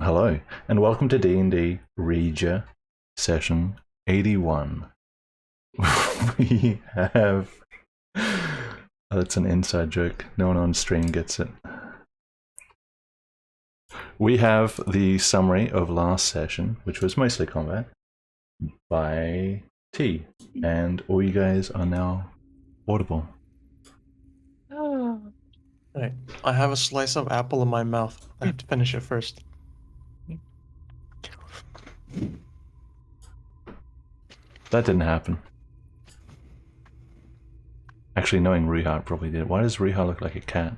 Hello, and welcome to DnD Riiga session 81. We have... That's an inside joke. No one on stream gets it. We have the summary of last session, which was mostly combat, by T, and all you guys are now audible. Alright, I have a slice of apple in my mouth. I have to finish it first. That didn't happen. Actually, knowing Riiga probably did. Why does Riiga look like a cat?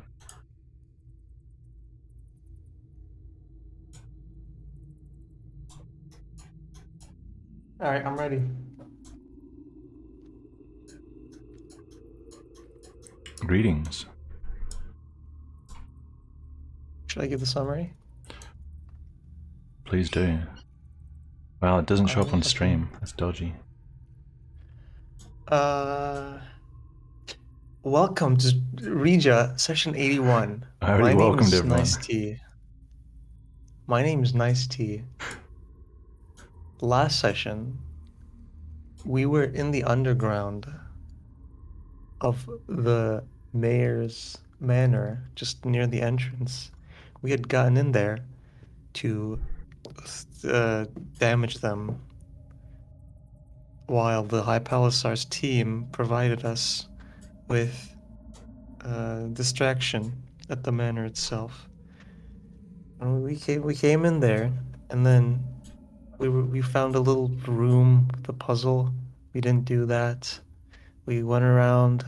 Alright, I'm ready. Greetings. Should I give the summary? Please do. Wow, it doesn't show up on Okay. stream. That's dodgy. Welcome to Riiga, session 81. I already My name welcomed is everyone. Nice T. My name is Nice T. Last session, we were in the underground of the mayor's manor, just near the entrance. We had gotten in there to damage them, while the High Palisar's team provided us with distraction at the manor itself. And we came in there, and then we found a little room with a puzzle. We didn't do that. We went around,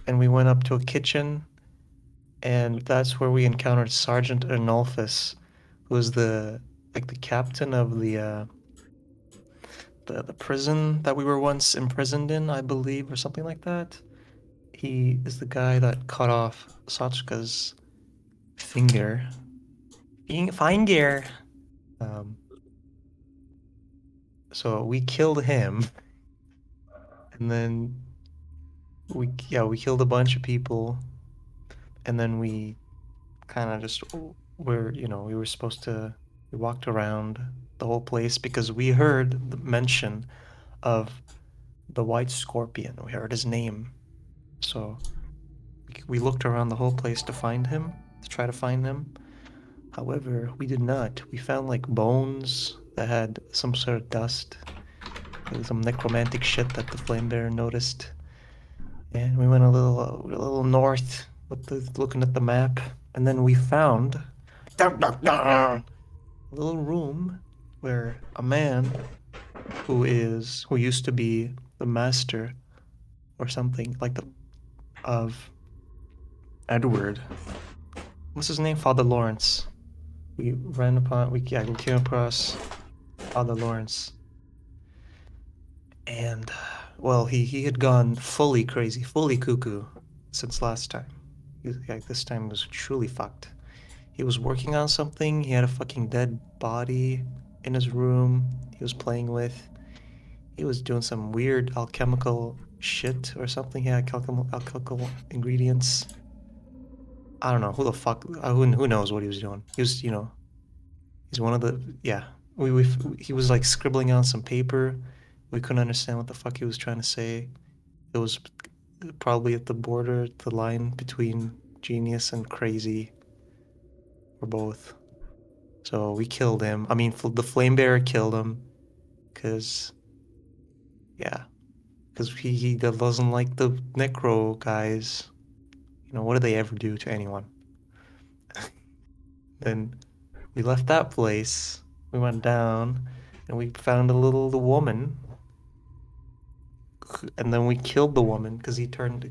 and we went up to a kitchen, and that's where we encountered Sergeant Arnolphus, who was the captain of the prison that we were once imprisoned in, I believe, or something like that. He is the guy that cut off Sachka's finger. Finger. So we killed him, and then we killed a bunch of people, and then we kind of just we were supposed to we walked around the whole place because we heard the mention of the White Scorpion. We heard his name, so we looked around the whole place to find him, to try to find him. However, we did not. We found like bones that had some sort of dust, some necromantic shit that the flame bearer noticed. And we went a little north, looking at the map, and then we found a little room where a man who used to be the master or something like of Edward. What's his name? Father Lawrence. We came across Father Lawrence, and well, he had gone fully crazy, fully cuckoo since last time. This time was truly fucked. He was working on something. He had a fucking dead body in his room he was playing with. He was doing some weird alchemical shit or something. He had alchemical ingredients. I don't know who the fuck. Who knows what he was doing? He was, he's one of the yeah. He was like scribbling on some paper. We couldn't understand what the fuck he was trying to say. It was probably at the border, the line between genius and crazy, or both. So we killed him. I mean, the flame bearer killed him, because he doesn't like the necro guys. What do they ever do to anyone? Then we left that place. We went down, and we found the woman, and then we killed the woman because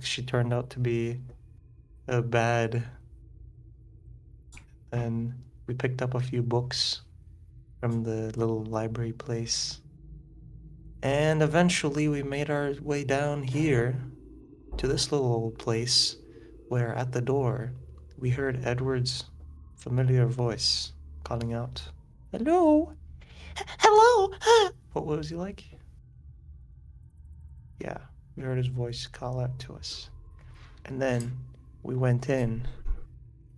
she turned out to be a bad. And we picked up a few books from the little library place. And eventually we made our way down here to this little old place where at the door we heard Edward's familiar voice calling out, "Hello? Hello?" What was he like? Yeah, we heard his voice call out to us. And then we went in.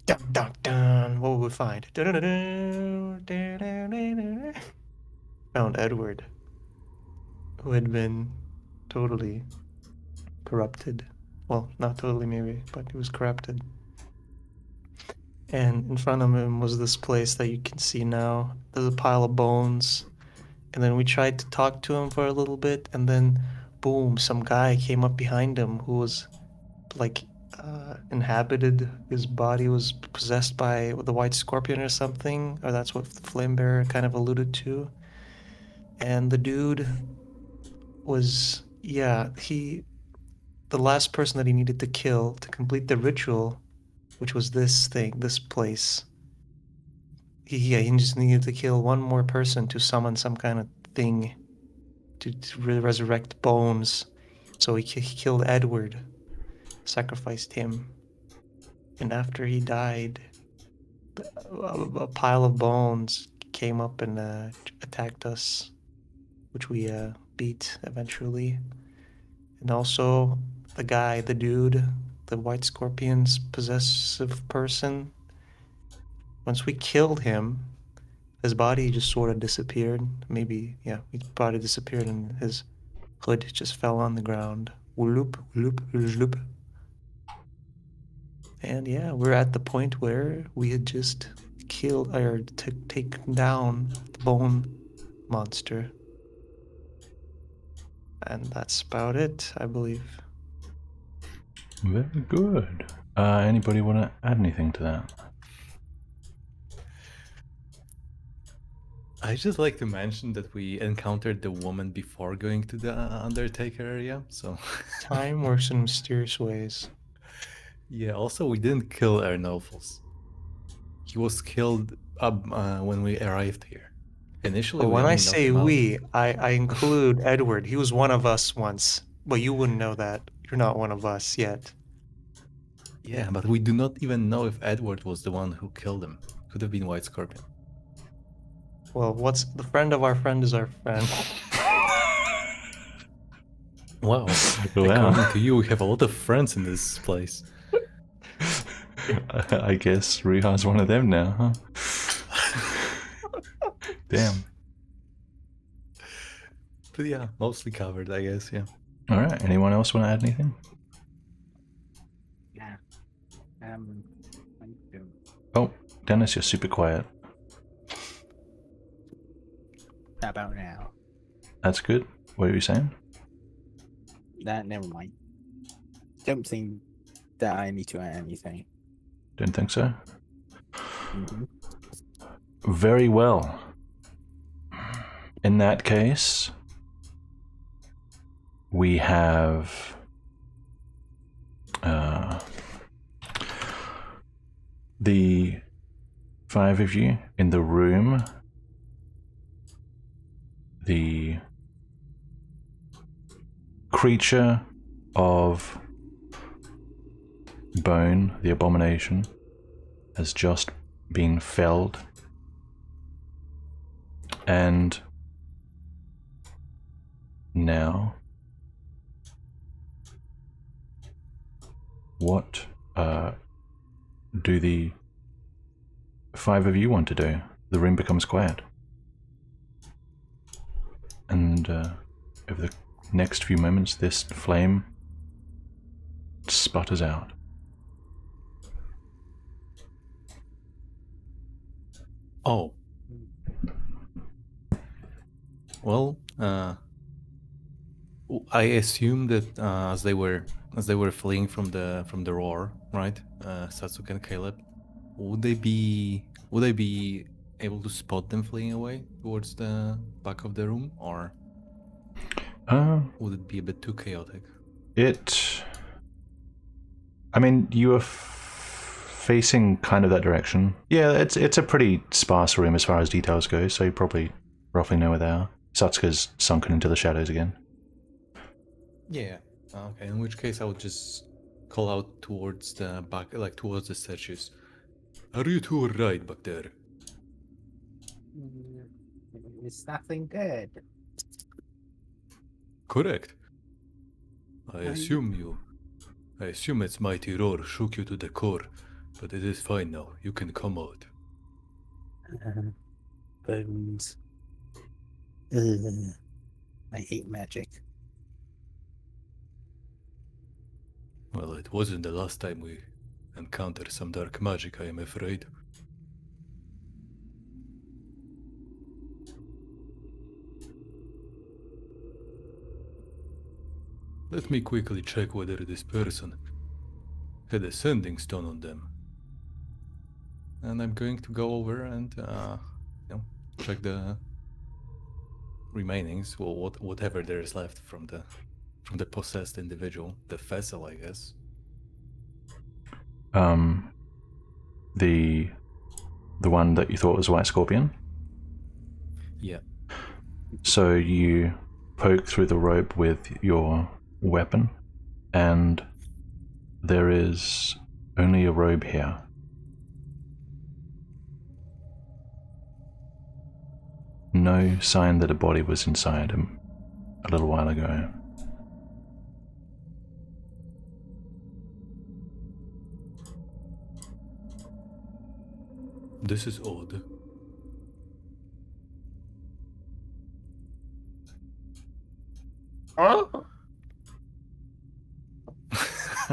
Dun, dun, dun. What would we find? Dun, dun, dun, dun, dun, dun, dun. Found Edward, who had been totally corrupted. Well, not totally maybe, but he was corrupted. And in front of him was this place that you can see now. There's a pile of bones. And then we tried to talk to him for a little bit, and then boom, some guy came up behind him who was like inhabited. His body was possessed by the White Scorpion or something, or that's what the Flame Bearer kind of alluded to. And the dude was, the last person that he needed to kill to complete the ritual, which was this place. He just needed to kill one more person to summon some kind of thing to resurrect bones. So he killed Edward, sacrificed him, and after he died, a pile of bones came up and attacked us, which we beat eventually. And also the dude, the white scorpion's possessive person. Once we killed him, his body just sort of disappeared. Maybe, yeah, his body disappeared and his hood just fell on the ground. Whoop, whoop, whoop. And yeah, we're at the point where we had just killed or taken down the bone monster. And that's about it, I believe. Very good. Anybody want to add anything to that? I just like to mention that we encountered the woman before going to the Undertaker area, so... Time works in mysterious ways. Yeah, also we didn't kill Ernolfus. He was killed when we arrived here. Initially, But we when only I knocked say him out. we, I include Edward. He was one of us once, but you wouldn't know that. You're not one of us yet. Yeah, but we do not even know if Edward was the one who killed him. Could have been White Scorpion. Well, what's the friend of our friend is our friend. Wow. According to you, we have a lot of friends in this place. I guess Riha's one of them now, huh? Damn. But yeah, mostly covered, I guess, yeah. Alright, anyone else want to add anything? Yeah. I do. Oh, Dennis, you're super quiet. How about now? That's good. What are you saying? Never mind. Don't think that I need to add anything. Don't think so? Mm-hmm. Very well. In that case, we have the 5 of you in the room. The creature of bone, the abomination, has just been felled. And now, what do the 5 of you want to do? The room becomes quiet. And over the next few moments, this flame sputters out. Oh. Well, I assume that as they were fleeing from the roar, right? Sasuke and Caleb, would they be able to spot them fleeing away towards the back of the room, or would it be a bit too chaotic? I mean, you are facing kind of that direction. Yeah, it's a pretty sparse room as far as details go, so you probably roughly know where they are. Satsuka's sunken into the shadows again. Yeah. Okay. In which case, I would just call out towards the back, like towards the statues. Are you two alright back there? It's nothing good. Correct. I assume its mighty roar shook you to the core, but it is fine now. You can come out. Bones. Ugh. I hate magic. Well, it wasn't the last time we encountered some dark magic, I am afraid. Let me quickly check whether this person had a sending stone on them. And I'm going to go over and, check the remainings, or whatever there is left from the possessed individual, the vessel, I guess. The one that you thought was White Scorpion? Yeah. So you poke through the rope with your weapon, and there is only a robe here. no sign that a body was inside him a little while ago. This is odd.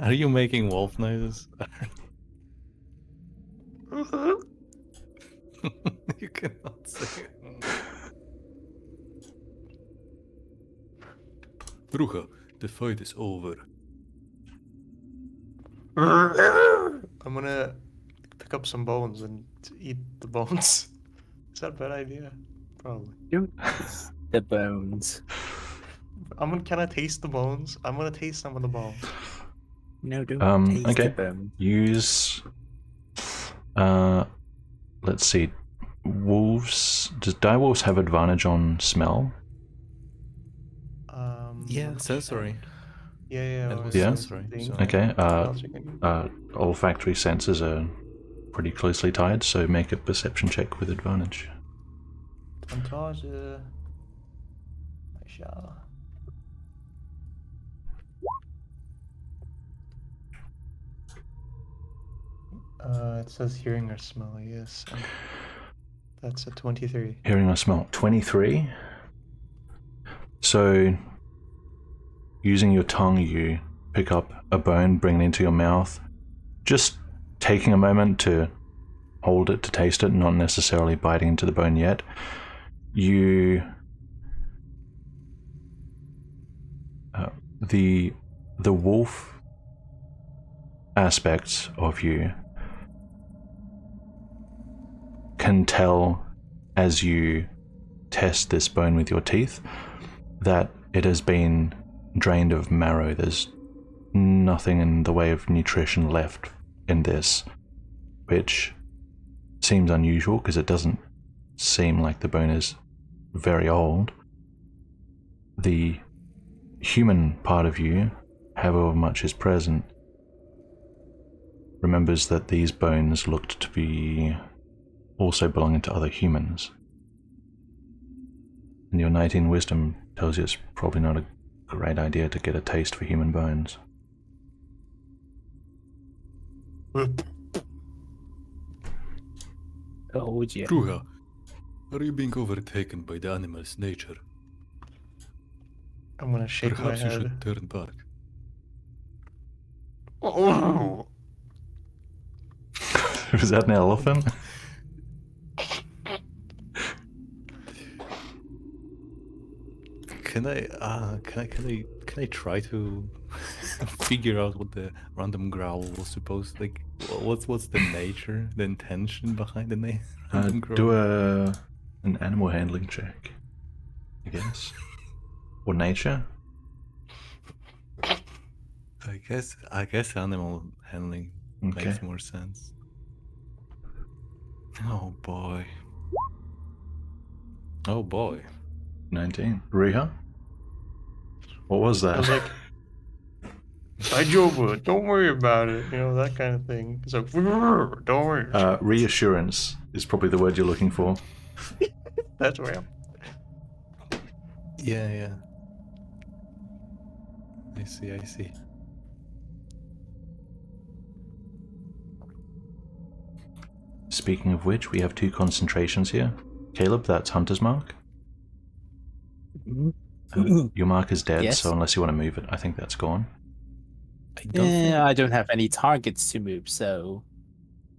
Are you making wolf noises? You cannot say it. Rucha, the fight is over. I'm gonna pick up some bones and eat the bones. Is that a bad idea? Probably. The bones. Can I taste the bones? I'm gonna taste some of the bones. No, don't taste okay. the bone. Use let's see. Wolves, does direwolves have advantage on smell? Yeah, sensory. Yeah. That was Yeah. sensory. Thing. So. Okay, What else you can- olfactory senses are pretty closely tied, so make a perception check with advantage. Montage. I shall. It says hearing or smell, yes. And that's a 23. Hearing or smell. 23. So, using your tongue, you pick up a bone, bring it into your mouth, just taking a moment to hold it, to taste it, not necessarily biting into the bone yet. The wolf aspects of you can tell as you test this bone with your teeth that it has been drained of marrow. There's nothing in the way of nutrition left in this, which seems unusual because it doesn't seem like the bone is very old. The human part of you, however much is present, remembers that these bones looked to be also belonging to other humans. And your 19 wisdom tells you it's probably not a great idea to get a taste for human bones. Oh, yeah. Rucha, are you being overtaken by the animal's nature? I'm gonna shake Perhaps my you head. should turn back. Oh. Was that an elephant? Can I try to figure out what the random growl was supposed like? What's the nature, the intention behind the random growl? Do an animal handling check, I guess. Or nature? I guess animal handling Okay. makes more sense. Oh boy. Oh boy. 19. Riiga? What was I was that? like, Daijoubu, don't worry about it. You know, that kind of thing. It's like, don't worry. Reassurance is probably the word you're looking for. That's where I'm. Yeah. I see. Speaking of which, we have 2 concentrations here. Caleb, that's Hunter's Mark. Your mark is dead, Yes. so unless you want to move it, I think that's gone. I don't think I don't have any targets to move, so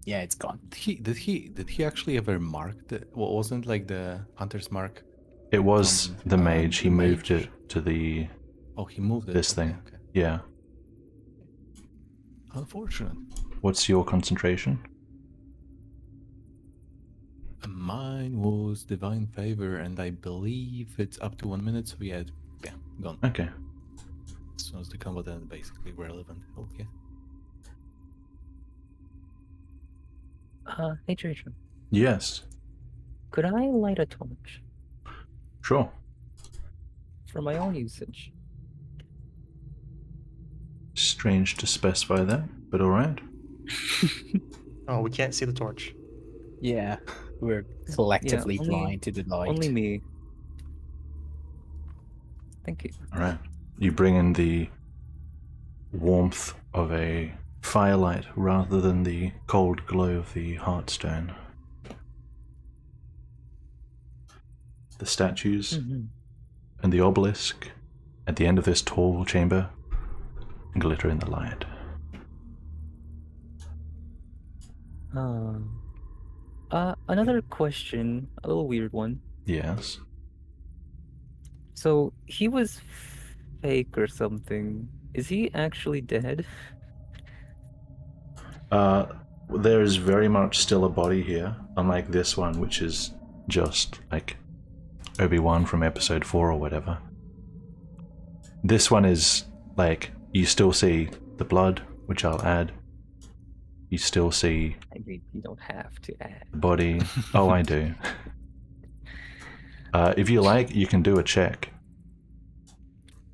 yeah, it's gone. did he actually ever mark the what wasn't like the hunter's mark? It was the mage. He the moved mage. it to the Oh, he moved it. this Okay, thing. Okay. Yeah. Unfortunate. What's your concentration? Mine was divine favor, and I believe it's up to 1 minute. So yeah, gone. Okay. As soon as the combat ends, basically relevant. Okay. Hey Trajan, Yes. could I light a torch Sure. for my own usage? Strange to specify that, but alright. Oh, we can't see the torch. Yeah, We're collectively only- blind to the light. Only me. Thank you. All right. You bring in the warmth of a firelight rather than the cold glow of the heartstone. The statues Mhm. and the obelisk at the end of this tall chamber glitter in the light. Another question, a little weird one. Yes. So he was fake or something. Is he actually dead? There is very much still a body here, unlike this one, which is just like Obi-Wan from episode 4 or whatever. This one is like, you still see the blood, which I'll add. You still see I mean, you don't have to add. the body. Oh, I do. If you like, you can do a check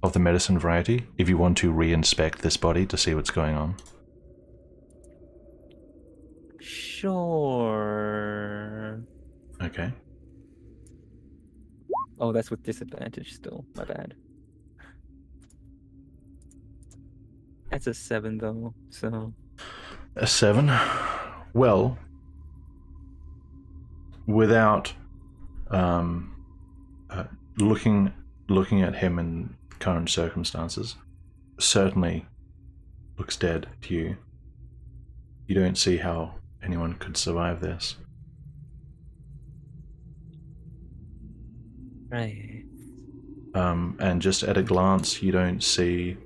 of the medicine variety if you want to re-inspect this body to see what's going on. Sure. Okay. Oh, that's with disadvantage still. My bad. That's a 7 though, so A 7. Well, without looking at him in current circumstances, certainly looks dead to you. You don't see how anyone could survive this. right. And just at a glance, you don't see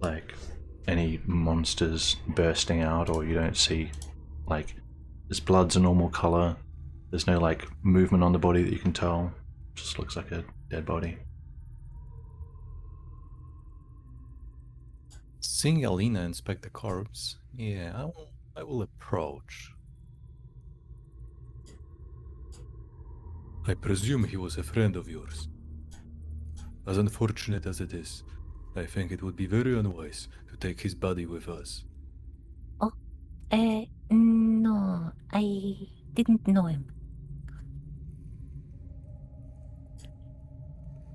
like any monsters bursting out, or you don't see like his blood's a normal color. There's no like movement on the body that you can tell. It just looks like a dead body. Seeing Alina inspect the corpse, yeah, I will approach. I presume he was a friend of yours. As unfortunate as it is, I think it would be very unwise to take his body with us. No, I didn't know him.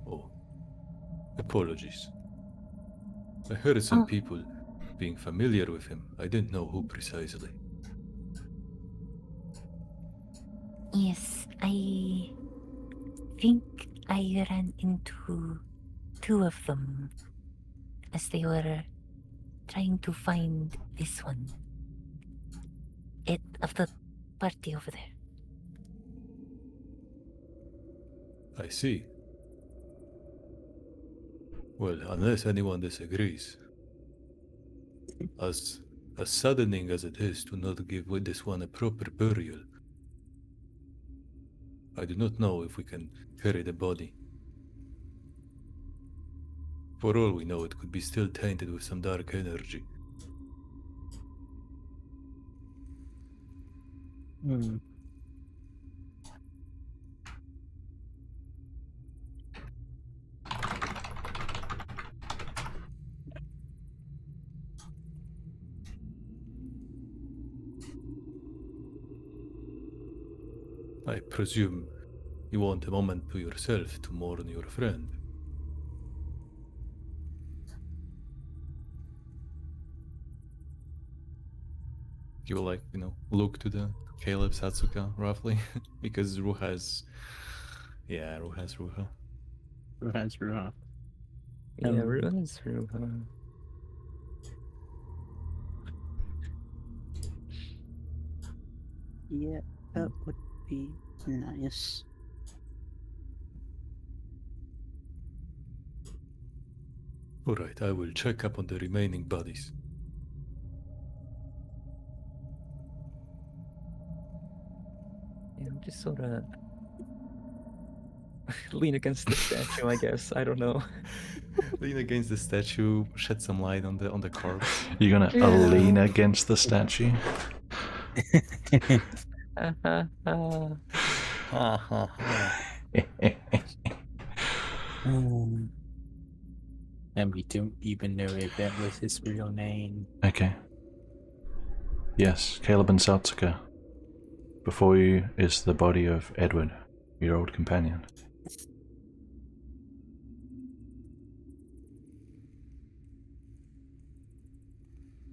Oh, apologies. I heard some Oh. people being familiar with him. I didn't know who precisely. Yes, I think I ran into 2 of them as they were trying to find this one. Of the party over there. I see. Well, unless anyone disagrees. As saddening as it is to not give this one a proper burial, I do not know if we can carry the body. For all we know, it could be still tainted with some dark energy. Hmm. I presume you want a moment to yourself to mourn your friend. You will look to the Caleb Satsuka roughly because Ruha is, Ruha's Ruha. That's right. Yeah, Um, ruins Ruha. Yeah, that would be nice. Alright, I will check up on the remaining bodies. Yeah, just sort of lean against the statue, I guess. I don't know. Lean against the statue, shed some light on the corpse. You're gonna lean against the statue. And we don't even know if that was his real name. Okay. Yes, Caleb and Satsuka. Before you is the body of Edward, your old companion.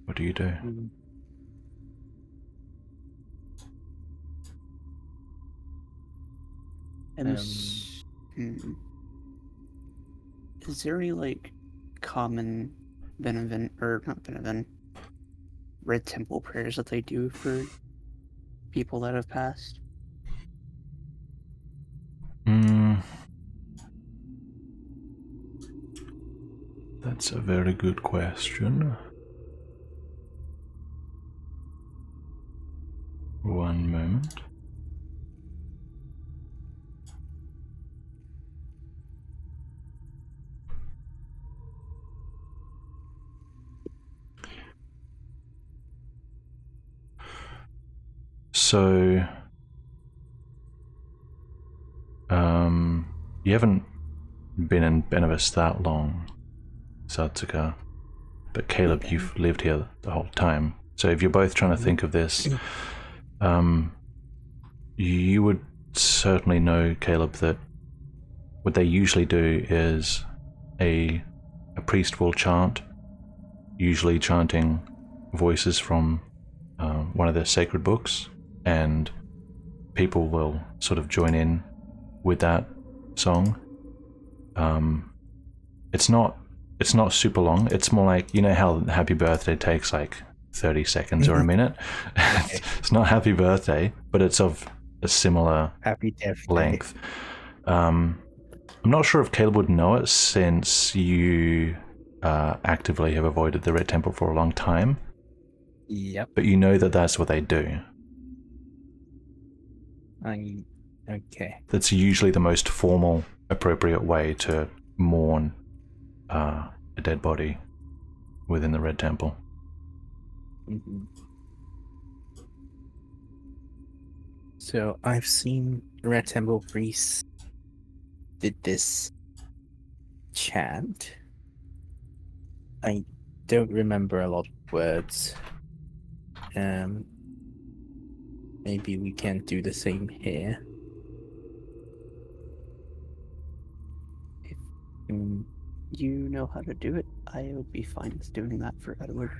What do you do? Is there any like common Benevent or not Benevent Red Temple prayers that they do for people that have passed? That's a very good question. One moment. So, you haven't been in Benevis that long, Satsuka, but Caleb, you've lived here the whole time. So if you're both trying to think of this, you would certainly know, Caleb, that what they usually do is a priest will chant, usually chanting voices from one of their sacred books, and people will sort of join in with that song. It's not super long. It's more like, you know how Happy Birthday takes like 30 seconds or a minute. It's not Happy Birthday, but it's of a similar Happy Death Day. length. I'm not sure if Caleb would know it, since you actively have avoided the Red Temple for a long time. Yep. But you know that that's what they do. Okay. That's usually the most formal, appropriate way to mourn a dead body within the Red Temple. So I've seen Red Temple priests did this chant. I don't remember a lot of words. Maybe we can do the same here. If you know how to do it, I would be fine with doing that for Edward.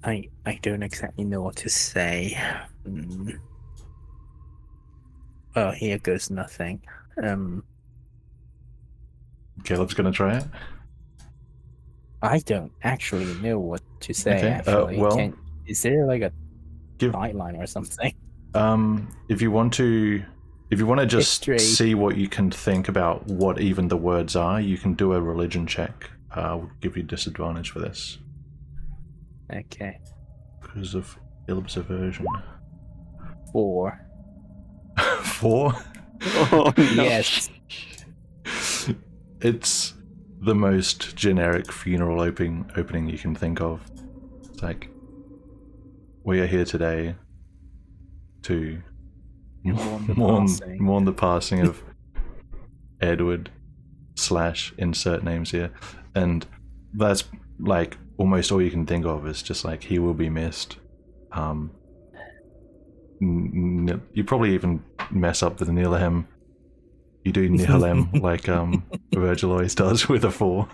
I don't exactly know what to say. Well, here goes nothing. Caleb's gonna try it. I don't actually know what to say. Okay, Actually, well, is there like a give guideline or something? if you want to just History. see what you can think about what even the words are, you can do a religion check. We'll give you disadvantage for this Okay. because of Caleb's aversion. 4. 4? Oh no. Yes. It's the most generic funeral opening you can think of. It's like, we are here today to mourn the passing of Edward / insert names here, and that's like almost all you can think of is just like, he will be missed. You probably even mess up the Nihilem. You do Nihilem like Virgil always does with a 4.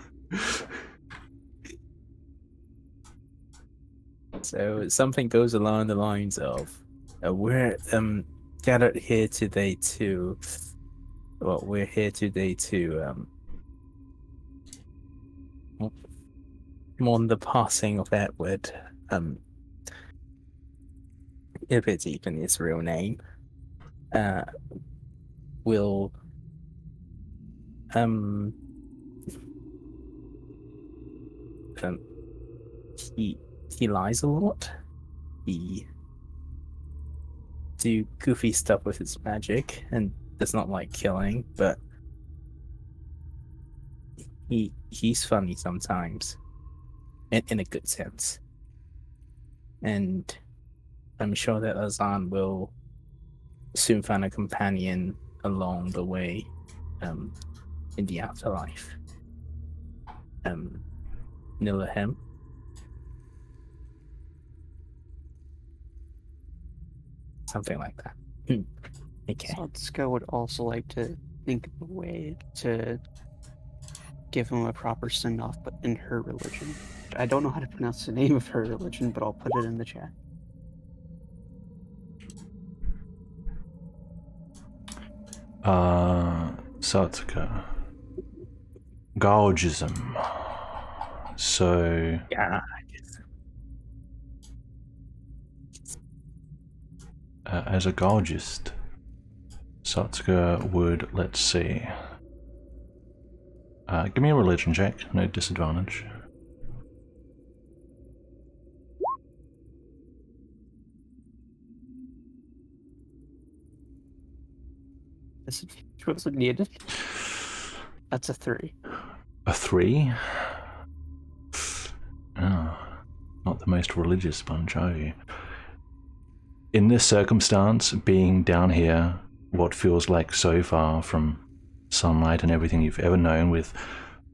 So something goes along the lines of, we're gathered here today to. Well, we're here today to mourn the passing of Edward. If it's even his real name, will he lies a lot. He do goofy stuff with his magic and does not like killing, but he's funny sometimes, in a good sense. And I'm sure that Azan will soon find a companion along the way, in the afterlife. Nihilem. something like that. Okay. Satsuka would also like to think of a way to give him a proper send-off, but in her religion. I don't know how to pronounce the name of her religion, but I'll put it in the chat. Satsuka. Gaugism. So, Yeah. as a Gaugist, Satsuka would, let's see. Give me a religion check, no disadvantage. This wasn't needed. That's a 3. A 3? Oh, not the most religious bunch, are you? In this circumstance, being down here, what feels like so far from sunlight and everything you've ever known, with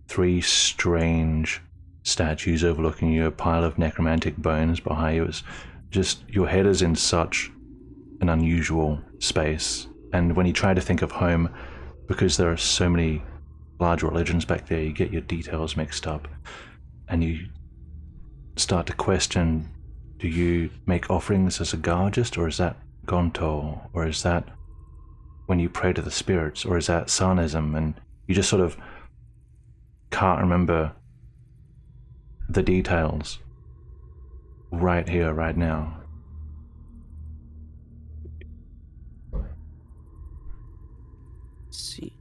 3 strange statues overlooking you, a pile of necromantic bones behind you, is just, your head is in such an unusual space. And when you try to think of home, because there are so many large religions back there, you get your details mixed up, and you start to question, do you make offerings as a Gargist, or is that Gonto, or is that when you pray to the spirits, or is that Sarnism? And you just sort of can't remember the details right here, right now. Let's see.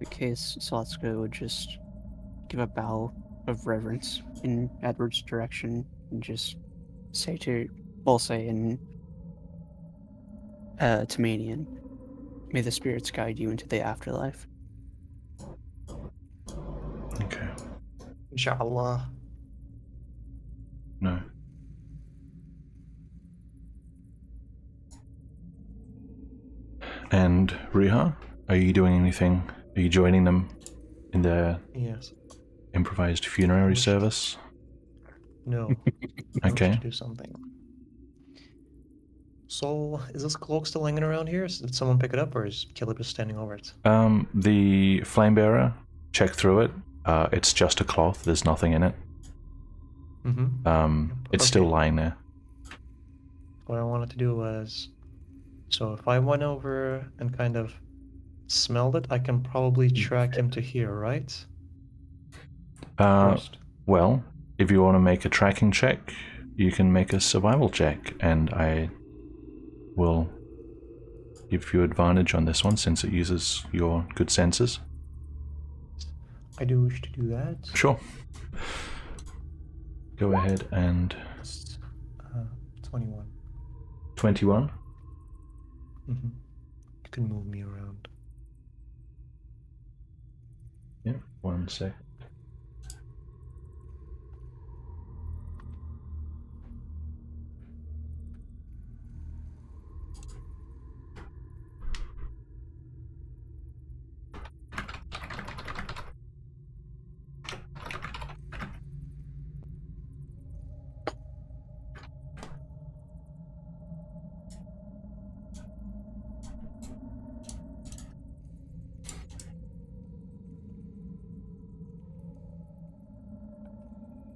In case Satsuka would just give a bow of reverence in Edward's direction and just say in Tamanian, may the spirits guide you into the afterlife. Okay. Inshallah. No. And Riiga, are you doing anything? Are you joining them in their Yes. improvised funerary service? No. I wish Okay. to do something. So, is this cloak still hanging around here? Did someone pick it up, or is Caleb just standing over it? The flame bearer, check through it. It's just a cloth. There's nothing in it. Mm-hmm. It's still Okay. lying there. What I wanted to do was, so if I went over and kind of smelled it, I can probably track him to here, right? First. Well, if you want to make a tracking check, you can make a survival check, and I will give you advantage on this one since it uses your good senses. I do wish to do that. Sure. Go ahead and... It's, 21. 21. Mm-hmm. You can move me around. Yeah, 1 sec.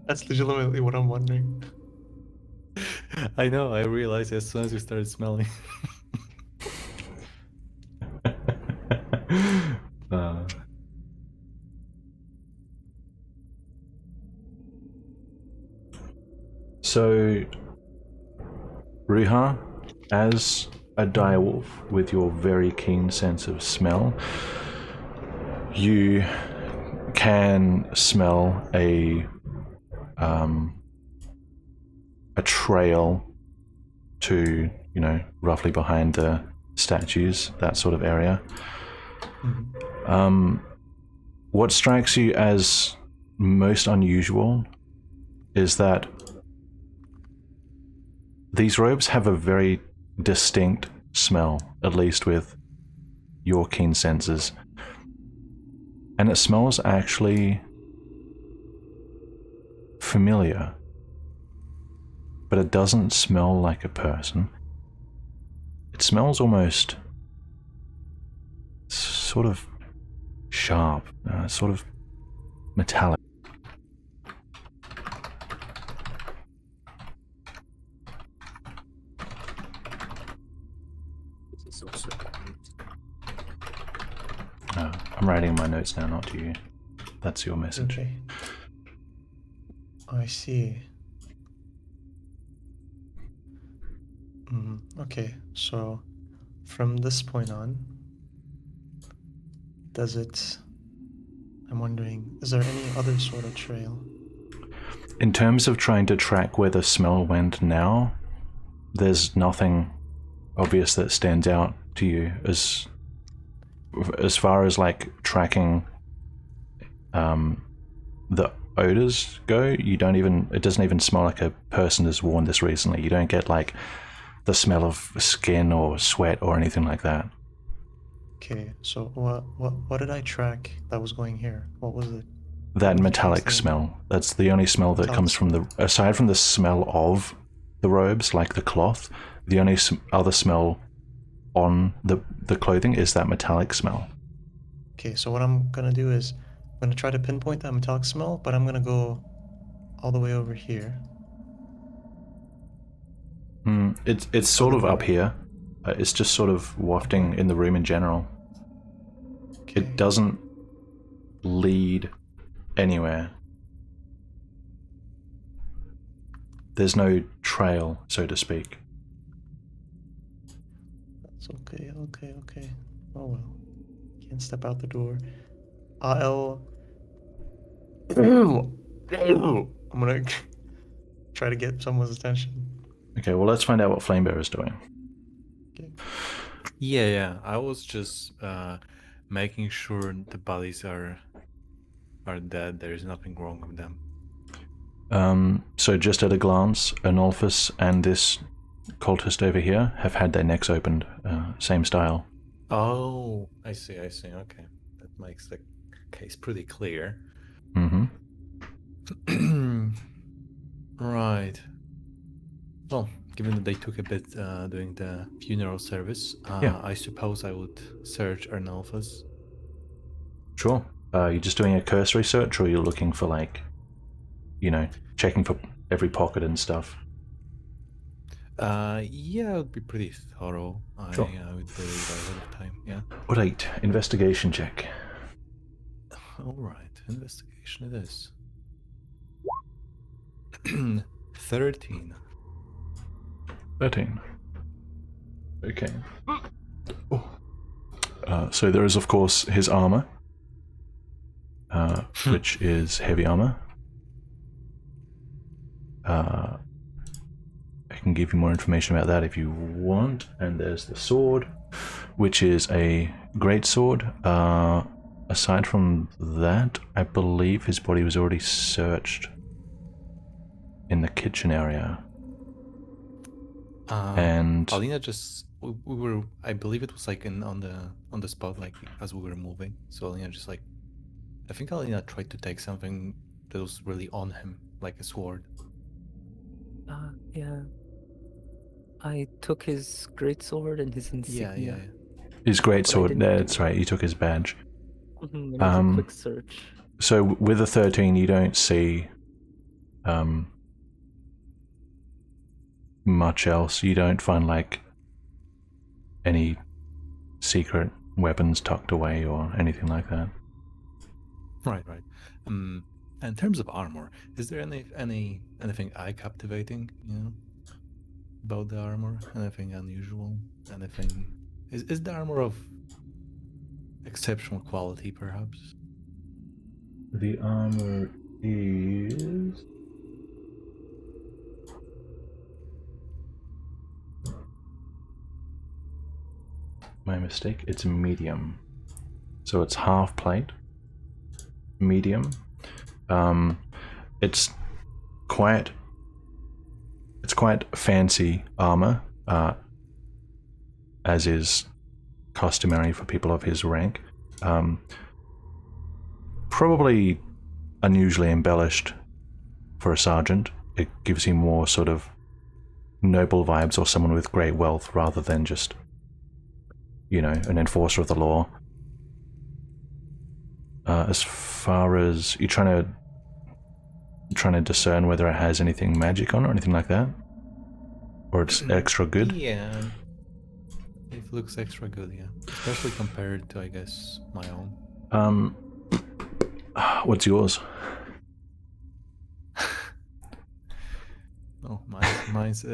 That's legitimately what I'm wondering. I know, I realized as soon as you started smelling. So, Riiga, as a direwolf with your very keen sense of smell, you can smell a trail to, roughly behind the statues, that sort of area. Mm-hmm. What strikes you as most unusual is that these robes have a very distinct smell, at least with your keen senses. and it smells actually familiar, but it doesn't smell like a person. It smells almost sort of sharp, sort of metallic. This is also I'm writing my notes now, not to you. That's your message. Okay. I see. Okay, so from this point on, does it... I'm wondering, is there any other sort of trail? In terms of trying to track where the smell went now, there's nothing obvious that stands out to you as far as like tracking the odors go. You don't even, it doesn't even smell like a person has worn this recently. You don't get like the smell of skin or sweat or anything like that. Okay, so what did I track that was going here? What was it? That What metallic was the- smell. That's the only smell that Metallic comes from the, aside from the smell of the robes, like the cloth, the only other smell on the clothing is that metallic smell. Okay, so what I'm gonna do is I'm gonna try to pinpoint that metallic smell, but I'm gonna go all the way over here. It's sort of up here. It's just sort of wafting in the room in general. Okay. It doesn't lead anywhere. There's no trail, so to speak. That's okay, okay. Oh well. Can't step out the door. I'm gonna try to get someone's attention. Okay, well, let's find out what Flamebearer is doing. Okay. Yeah. I was just making sure the bodies are dead. There is nothing wrong with them. So just at a glance, Anolphus and this cultist over here have had their necks opened. Same style. Oh, I see. Okay, that makes the case pretty clear. Mm-hmm. Right. Well, given that they took a bit doing the funeral service, Yeah. I suppose I would search Arnolphus. Sure. You're just doing a cursory search, or you're looking for, like, you know, checking for every pocket and stuff? Yeah, it would be pretty thorough. Sure. I would believe ahead of time. Yeah. Right, investigation check. All right, investigation it is. 13. 13. Okay. So there is, of course, his armor, which is heavy armor. I can give you more information about that if you want. And there's the sword, which is a great sword. Aside from that, I believe his body was already searched in the kitchen area. And Alina just we were, I believe it was like on the spot, like as we were moving. So Alina just like, I think Alina tried to take something that was really on him, like a sword. Yeah. I took his greatsword and his insignia. Yeah. his great But I sword, didn't- that's right, he took his badge. It was a quick search. So with a 13, you don't see much else. You don't find like any secret weapons tucked away or anything like that. Right. In terms of armor, is there anything eye captivating, about the armor? Anything unusual? Anything? Is the armor of exceptional quality, perhaps? The armor is... My mistake, it's medium. So it's half plate. Medium. It's quite fancy armor, as is customary for people of his rank. probably unusually embellished for a sergeant. It gives him more sort of noble vibes, or someone with great wealth, rather than just, you know, an enforcer of the law. As far as you're trying to discern whether it has anything magic on it or anything like that, or it's extra good. Yeah, it looks extra good. Yeah, especially compared to, I guess, my own. What's yours? Oh, mine's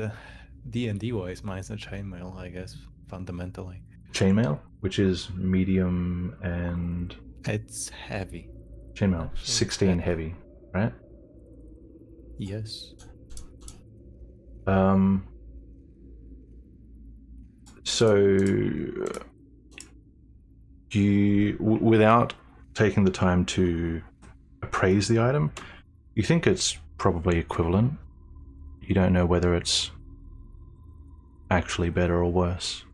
D&D wise, mine's a chainmail, I guess, fundamentally. Chainmail, which is medium, and It's heavy. chainmail Actually, 16 heavy. heavy, right? Yes. So you, without taking the time to appraise the item, you think it's probably equivalent. You don't know whether it's actually better or worse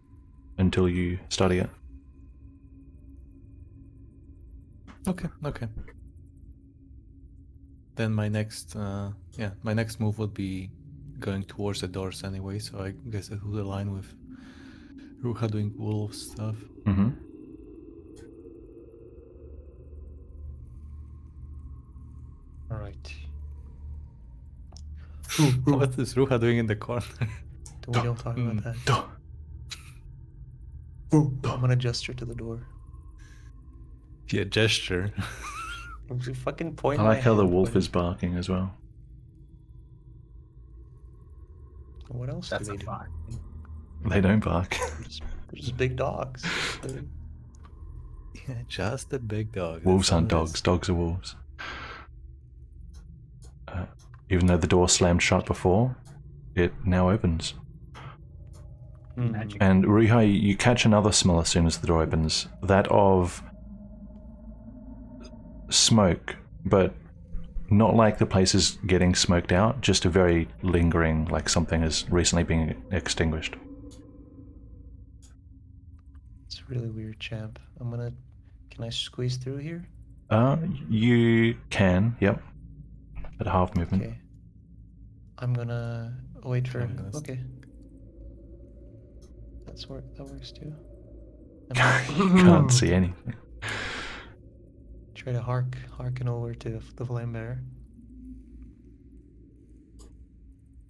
until you study it. Okay. Then my next move would be going towards the doors anyway, so I guess it would align with Ruha doing wolf stuff. Mm-hmm. All right. What is Ruha doing in the corner? We don't talk about that. I'm gonna gesture to the door. Yeah, gesture. If you fucking point. I like my how the hand, wolf buddy. is barking as well. What else That's do a they do? fine. They don't bark. They're just big dogs. Yeah, just a big dog. Wolves that's all aren't it dogs. is. Dogs are wolves. Even though the door slammed shut before, it now opens. Magic. And Rihai, you catch another smell as soon as the door opens. That of smoke, but not like the place is getting smoked out, just a very lingering, like something has recently been extinguished. It's really weird, champ. Can I squeeze through here? You can, yep. At half movement. Okay. I'm gonna wait for. I'm gonna Okay. That works too. You can't see anything. Try to harken over to the flame bearer.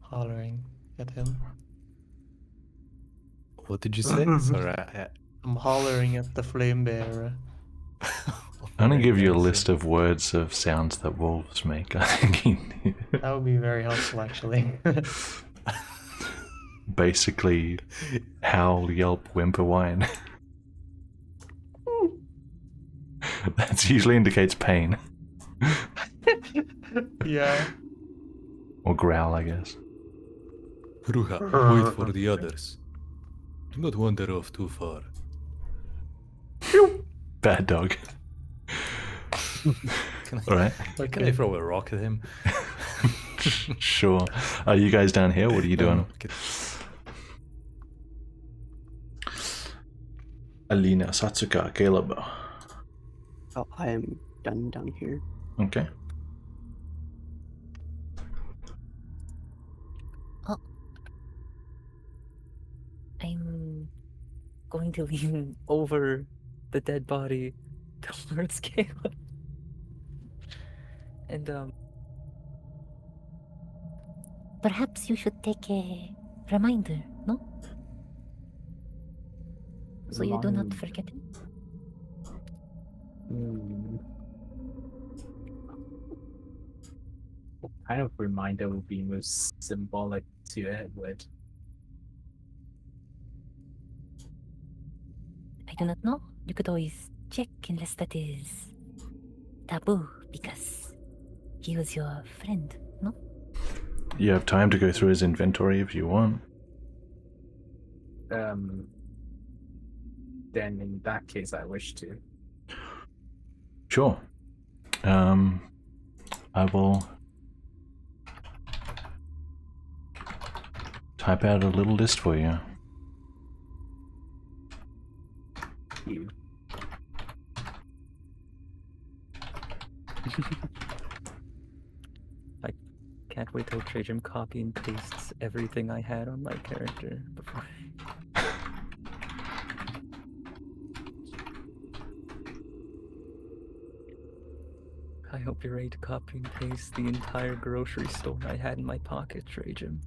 Hollering at him. What did you say? Sorry. I'm hollering at the flame bearer. I'm gonna give you a list of words of sounds that wolves make. I think you need. That would be very helpful, actually. Basically, howl, yelp, whimper, whine. That usually indicates pain. Yeah. Or growl, I guess. Ruha, wait for the others. Do not wander off too far. Bad dog. Can I, Alright, can I throw a rock at him? sure. Are you guys down here? What are you doing? No, okay. Alina, Satsuka, Caleb. Oh, I am done down here. Okay. I'm going to lean over the dead body towards Caleb. And perhaps you should take a reminder, no? So you do not forget it. What kind of reminder would be most symbolic to Edward? I do not know. You could always check unless that is taboo because he was your friend, no? You have time to go through his inventory if you want. Then in that case, I wish to. Sure. I will type out a little list for you. I can't wait till Trajan copy and pastes everything I had on my character before. I hope you're ready to copy and paste the entire grocery store I had in my pocket, Trajan.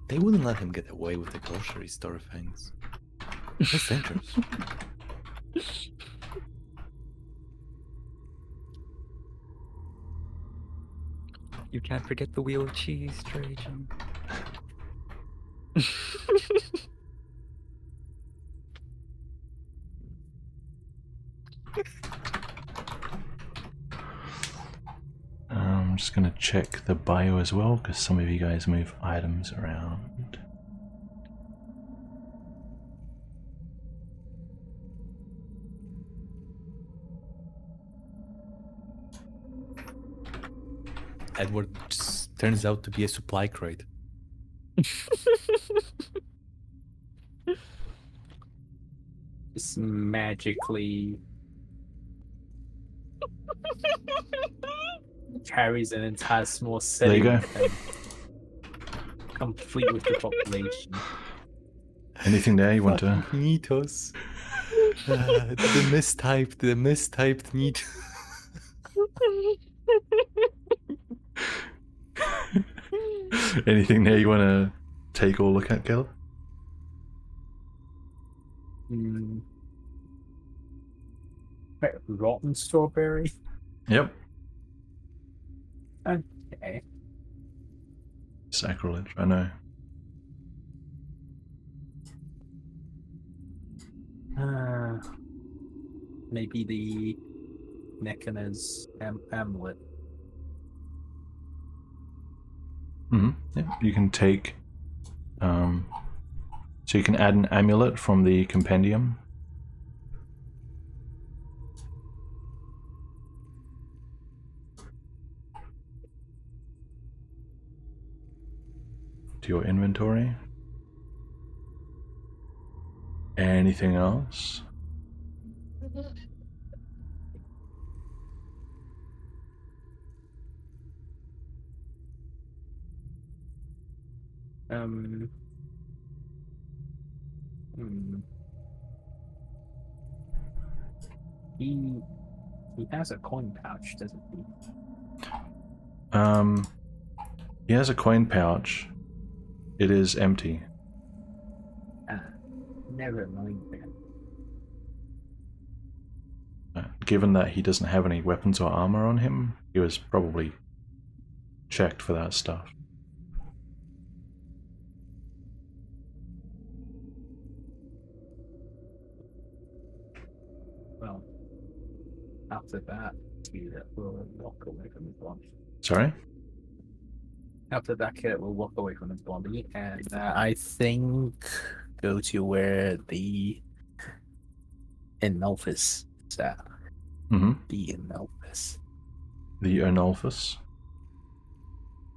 They wouldn't let him get away with the grocery store things. That's dangerous. You can't forget the wheel of cheese, Trajan. I'm just gonna check the bio as well because some of you guys move items around. Edward just turns out to be a supply crate. Just magically carries an entire small There you setting. go. Complete with the population. Anything there you want to? Nitos. The mistyped need. Anything there you want to take or look at, Caleb? Wait, rotten strawberry? Yep. Okay. Sacrilege, I know. Maybe the Necana's amulet. Yeah, you can take. So you can add an amulet from the compendium. To your inventory. Anything else? He has a coin pouch, doesn't he? He has a coin pouch. It is empty. Never mind then. Given that he doesn't have any weapons or armor on him, he was probably checked for that stuff. Well, after that, we'll walk away from his body. Sorry? After that, we'll walk away from his body, and I think go to where the Enelphus is at. Mm-hmm. The Enelphus. The Onulphus.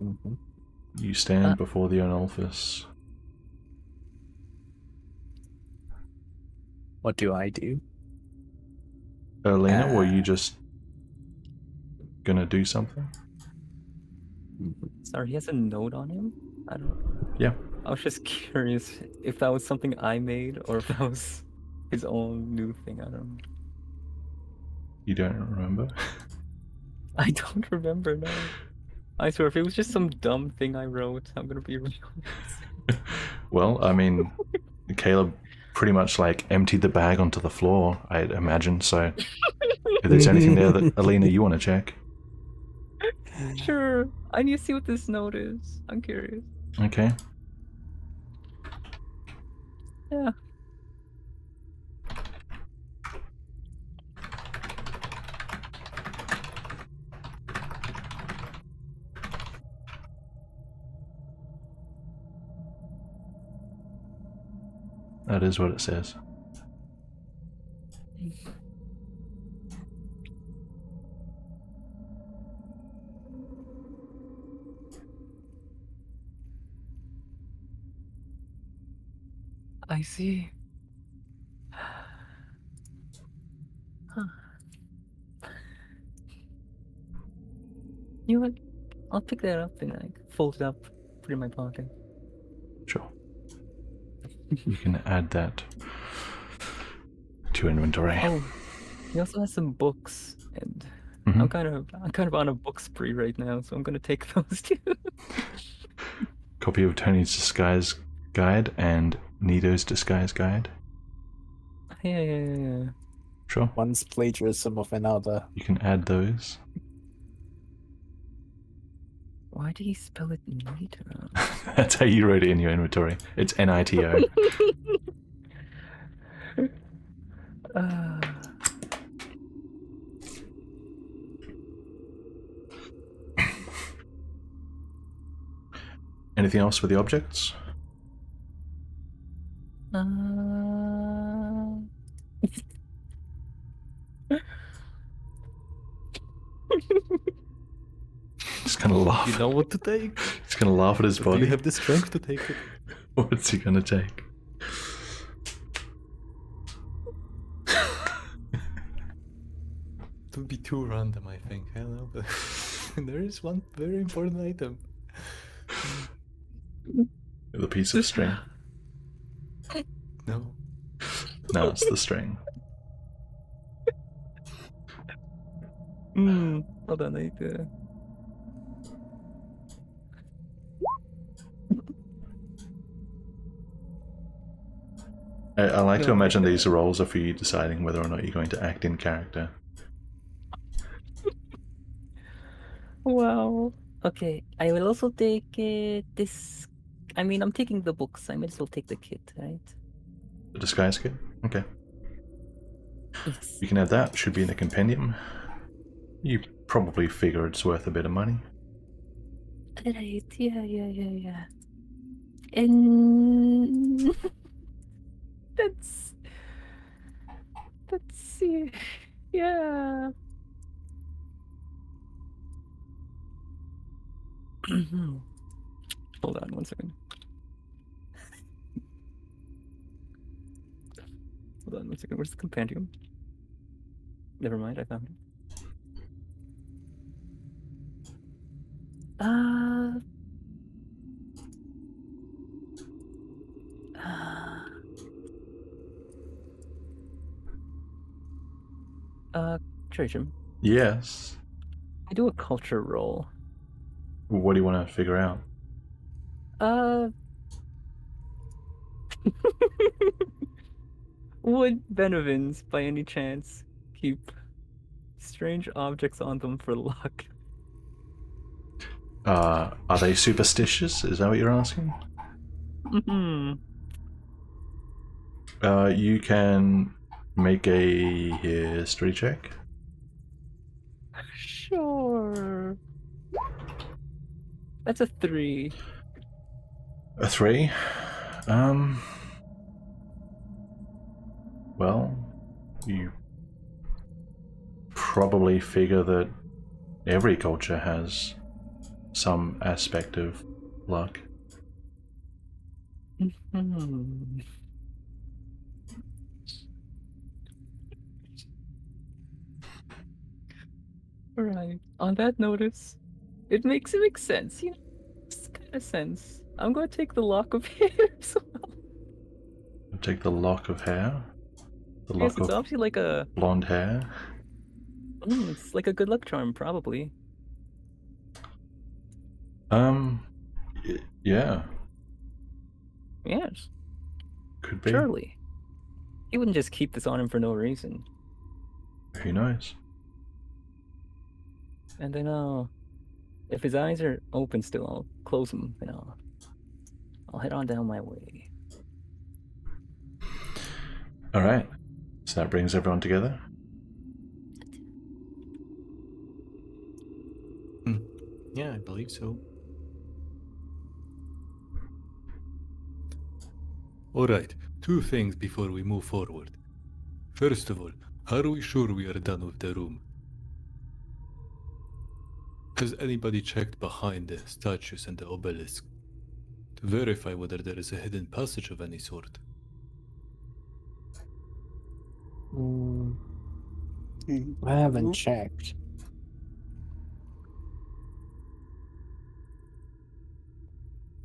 Mm-hmm. You stand before the Onulphus. What do I do? Erlina, were you just gonna do something? Sorry, he has a note on him? I don't. Yeah. I was just curious if that was something I made or if that was his own new thing. I don't know. You don't remember? I don't remember now. I swear, if it was just some dumb thing I wrote, I'm gonna be real. Well, I mean, Caleb pretty much like emptied the bag onto the floor, I'd imagine, so if there's anything there that Alina you want to check. Sure. I need to see what this note is. I'm curious. Okay. Yeah. That is what it says. I see. Huh. You know what? I'll pick that up and like fold it up, put it in my pocket. Sure. You can add that to inventory. Oh, he also has some books, and Mhm. I'm kind of on a book spree right now, so I'm gonna take those too. Copy of Tony's Disguise Guide and Nito's Disguise Guide. Yeah. Sure. One's plagiarism of another. You can add those. Why did he spell it Nito? That's how you wrote it in your inventory. It's NITO. Anything else for the objects? Just gonna laugh. You know what to take. He's gonna laugh at his Do body. you have the strength to take it? What's he gonna take? It would be too random, I think. I don't know, but there is one very important item. The piece of string. No. No, it's the string. Hold on, I need to... I like to No, imagine like these rolls are for you deciding whether or not you're going to act in character. Wow. Okay, I will also take this. I mean, I'm taking the books. I might as well take the kit, right? The disguise kit? Okay. Yes. You can add that. Should be in the compendium. You probably figure it's worth a bit of money. Right. Yeah. And that's yeah. Hold on 1 second. Hold on 1 second. Where's the compendium? Never mind, I found it. Trisham, Yes. I do a culture roll. What do you want to figure out? Would Benevins, by any chance, keep strange objects on them for luck? Are they superstitious? Is that what you're asking? You can make a history check. Sure. That's a 3. A 3? Well, you probably figure that every culture has some aspect of luck. Right. On that notice, it makes sense. You know, it's kind of sense. I'm going to take the lock of hair. So Take the lock of hair. The yes, lock it's of obviously like a. blonde hair. It's like a good luck charm, probably. Yeah, Yes, could be. surely. He wouldn't just keep this on him for no reason. Who knows? And then, if his eyes are open still, I'll close them and I'll head on down my way. All right. So that brings everyone together. Yeah, I believe so. Alright, 2 things before we move forward. First of all, are we sure we are done with the room? Has anybody checked behind the statues and the obelisk to verify whether there is a hidden passage of any sort? I haven't checked.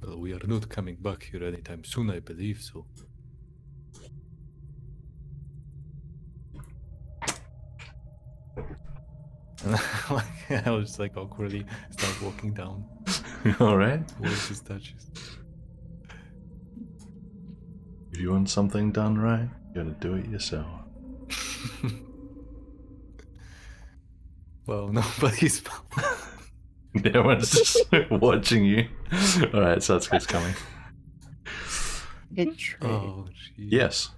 Well, we are not coming back here anytime soon, I believe so. I'll just like awkwardly start walking down All right. towards the statues. If you want something done right, you gotta do it yourself. Well, nobody's. Everyone's just watching you. All right, so that's what's coming. Hey, Trey, Oh, jeez. Yes.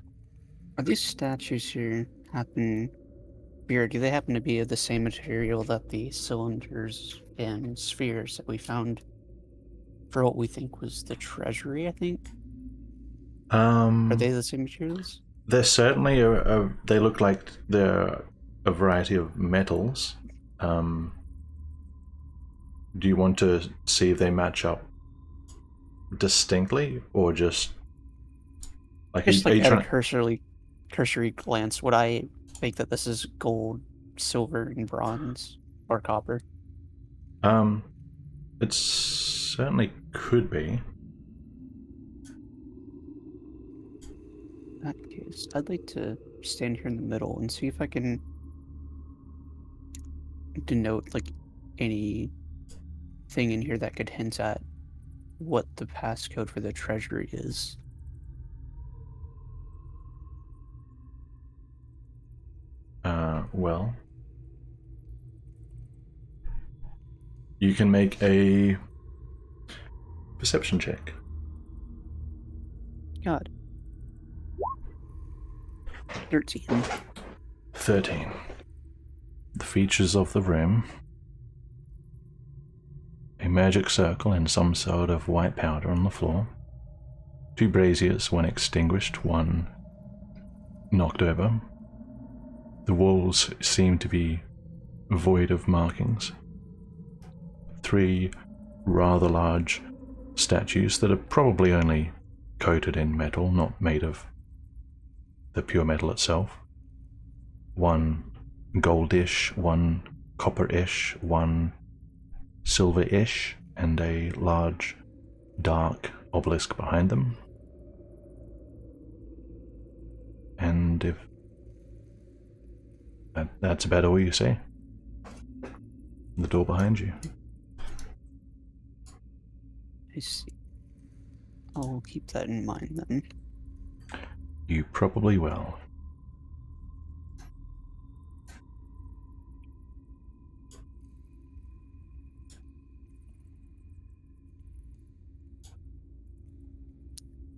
are these statues here do they happen to be of the same material that the cylinders and spheres that we found for what we think was the treasury, I think? Are they the same materials? They're certainly they look like they're a variety of metals. Do you want to see if they match up distinctly, or just like Just are like you at a trying? cursory glance, would I think that this is gold, silver, and bronze, or copper? It certainly could be. In that case, I'd like to stand here in the middle and see if I can denote like any thing in here that could hint at what the passcode for the treasury is. Well, you can make a perception check. God. 13. 13. The features of the room: a magic circle and some sort of white powder on the floor, 2 braziers, one extinguished, one knocked over. The walls seem to be void of markings. 3 rather large statues that are probably only coated in metal, not made of the pure metal itself. 1 goldish, 1 copper-ish, 1 silver-ish, and a large dark obelisk behind them. And if that's about all you see. The door behind you. I see. I'll keep that in mind then. You probably will.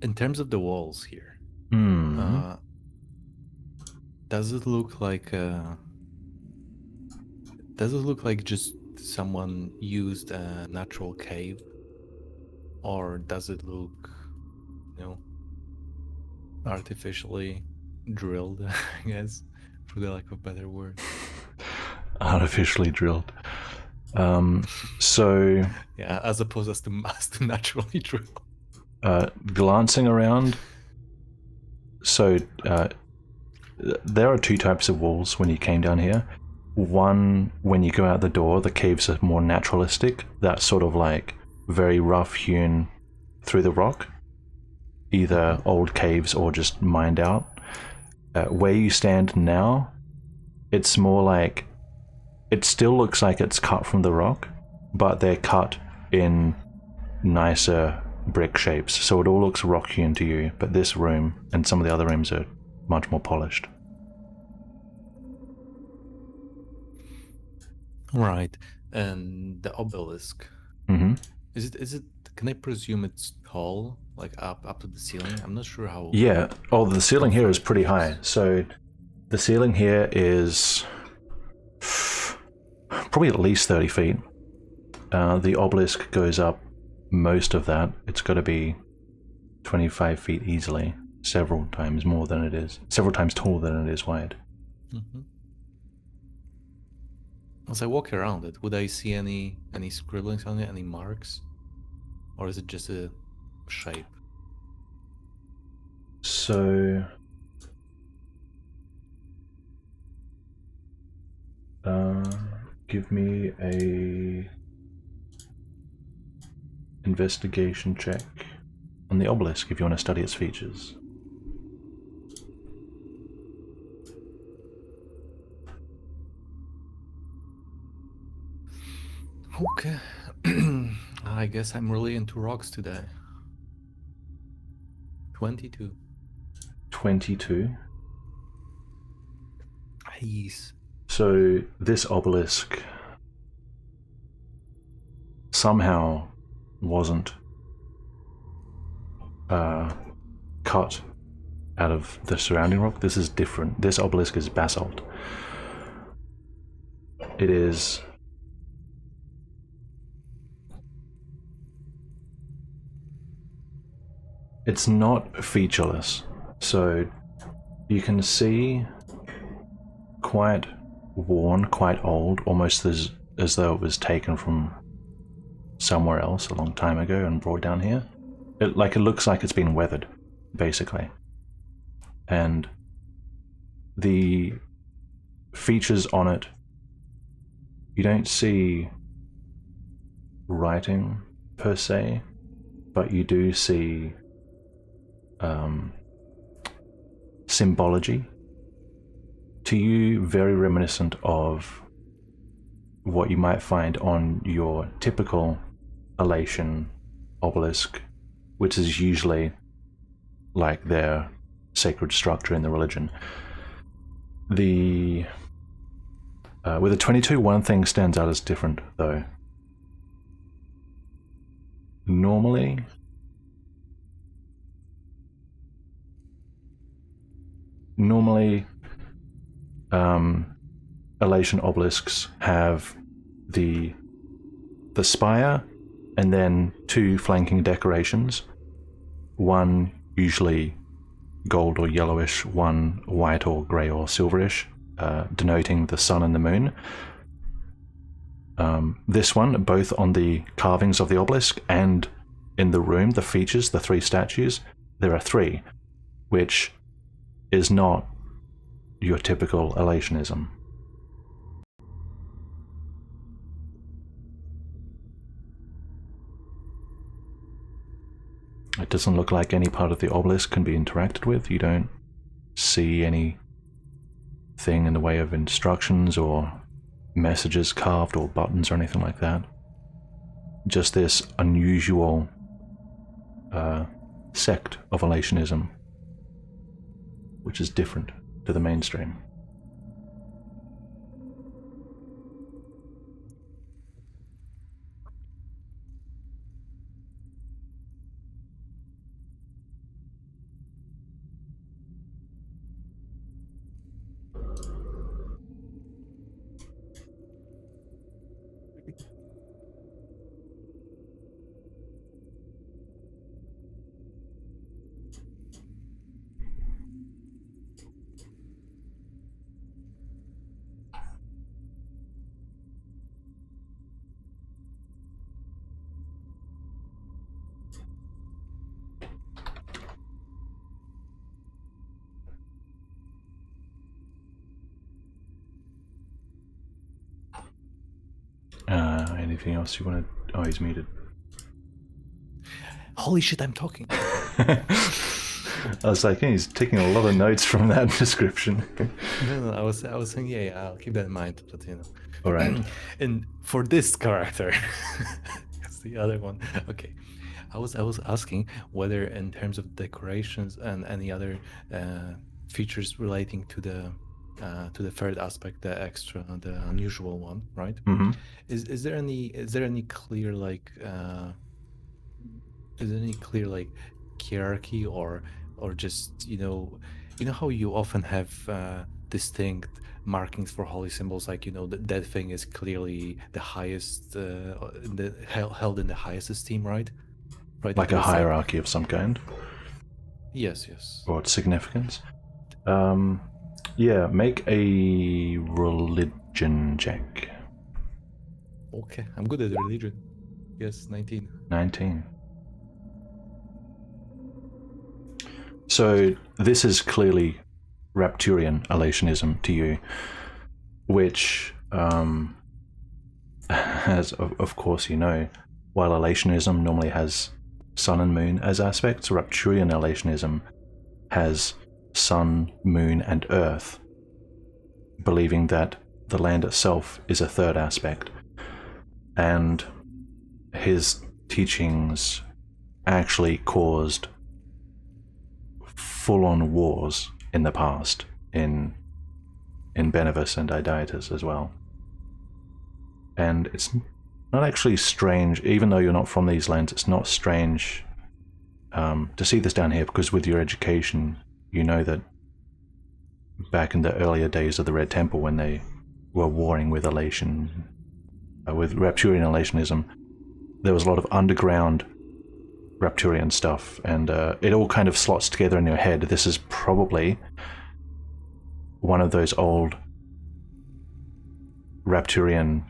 In terms of the walls here, Hmm. does it look like just someone used a natural cave, or does it look, artificially drilled? I guess, for the lack of a better word. Artificially drilled. So Yeah, as opposed as to naturally drilled. glancing around, so there are 2 types of walls when you came down here. One, when you go out the door, the caves are more naturalistic. That's sort of like very rough hewn through the rock, either old caves or just mined out. Where you stand now, it's more like, it still looks like it's cut from the rock, but they're cut in nicer brick shapes, so it all looks rock hewn to you. But this room and some of the other rooms are much more polished. Right, and the obelisk. Mm-hmm. Is it? Can I presume it's tall, like up to the ceiling? I'm not sure how. Yeah. Oh, the ceiling here is pretty high. So the ceiling here is probably at least 30 feet. The obelisk goes up most of that. It's got to be 25 feet easily, several times taller than it is wide. Mm-hmm. As I walk around it, would I see any scribblings on it, any marks, or is it just a shape? So give me a investigation check on the obelisk if you want to study its features. Okay. I guess I'm really into rocks today. 22. 22. Nice. So this obelisk somehow wasn't cut out of the surrounding rock. This is different. This obelisk is basalt. It is it's not featureless, so you can see quite worn, quite old, almost as though it was taken from somewhere else a long time ago and brought down here. It looks like it's been weathered, basically. And the features on it, you don't see writing per se, but you do see symbology. To you, very reminiscent of what you might find on your typical Elation obelisk, which is usually like their sacred structure in the religion. With the 22, one thing stands out as different, though. Normally, Elation obelisks have the spire and then two flanking decorations, one usually gold or yellowish, one white or grey or silverish, denoting the sun and the moon. This one, both on the carvings of the obelisk and in the room, the features, the three statues, there are three, which is not your typical Elationism. It doesn't look like any part of the obelisk can be interacted with. You don't see anything in the way of instructions or messages carved or buttons or anything like that. Just this unusual sect of Elationism, which is different to the mainstream. Anything else you want to... Oh, he's muted. Holy shit, I'm talking. I was like, he's taking a lot of notes from that description. No, I was saying, yeah, I'll keep that in mind, but you know. All right. And for this character, that's the other one. Okay, I was asking whether, in terms of decorations and any other features relating to the third aspect, the unusual one, right? Mm-hmm. Is there any clear hierarchy or just you know how you often have distinct markings for holy symbols, like that thing is clearly the highest held in the highest esteem, right? Like a hierarchy of some kind? Yes. Or its significance? Yeah, make a religion check. Okay, I'm good at religion. Yes, 19. 19. So this is clearly Rapturian Elationism to you, which as of course you know, while elationism normally has sun and moon as aspects, Rapturian elationism has sun, moon, and earth, believing that the land itself is a third aspect. And his teachings actually caused full-on wars in the past in Benevis and Idietus as well. And it's not actually strange, even though you're not from these lands, it's not strange to see this down here, because with your education, you know that back in the earlier days of the Red Temple, when they were warring with Elation, with Rapturian Elationism, there was a lot of underground Rapturian stuff, and it all kind of slots together in your head. This is probably one of those old Rapturian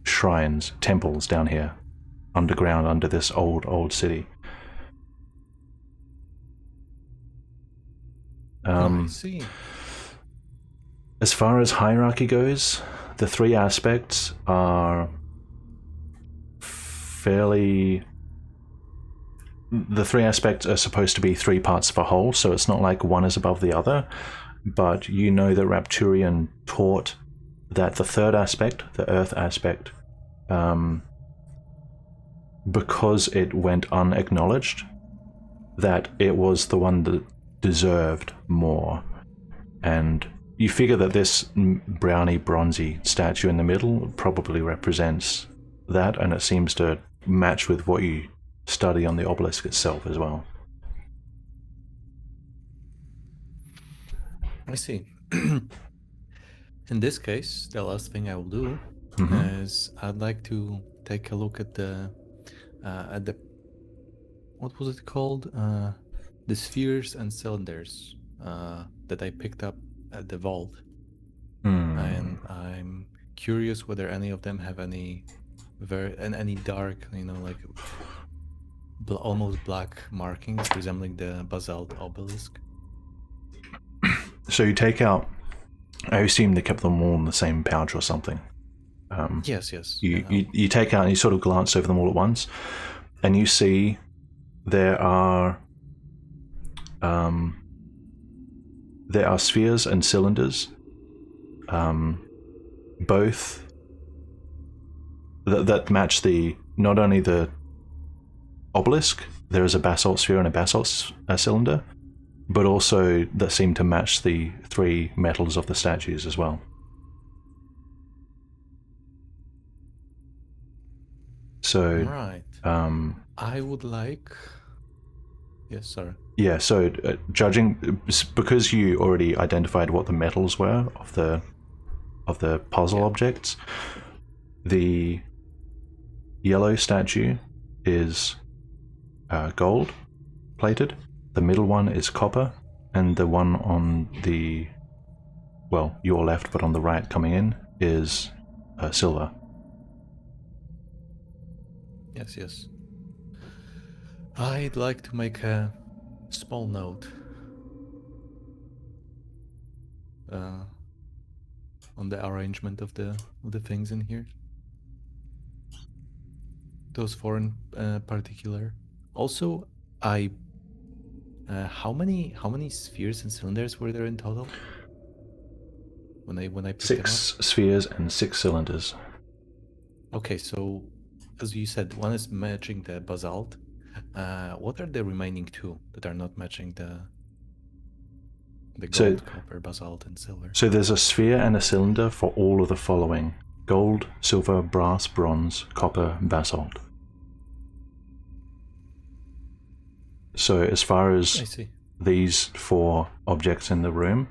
shrines, temples down here, underground under this old city. I see. As far as hierarchy goes, the three aspects are fairly... The three aspects are supposed to be three parts of a whole, so it's not like one is above the other, but you know that Rapturian taught that the third aspect, the earth aspect, because it went unacknowledged, that it was the one that deserved more. And you figure that this browny, bronzy statue in the middle probably represents that, and it seems to match with what you study on the obelisk itself as well. I see. In this case, the last thing I will do is I'd like to take a look at the what was it called? The spheres and cylinders that I picked up at the vault. And I'm curious whether any of them have any dark, like almost black markings resembling the basalt obelisk. So you take out... I assume they kept them all in the same pouch or something. Yes. You take out and you sort of glance over them all at once, and you see there are spheres and cylinders, both that match not only the obelisk. There is a basalt sphere and a basalt cylinder, but also that seem to match the three metals of the statues as well. So, right. I would like... Yes, sorry. Yeah, so judging, because you already identified what the metals were of the puzzle objects, the yellow statue is gold plated, the middle one is copper, and the one on the, well, your left but on the right coming in is silver. Yes. I'd like to make a small note on the arrangement of the things in here. Those four in particular. Also, how many spheres and cylinders were there in total? When I picked them up? 6 spheres and 6 cylinders. Okay, so as you said, one is matching the basalt. What are the remaining two that are not matching the gold, copper, basalt, and silver? So there's a sphere and a cylinder for all of the following: gold, silver, brass, bronze, copper, basalt. So as far as these 4 objects in the room,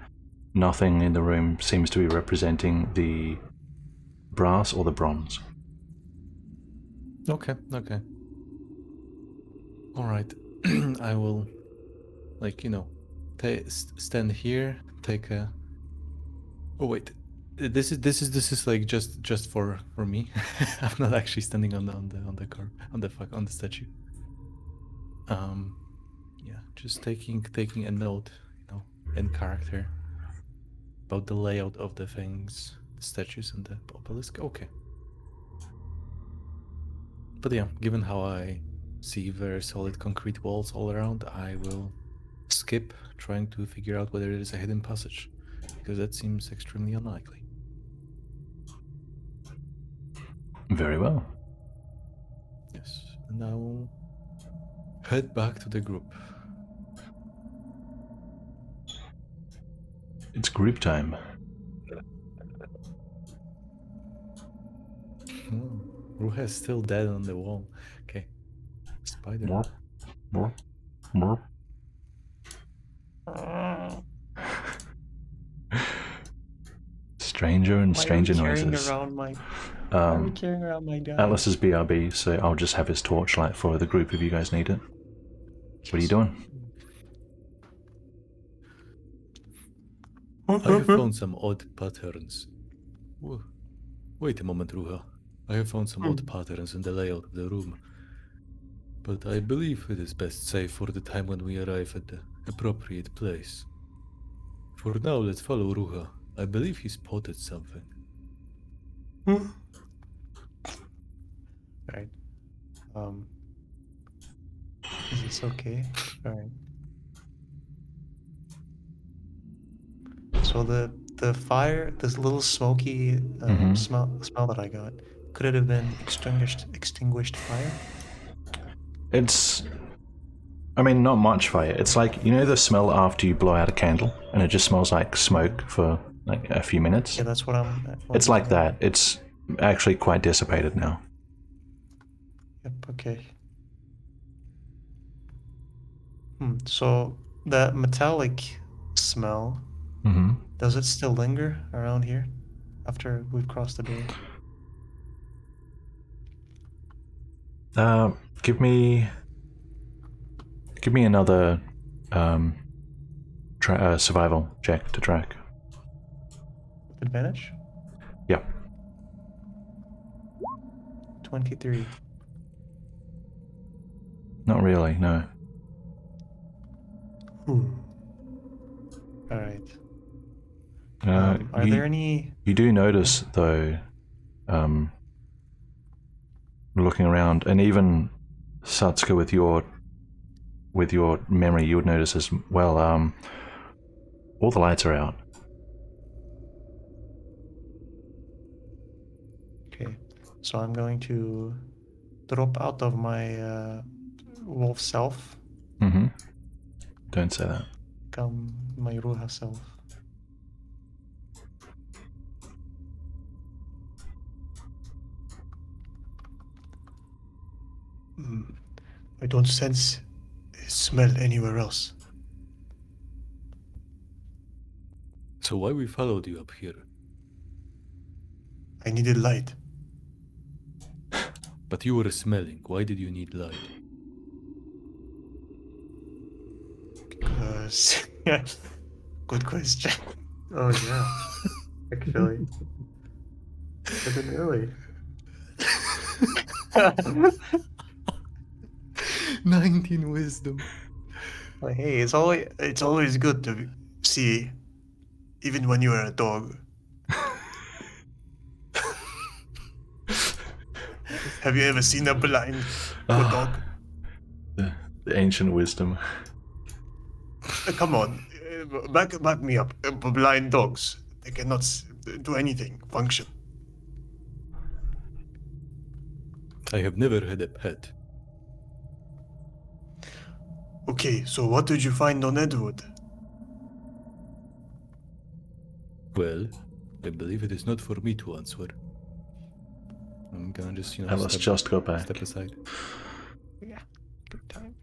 nothing in the room seems to be representing the brass or the bronze. Okay. All right. I will, stand here, take a... Oh wait, this is like just for me. I'm not actually standing on the statue. Yeah, just taking a note, in character about the layout of the things, the statues and the obelisk. Okay. But yeah, given how I see very solid concrete walls all around, I will skip trying to figure out whether it is a hidden passage, because that seems extremely unlikely. Very well. Yes, and I will head back to the group. It's group time. Ruha is still dead on the wall. Okay. Spider. Morp, morp, morp. Stranger and stranger noises. Why are we carrying around my dad? Atlas is BRB, so I'll just have his torchlight for the group if you guys need it. What are you doing? I have found some odd patterns. Wait a moment, Ruha. I have found some odd patterns in the layout of the room. But I believe it is best saved for the time when we arrive at the appropriate place. For now, let's follow Ruha. I believe he spotted something. Right. Is this okay? Alright. So the fire, this little smoky smell that I got, could it have been extinguished fire? It's... I mean, not much fire. It's like, you know the smell after you blow out a candle and it just smells like smoke for like a few minutes? Yeah, that's what I'm... It's like that. It's actually quite dissipated now. Yep, okay. So that metallic smell, does it still linger around here after we've crossed the door? Give me another survival check to track. Advantage? Yep. 23. Not really, no. Alright. Are there any... You do notice, though, looking around, and even Satsuka with your memory, you would notice as well, all the lights are out. Okay, so I'm going to drop out of my wolf self. Don't say that. Become my Ruha self. I don't sense a smell anywhere else. So why we followed you up here? I needed light. But you were smelling. Why did you need light? Because... Good question. Oh yeah. Actually. I didn't really. 19 wisdom. Well, hey, it's always good to see, even when you are a dog. Have you ever seen a blind dog? The ancient wisdom. Come on, back me up. Blind dogs, they cannot do anything, function. I have never had a pet. Okay, so what did you find on Edward? Well, I believe it is not for me to answer. I'm gonna just, Atlas just got back. step aside. Yeah, good time.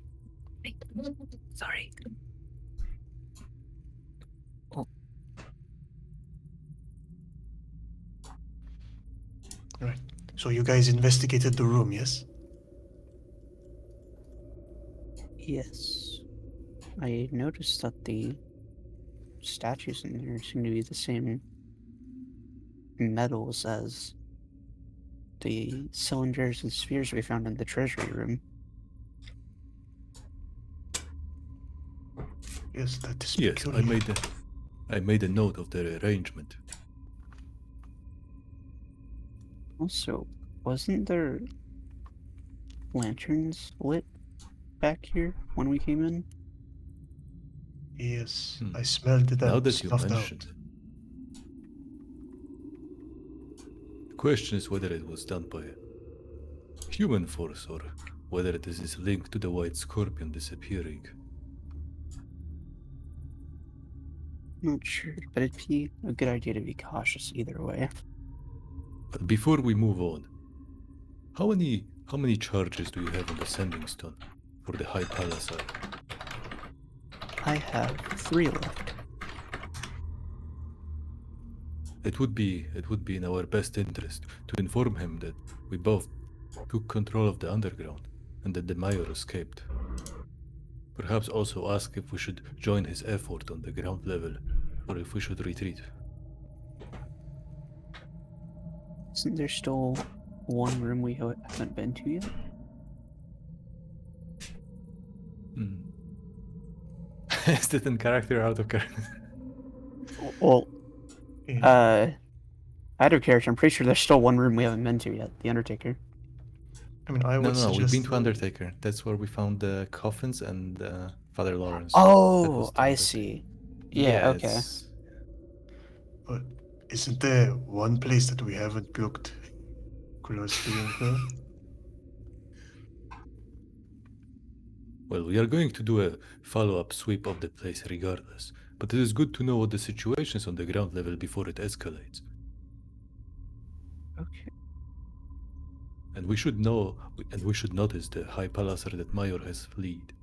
Sorry. Right. So you guys investigated the room, yes? Yes. I noticed that the statues in there seem to be the same metals as the cylinders and spheres we found in the treasury room. Yes, that is Yes, peculiar. I made a note of their arrangement. Also, wasn't there lanterns lit back here when we came in? Yes, Hmm. I smelled them Now that you snuffed mentioned out. it, the question is whether it was done by a human force or whether this is linked to the white scorpion disappearing. Not sure, but it'd be a good idea to be cautious either way. But before we move on, how many charges do you have on the sending stone for the high palisade? I have 3 left. It would be in our best interest to inform him that we both took control of the underground and that the mayor escaped. Perhaps also ask if we should join his effort on the ground level or if we should retreat. Isn't there still one room we haven't been to yet? Hmm. Is that in character or out of character? Well, Yeah. out of character, I'm pretty sure there's still one room we haven't been to yet. The Undertaker. I mean, I would No, we've been suggest. to Undertaker. That's where we found the coffins and Father Lawrence. Oh, the I Undertaker. see. Yeah, okay. it's- But isn't there one place that we haven't looked closely into? Well, we are going to do a follow-up sweep of the place regardless, but it is good to know what the situation is on the ground level before it escalates. Okay. And we should notice the high palisade that Mayor has fled.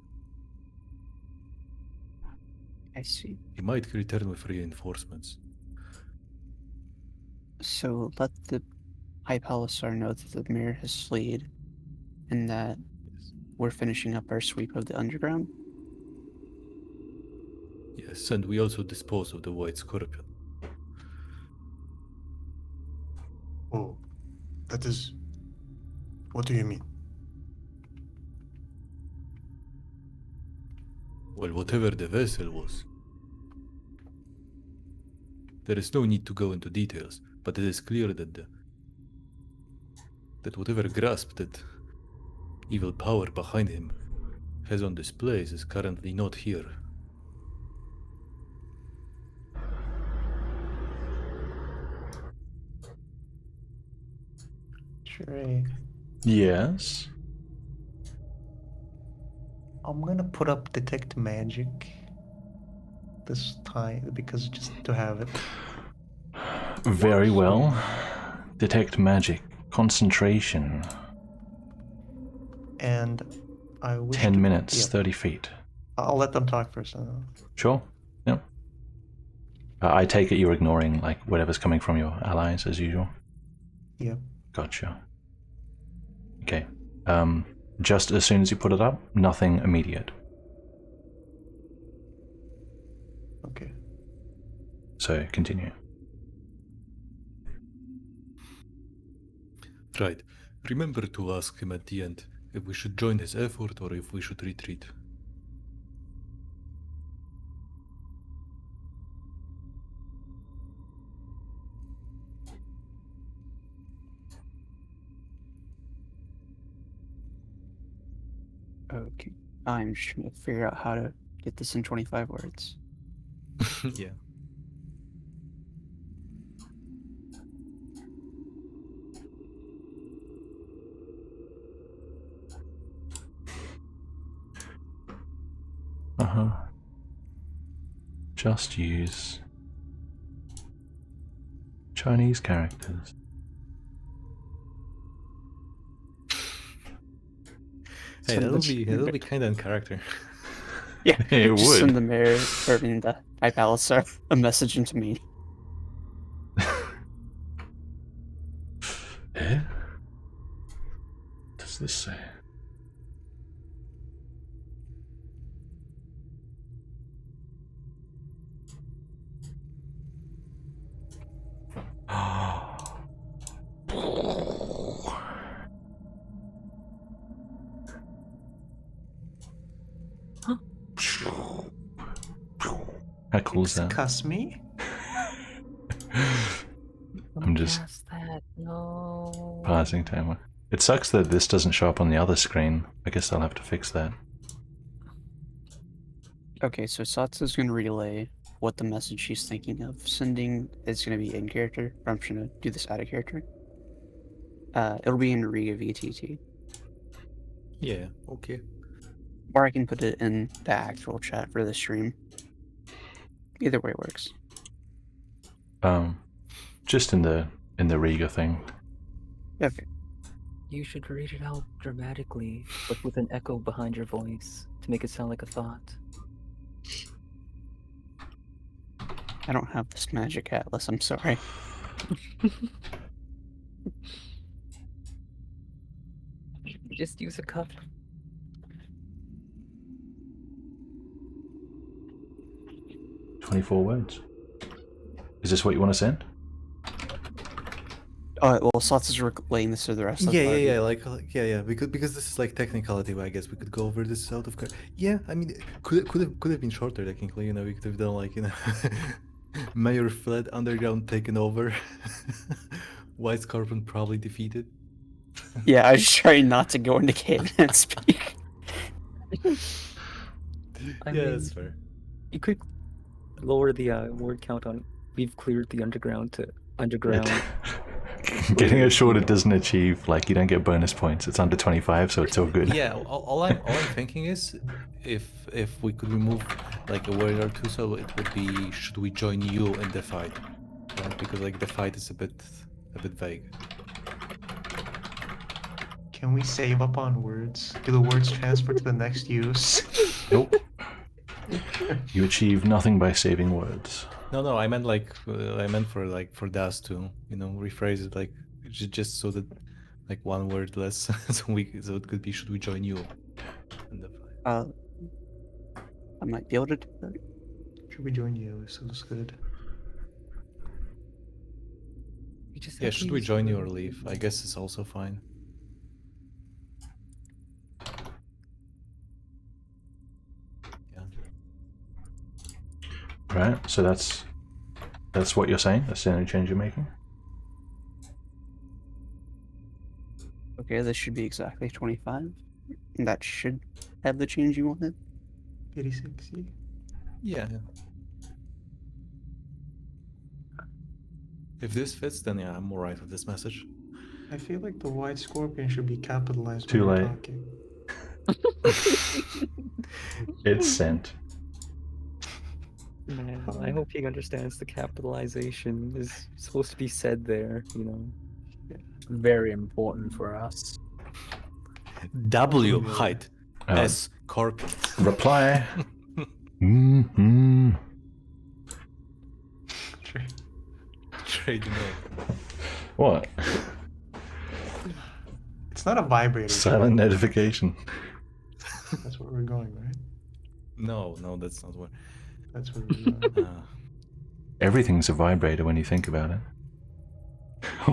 I see. He might return with reinforcements. So let the High Palisar know that the mayor has fled and that we're finishing up our sweep of the underground. Yes, and we also dispose of the white scorpion. Oh, that is. What do you mean? Well, whatever the vessel was. There is no need to go into details, but it is clear that that whatever grasp that evil power behind him has on this place is currently not here. Trey, Yes. I'm gonna put up detect magic this time because just to have it. Very well. Detect magic. Concentration. And I wish 10 to- minutes, yeah, 30 feet. I'll let them talk first. Sure. Yep. I take it you're ignoring like whatever's coming from your allies as usual. Yeah. Gotcha. Okay. Just as soon as you put it up, nothing immediate. Okay. So continue. Right. Remember to ask him at the end if we should join his effort or if we should retreat. Okay. I'm just trying to figure out how to get this in 25 words. Yeah. Just use Chinese characters. Hey, Send that'll the- be kind of in character. Yeah, It just would. send the mayor or the High Palisar a message into me. Eh? What does this say? How cool is that? Excuse me? I'm just Cast that. No. passing time. It sucks that this doesn't show up on the other screen. I guess I'll have to fix that. Okay, so Satsu's gonna relay what the message she's thinking of sending is gonna be in character. I'm just gonna do this out of character. It'll be in Riiga VTT. Yeah, okay. Or I can put it in the actual chat for the stream. Either way works. Just in the Riiga thing. Okay. You should read it out dramatically, but with an echo behind your voice to make it sound like a thought. I don't have this magic atlas, I'm sorry. Just use a cup. $24 words. Is this what you want to send? Well, Satsu's relaying this to the rest of the party. Yeah. Because this is like technicality, I guess we could go over this out of. Yeah, I mean, could have been shorter technically. You know, we could have done like Mayor fled, underground taken over, White Scorpion probably defeated. Yeah, I was trying not to go into canon and speak. I Yeah, mean, that's fair. you could lower the word count on we've cleared the underground to underground. Getting it shorter doesn't achieve, like, you don't get bonus points. It's under 25, so it's all good. Yeah, all I'm thinking is if we could remove like a word or two, so it would be should we join you in the fight? Right? Because like the fight is a bit vague. Can we save up on words? Do the words transfer to the next use? Nope. You achieve nothing by saving words. No, I meant like for Das to rephrase it like just so that like one word less, so it could be should we join you in the fight? I might be able to do that. Should we join you? Sounds good. You just Yeah, have to should we use join you or words. leave? I guess it's also fine. Yeah. Right, so that's what you're saying? That's the only change you're making? Okay, this should be exactly 25. And that should have the change you wanted. 86, yeah. Yeah. If this fits, then yeah, I'm alright with this message. I feel like the White Scorpion should be capitalized Too when you're late. talking. It's sent. Man, I hope he understands the capitalization is supposed to be said there, you know. Very important for us. W height. Uh, S corp. Reply. Mm-hmm. Trade name. What? It's not a vibrator. Silent notification. That's where we're going, right? No, that's not what. That's where we're going. Everything's a vibrator when you think about it.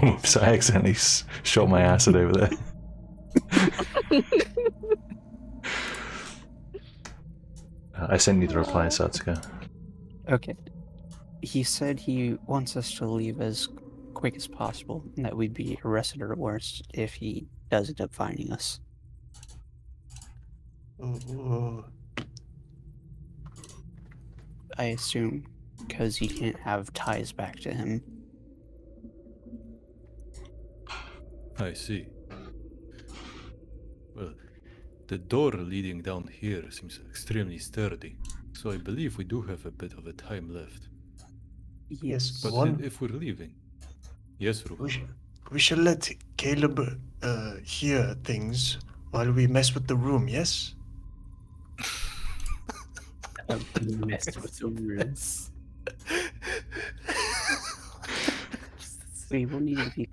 Oops, I accidentally shot my acid over there. I sent you the reply, Satsuka. Okay. He said he wants us to leave as quick as possible and that we'd be arrested or worse if he does end up finding us. Oh. I assume because he can't have ties back to him. I see. Well, the door leading down here seems extremely sturdy, so I believe we do have a bit of a time left. Yes, But one. if we're leaving, yes, Ruka. We shall let Caleb hear things while we mess with the room, yes? Messed with the room. We will need to be.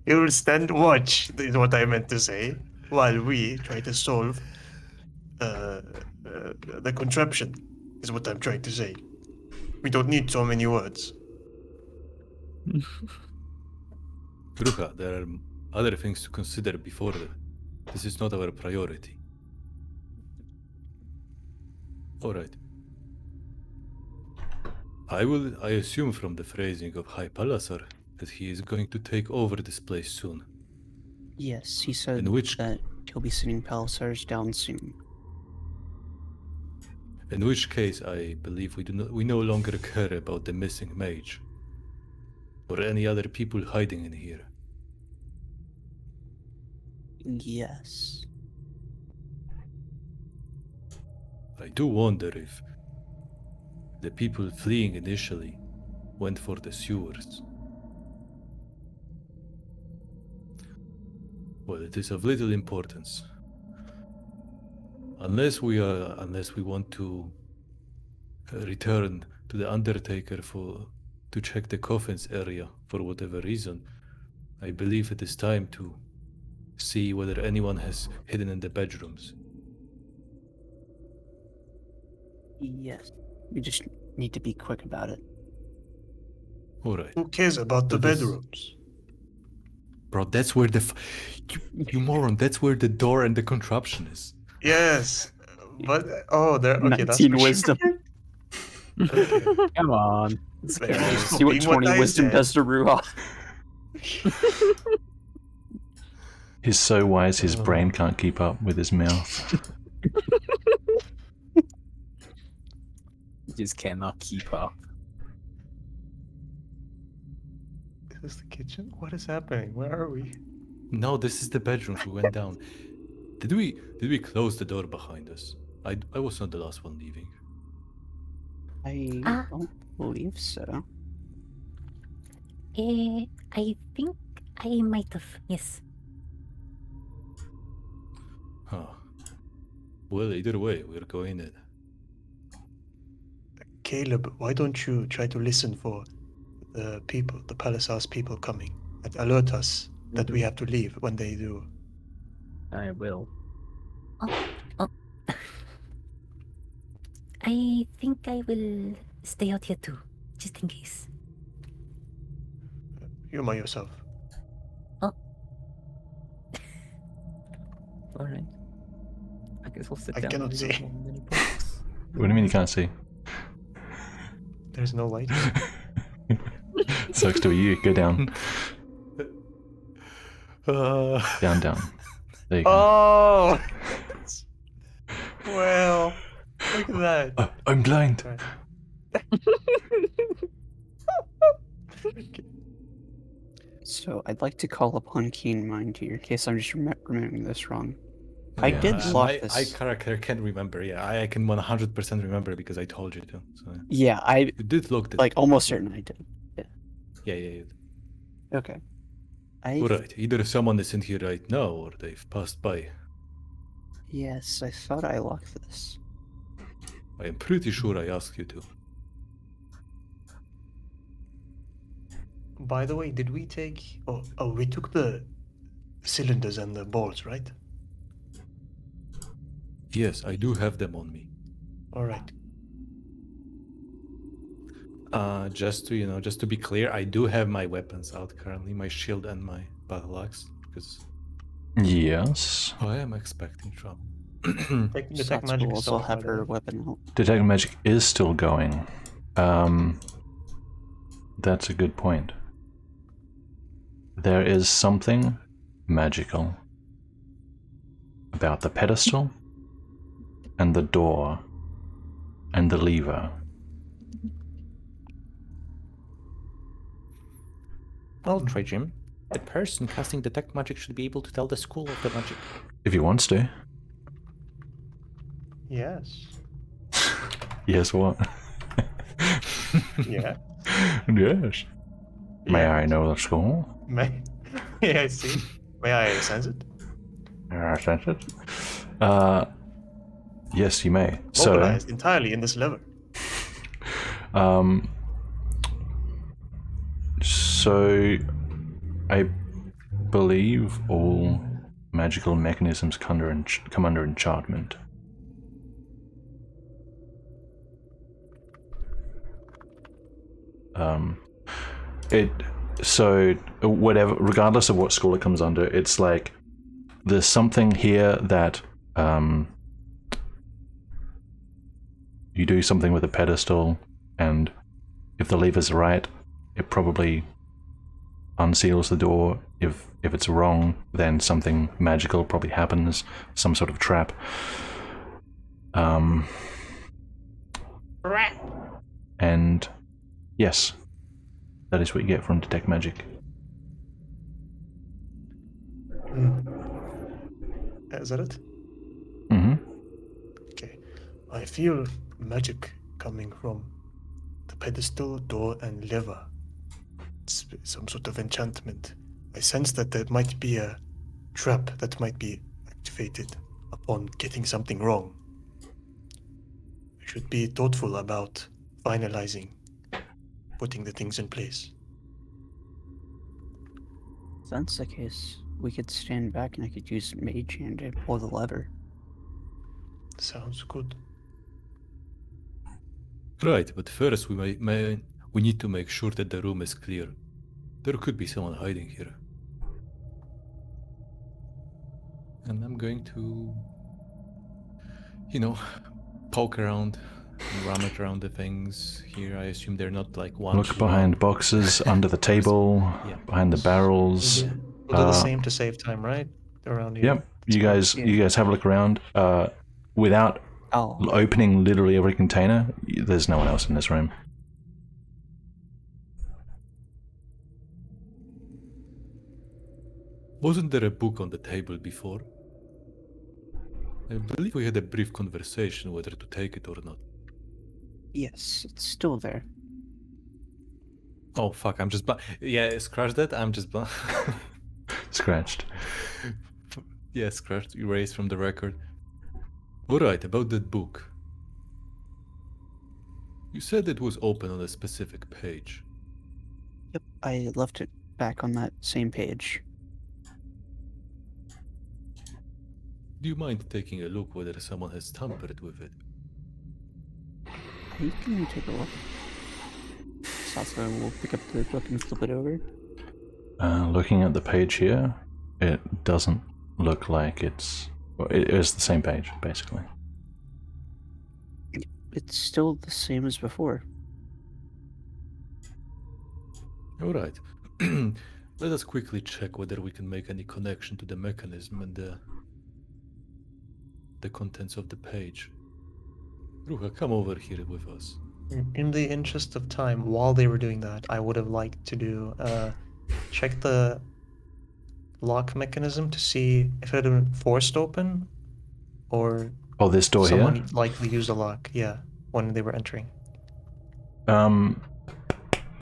You will stand watch, is what I meant to say, while we try to solve the contraption, is what I'm trying to say. We don't need so many words. Ruka, there are other things to consider before that. This is not our priority. Alright. I assume from the phrasing of High Palasar that he is going to take over this place soon. Yes, he said In which- that he'll be sending Palisars down soon. In which case, I believe we no longer care about the missing mage. Or any other people hiding in here. Yes. I do wonder if the people fleeing initially went for the sewers. Well, it is of little importance. Unless we want to return to the Undertaker to check the coffins area for whatever reason, I believe it is time to see whether anyone has hidden in the bedrooms. Yes. We just need to be quick about it. All right, Who cares about the So this- bedrooms? bro. That's where you moron. That's where the door and the contraption is. Yes, but there. Okay, that's 19 for wisdom. Sure. Okay. Come on. Let's Thank go. you. See what Being what 20 I wisdom said. does to Ruha. He's so wise his brain can't keep up with his mouth. Just cannot keep up. Is this the kitchen? What is happening? Where are we? No, this is the bedrooms we went down. Did we close the door behind us? I was not the last one leaving. I Ah. don't believe so. I think I might have. Yes. Huh. Well, either way, we're going in. Caleb, why don't you try to listen for the people, the Palace House people coming, and alert us that we have to leave when they do. I will. I think I will stay out here too, just in case. Humor yourself. Alright. I guess we'll sit I down. cannot and see. read the mini books. What do you mean you can't see? There's no light. Sucks to be you. Go down. Down, down. There you go. Oh! Well, look at that. I'm blind. So I'd like to call upon keen mind here, in case I'm just remembering this wrong. I Yeah. did lock I this. character can't remember. Yeah, I can 100% remember because I told you to. So Yeah, I you did lock this. like almost certain I did. Yeah. Okay. I All right. Either someone is in here right now or they've passed by. yes, I thought I locked this. I am pretty sure I asked you to. By the way, did we take... Oh, we took the cylinders and the balls, right? Yes, I do have them on me. Alright. Just to be clear, I do have my weapons out currently, my shield and my battle axe, because Yes. I am expecting trouble. The tech Satsu magic will is also still have her weapon out. Detect magic is still going. That's a good point. There is something magical about the pedestal and the door and the lever. I'll try, Jim. The person casting detect magic should be able to tell the school of the magic. If he wants to. Yes. Yes, what? Yeah. Yes. May Yeah. I know the school? May I see? May I sense it? May I sense it? Yes, you may. Mobilized entirely in this lever. So, I believe all magical mechanisms come under enchantment. Whatever, regardless of what school it comes under, it's like there's something here that you do something with a pedestal, and if the lever's right, it probably unseals the door. If it's wrong, then something magical probably happens, some sort of trap. And yes, that is what you get from detect magic. Is that it? Mm-hmm. Okay. I feel magic coming from the pedestal, door, and lever. It's some sort of enchantment. I sense that there might be a trap that might be activated upon getting something wrong. I should be thoughtful about finalizing, putting the things in place. If that's the case, we could stand back and I could use Mage Hand to pull the lever. Sounds good. Right, but first we need to make sure that the room is clear. There could be someone hiding here. And I'm going to, poke around and rummage around the things here. I assume they're not like one. Look behind boxes, under the table, Yeah. behind the barrels. We'll do the same to save time, right? Around here. Yep. You guys have a look around. Without opening literally every container, there's no one else in this room. Wasn't there a book on the table before? I believe we had a brief conversation whether to take it or not. Yes, it's still there. Oh fuck, I'm just scratch that, I'm just Scratched. Yeah, scratched, erased from the record. Alright, about that book. You said it was open on a specific page. Yep, I left it back on that same page. Do you mind taking a look whether someone has tampered with it? You can take a look. Sasha will pick up the book and flip it over. Looking at the page here, it doesn't look like it is the same page, basically. It's still the same as before. Alright. Let us quickly check whether we can make any connection to the mechanism and the contents of the page. Ruha, come over here with us. In the interest of time, while they were doing that, I would have liked to do check the lock mechanism to see if it had been forced open, or this door someone here. likely used a lock. Yeah, when they were entering.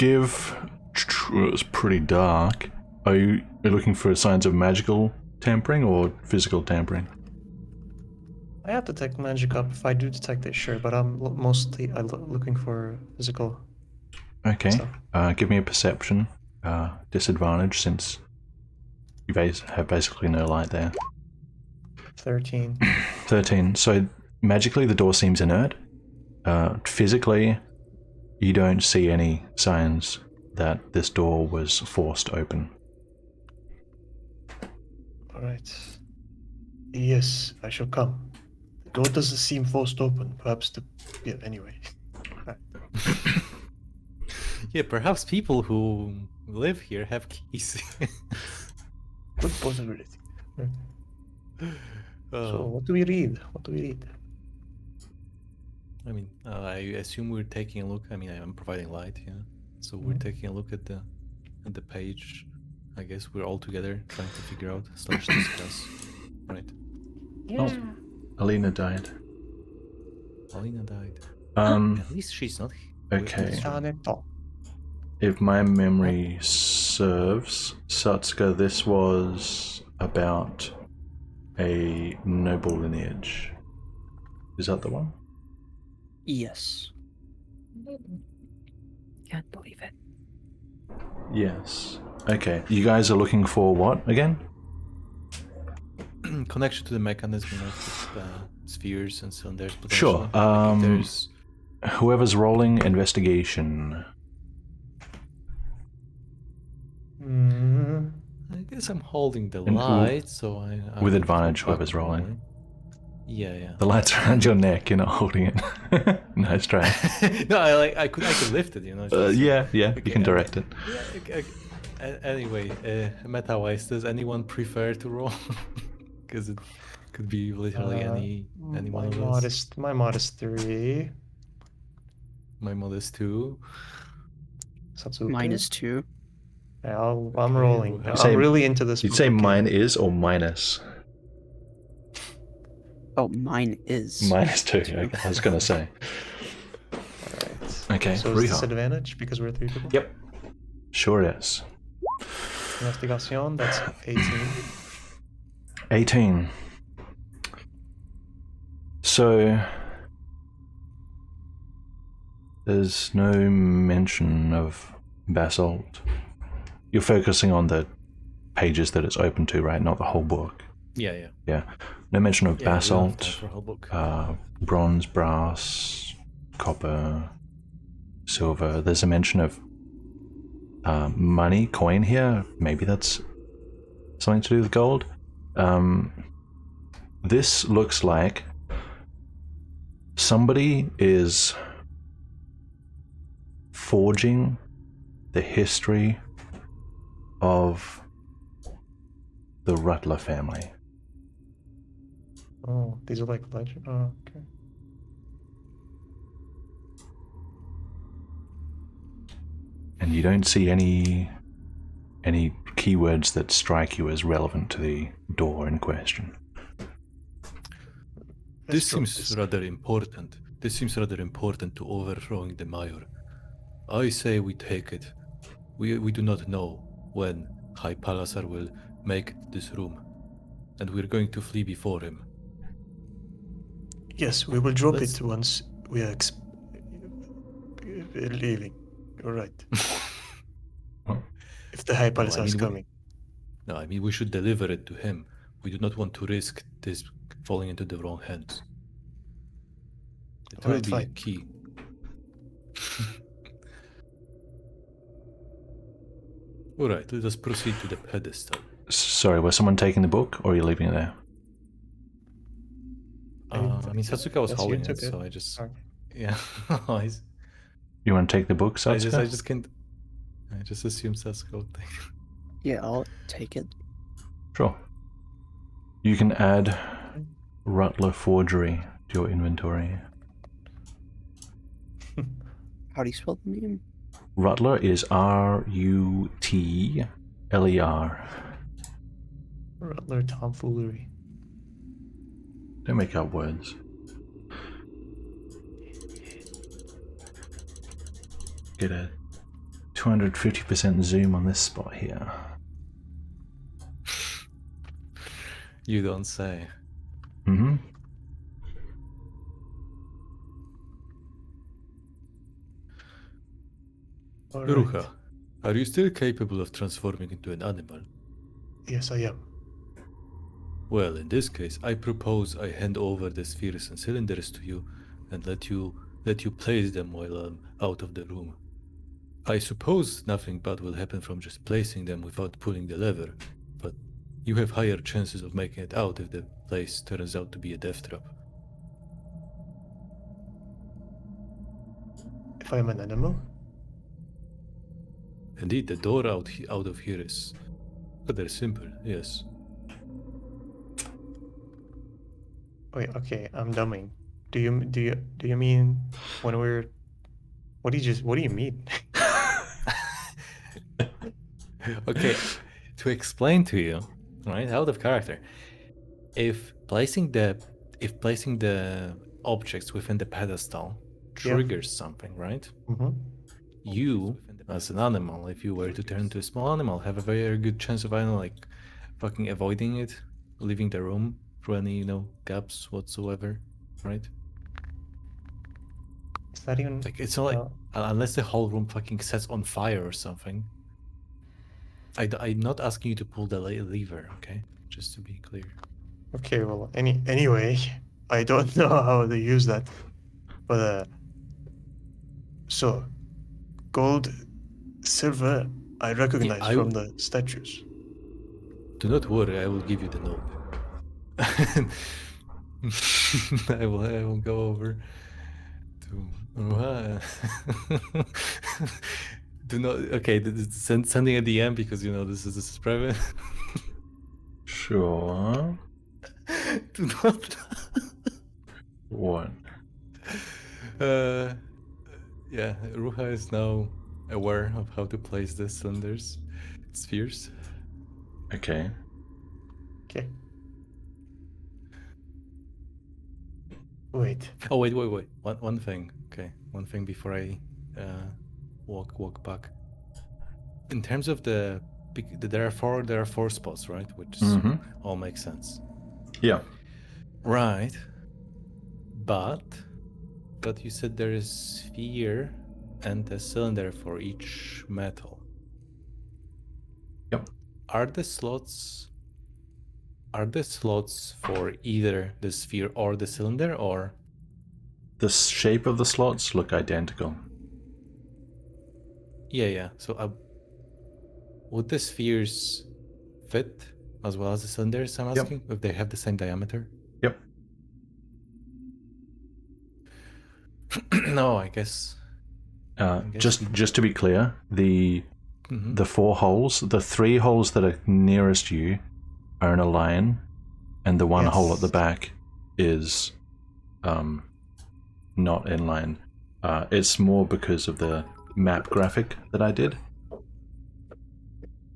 It's pretty dark. Are you looking for signs of magical tampering or physical tampering? I have detect magic up. If I do detect it, sure, but I'm mostly looking for physical. Okay. stuff. Give me a perception. Disadvantage since you have basically no light there. 13. 13. So magically the door seems inert. Physically, you don't see any signs that this door was forced open. Alright. Yes, I shall come. The door doesn't seem forced open. Perhaps yeah, anyway. Yeah, perhaps people who live here have keys. Good possibility. So, what do we read? I mean, I assume we're taking a look. I mean, I'm providing light, yeah. So we're taking a look at the page. I guess we're all together trying to figure out / discuss. Right. Yeah. Oh, Alina died. Alina died. Um. At least she's not. Okay. Taneto. If my memory serves, Satsuka, this was about a noble lineage. Is that the one? Yes. Can't believe it. Yes. Okay. You guys are looking for what again? Connection to the mechanism of spheres and cylinders. Sure. Like if there's Whoever's rolling investigation. I guess I'm holding the And light, so I with will advantage, talk whoever's rolling. Yeah. The light's around your neck. You're not holding it. Nice try. No, I could lift it, Yeah. You can direct it. Yeah, Anyway, meta-wise, does anyone prefer to roll? Because it could be literally any one of us. My modest 3. My modest 2. Satsuki. -2. Yeah, I'm Okay, rolling. Ruha. I'm Say- really into this. Did you say book mine game. is or minus? Oh, mine is. -2. Two. Okay, I was going to say. Alright. Okay, So is Riiga. disadvantage because we're 3 people? Yep. Sure is. Investigation, that's 18. 18. So there's no mention of basalt. You're focusing on the pages that it's open to, right? Not the whole book. Yeah. Yeah. No mention of Yeah, we don't have time basalt, for a whole book. bronze, brass, copper, silver. There's a mention of money, coin here. Maybe that's something to do with gold. This looks like somebody is forging the history of the Rutler family. Oh, these are like legend. Oh, okay. And you don't see any keywords that strike you as relevant to the door in question. This seems rather important. This seems rather important to overthrowing the mayor. I say we take it. We do not know when High Palasar will make this room, and we're going to flee before him. Yes, we will drop Let's- it once we are leaving. You're right. If the High No, I Palace is mean, we- coming. No, I mean we should deliver it to him. We do not want to risk this falling into the wrong hands. It will Alright, be fine. key. All right, let us proceed to the pedestal. Sorry, was someone taking the book, or are you leaving it there? I mean, Satsuka was Yes, you holding it, took it. so I just Sorry. yeah. I You want to take the book, Satsuka? I just can't. I just assume Satsuka will take it. Yeah, I'll take it. Sure. You can add Rutler Forgery to your inventory. How do you spell the name? Rutler is Rutler. Rutler tomfoolery. Don't make up words. Get a 250% zoom on this spot here. You don't say. Mm-hmm. Alright. Ruha, are you still capable of transforming into an animal? Yes, I am. Well, in this case, I propose I hand over the spheres and cylinders to you and let you place them while I'm out of the room. I suppose nothing bad will happen from just placing them without pulling the lever, but you have higher chances of making it out if the place turns out to be a death trap. If I am an animal? Indeed, the door out of here is rather simple, yes. Wait, okay, I'm dumbing. Do you mean when we're what do you mean? Okay, to explain to you, right, out of character, if placing the objects within the pedestal triggers something, right? Mm-hmm. You, as an animal, if you were to turn into a small animal, have a very good chance of, I don't know, like, fucking avoiding it, leaving the room through any, gaps whatsoever, right? Is that even Like, it's not like, unless the whole room fucking sets on fire or something. I'm not asking you to pull the lever, okay? Just to be clear. okay, well anyway, I don't know how to use that. But so gold, silver I recognize I from w- the statues. Do not worry, I will give you the note. I will go over to Do not. Okay, sending a DM because this is private. Sure. Do not. What? Yeah, Ruha is now aware of how to place the cylinders, spheres. Okay. Okay. Wait. Oh wait. One thing. Okay, one thing before I walk back. In terms of there are four spots, right? Which Mm-hmm. all makes sense. Yeah. Right. But you said there is sphere and a cylinder for each metal. Yep. Are the slots for either the sphere or the cylinder, or The shape of the slots look identical. yeah. So would the spheres fit as well as the cylinders? I'm Yep. asking if they have the same diameter. Yep. No, I guess. Just to be clear, the Mhm. the 4 holes, the 3 holes that are nearest you are in a line, and the one hole at the Yes. back is not in line. It's more because of the map graphic that I did.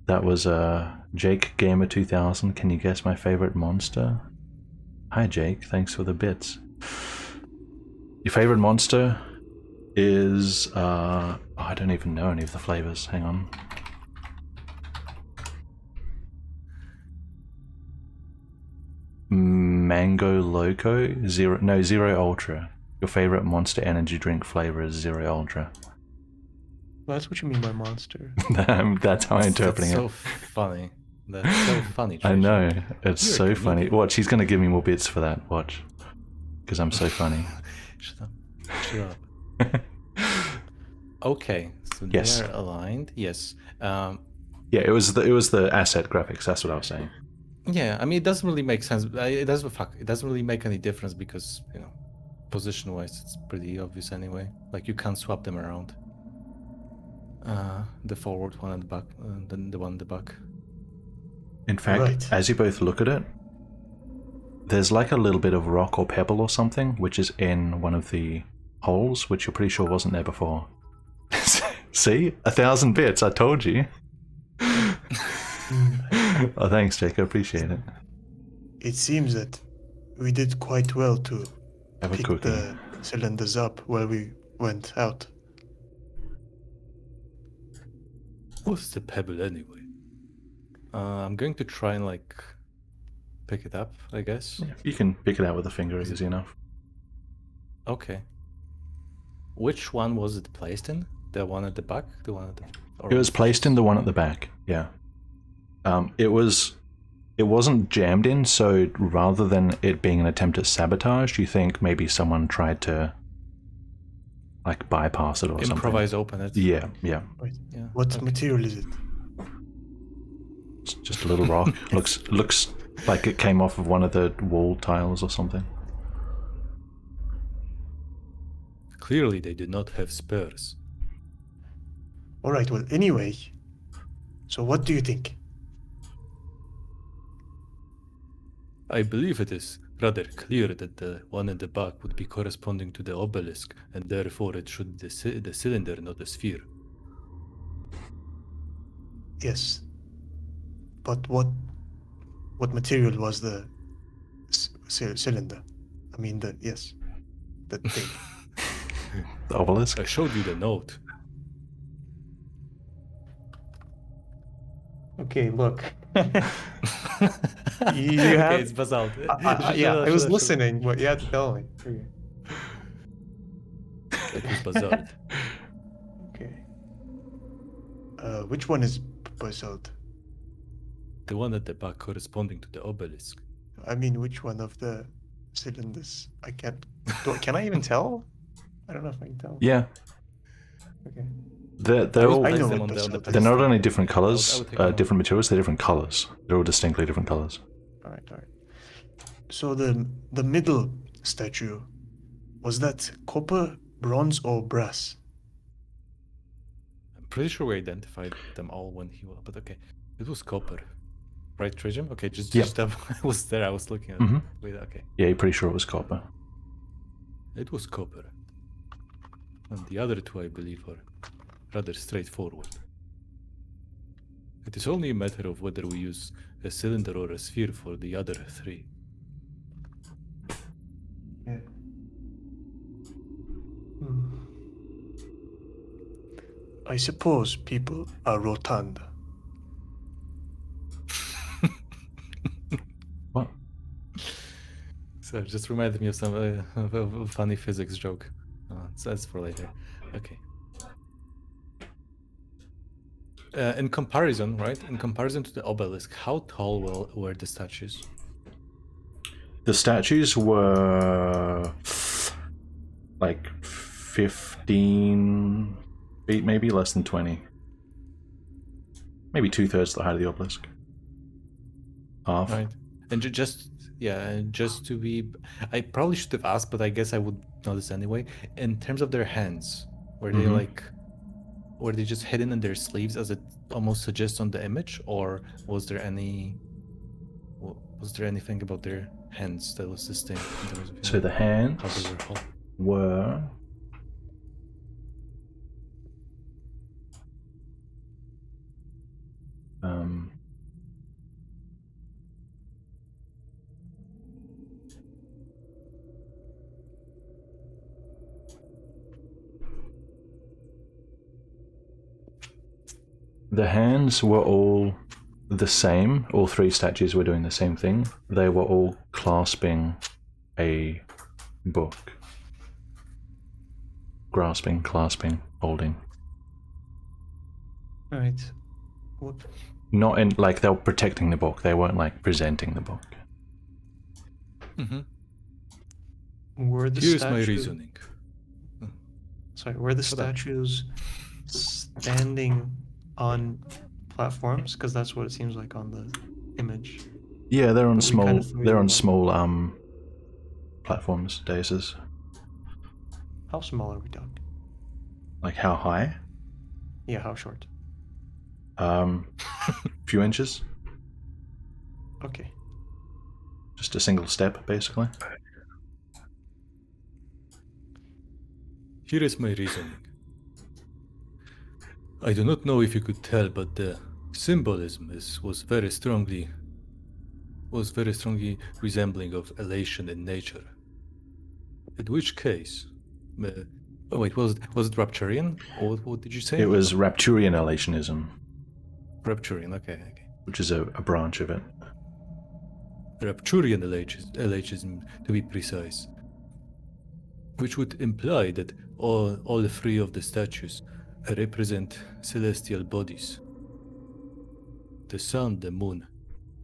That was Jake Gamer 2000. Can you guess my favorite monster? Hi Jake, thanks for the bits. Your favorite monster is I don't even know any of the flavors. Hang on. Mango Loco Zero Ultra. Your favorite Monster Energy drink flavor is Zero Ultra. That's what you mean by monster. That's how I'm interpreting That's it. so funny. That's so funny. I Trajan. know, it's You're a so funny. comedian. Watch, he's gonna give me more bits for that. Watch, because I'm so funny. Shut up. Shut up. Okay, so Yes. they're aligned. Yes. Yeah, it was the asset graphics. That's what I was saying. Yeah, I mean, it doesn't really make sense. It doesn't really make any difference because position-wise, it's pretty obvious anyway. Like you can't swap them around. The forward one and the back, then the one in the back. In fact, Right. as you both look at it, there's like a little bit of rock or pebble or something, which is in one of the holes, which you're pretty sure wasn't there before. See? 1,000 bits, I told you. Oh, thanks, Jake, I appreciate it. It seems that we did quite well to Have a pick cookie. the cylinders up while we went out. What's the pebble anyway? I'm going to try and pick it up, I guess. Yeah, you can pick it out with a finger, Is it- easy enough. Okay. Which one was it placed in? The one at the back? The one at the... or It was placed in the one at the back, yeah. It wasn't jammed in, so rather than it being an attempt at sabotage, you think maybe someone tried to bypass it or improvise open it. something. Yeah. Yeah. What okay. material is it? It's just a little rock. looks like it came off of one of the wall tiles or something. Clearly they did not have spurs. Alright, well, anyway. So what do you think? I believe it is rather clear that the one in the back would be corresponding to the obelisk, and therefore it should be the cylinder, not the sphere. Yes. But what material was the cylinder? I mean, the thing. The obelisk? I showed you the note. Okay, look. You Okay, have- it's basalt. I was listening, but you had to tell me. It was basalt. Okay. Which one is basalt? The one at the back corresponding to the obelisk. I mean, which one of the cylinders? I can't. Can I even tell? I don't know if I can tell. Yeah. Okay. They're all. I know them what on basalt the is. They're not only different I colors, would take them different materials. They're different colors. They're all distinctly different colors. All right. So the middle statue, was that copper, bronze, or brass? pretty sure we identified them all when he was. But okay, it was copper, right, Trijim? Okay, just I was there. I was looking at Mhm. it. Wait, okay, Yeah, you're pretty sure it was copper. it was copper, and the other two, I believe, are rather straightforward. It is only a matter of whether we use a cylinder or a sphere for the other three. Yeah. Hmm. I suppose people are rotund. What? So it just reminded me of some of a funny physics joke. So that's for later. Okay. In comparison, right? In comparison to the obelisk, how tall were the statues? The statues were like 15 feet, maybe less than 20. Maybe 2/3 the height of the obelisk. Half. Right. And just to be, I probably should have asked, but I guess I would know this anyway. In terms of their hands, were they were they just hidden in their sleeves, as it almost suggests on the image, or was there anything about their hands that was distinct in terms of So the how hands they were whole? were the hands were all the same. All three statues were doing the same thing. They were all clasping a book. Grasping, clasping, holding. Right. What? Not in like they were protecting the book. They weren't like presenting the book. Were the Here's my statues... reasoning. Sorry, were the Shut up. statues standing on platforms? Because that's what it seems like on the image. Yeah, they're on But we kind of they're on familiar- small platforms, daises. How small are we talking? Like how high? Yeah, how short? Few inches. Okay. Just a single step, basically. Here is my reasoning. I do not know if you could tell, but the symbolism was very strongly resembling of elation in nature. In which case, oh wait, was it Rapturian, or what did you say? It was Rapturian elationism, Rapturian. Okay. which is a branch of it. Rapturian elatism, to be precise, which would imply that all three of the statues represent celestial bodies: the sun, the moon,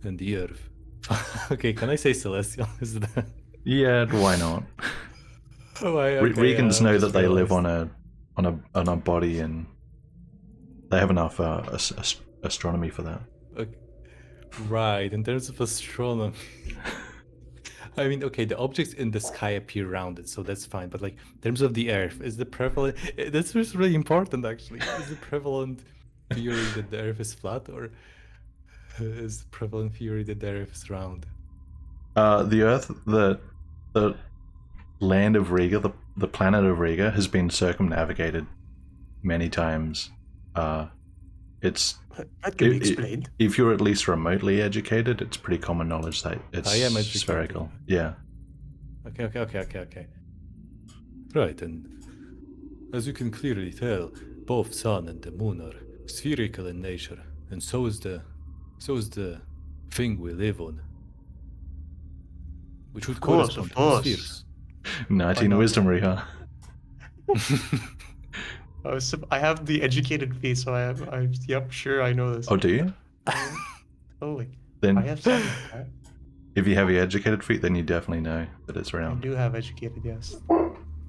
and the earth. Okay, can I say celestial? Is that? Yeah, why not? Oh, Regans know that they live on a body, and they have enough astronomy for that. Okay. Right, in terms of astronomy. I mean, okay, the objects in the sky appear rounded, so that's fine. But like, in terms of the Earth, is the prevalent? That's just really important, actually. Is the prevalent theory that the Earth is flat, or is the prevalent theory that the Earth is round? The Earth, the land of Riiga, the planet of Riiga, has been circumnavigated many times. It's That can be explained. if you're at least remotely educated, it's pretty common knowledge that it's I am educated. spherical. Yeah. Okay. Right, and as you can clearly tell, both sun and the moon are spherical in nature, and so is the thing we live on, which would course, correspond of to the course. spheres. 19 know wisdom, that. Riha. I have the educated feet, so yep, sure, I know this. Oh, do you? Totally. Then I have some. Right? if you have your educated feet, then you definitely know that it's I round. do have educated, yes.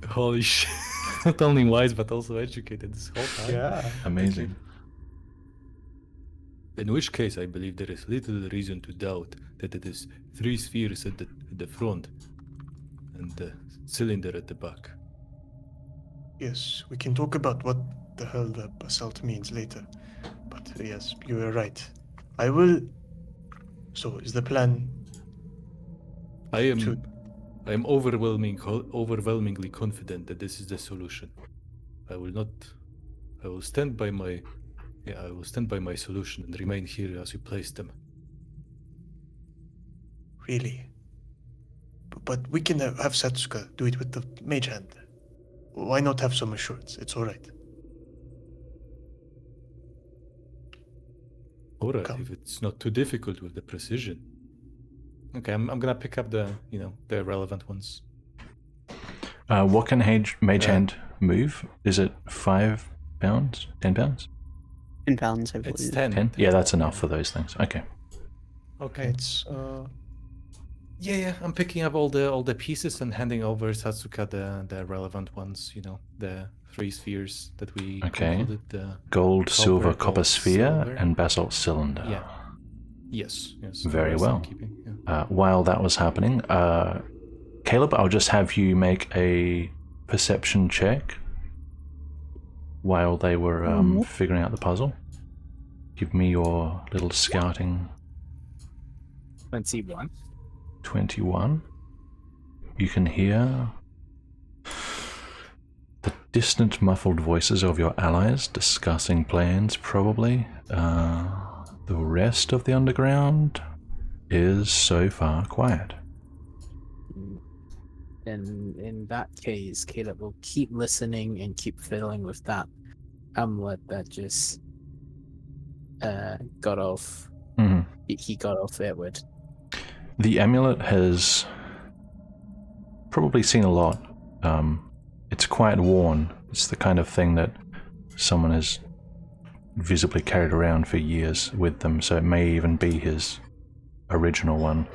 Holy shit! Not only wise but also educated this whole time. Yeah. Amazing. In which case, I believe there is little reason to doubt that it is three spheres at the front and the cylinder at the back. Yes, we can talk about what the hell the assault means later. But yes, you were right. I will. So, is the plan I to. am overwhelmingly confident that this is the solution. I will not. I will stand by my. Yeah, I will stand by my solution and remain here as you placed them. Really? But we can have Satsuka do it with the mage hand. Why not have some assurance? It's alright. All right, Come. if it's not too difficult with the precision. Okay, I'm gonna pick up the the relevant ones. What can mage Uh, hand move? Is it 5 pounds? 10 pounds? 10 pounds, I believe. It's 10. 10? Yeah, that's enough for those things. Okay. Okay. It's Yeah. I'm picking up all the pieces and handing over Satsuka the relevant ones. The 3 spheres that we Okay. concluded. The Gold, silver, Copper, copper gold, sphere, silver. and basalt cylinder. Yeah. Yes. The Very rest I'm well. keeping, yeah. While that was happening, Caleb, I'll just have you make a perception check while they were figuring out the puzzle. Give me your little scouting 21. 21. You can hear the distant muffled voices of your allies discussing plans, probably. The rest of the underground is so far quiet. And in that case, Caleb will keep listening and keep fiddling with that amulet that just got off. Mm-hmm. He got off Edward. The amulet has probably seen a lot. It's quite worn. It's the kind of thing that someone has visibly carried around for years with them, so it may even be his original one.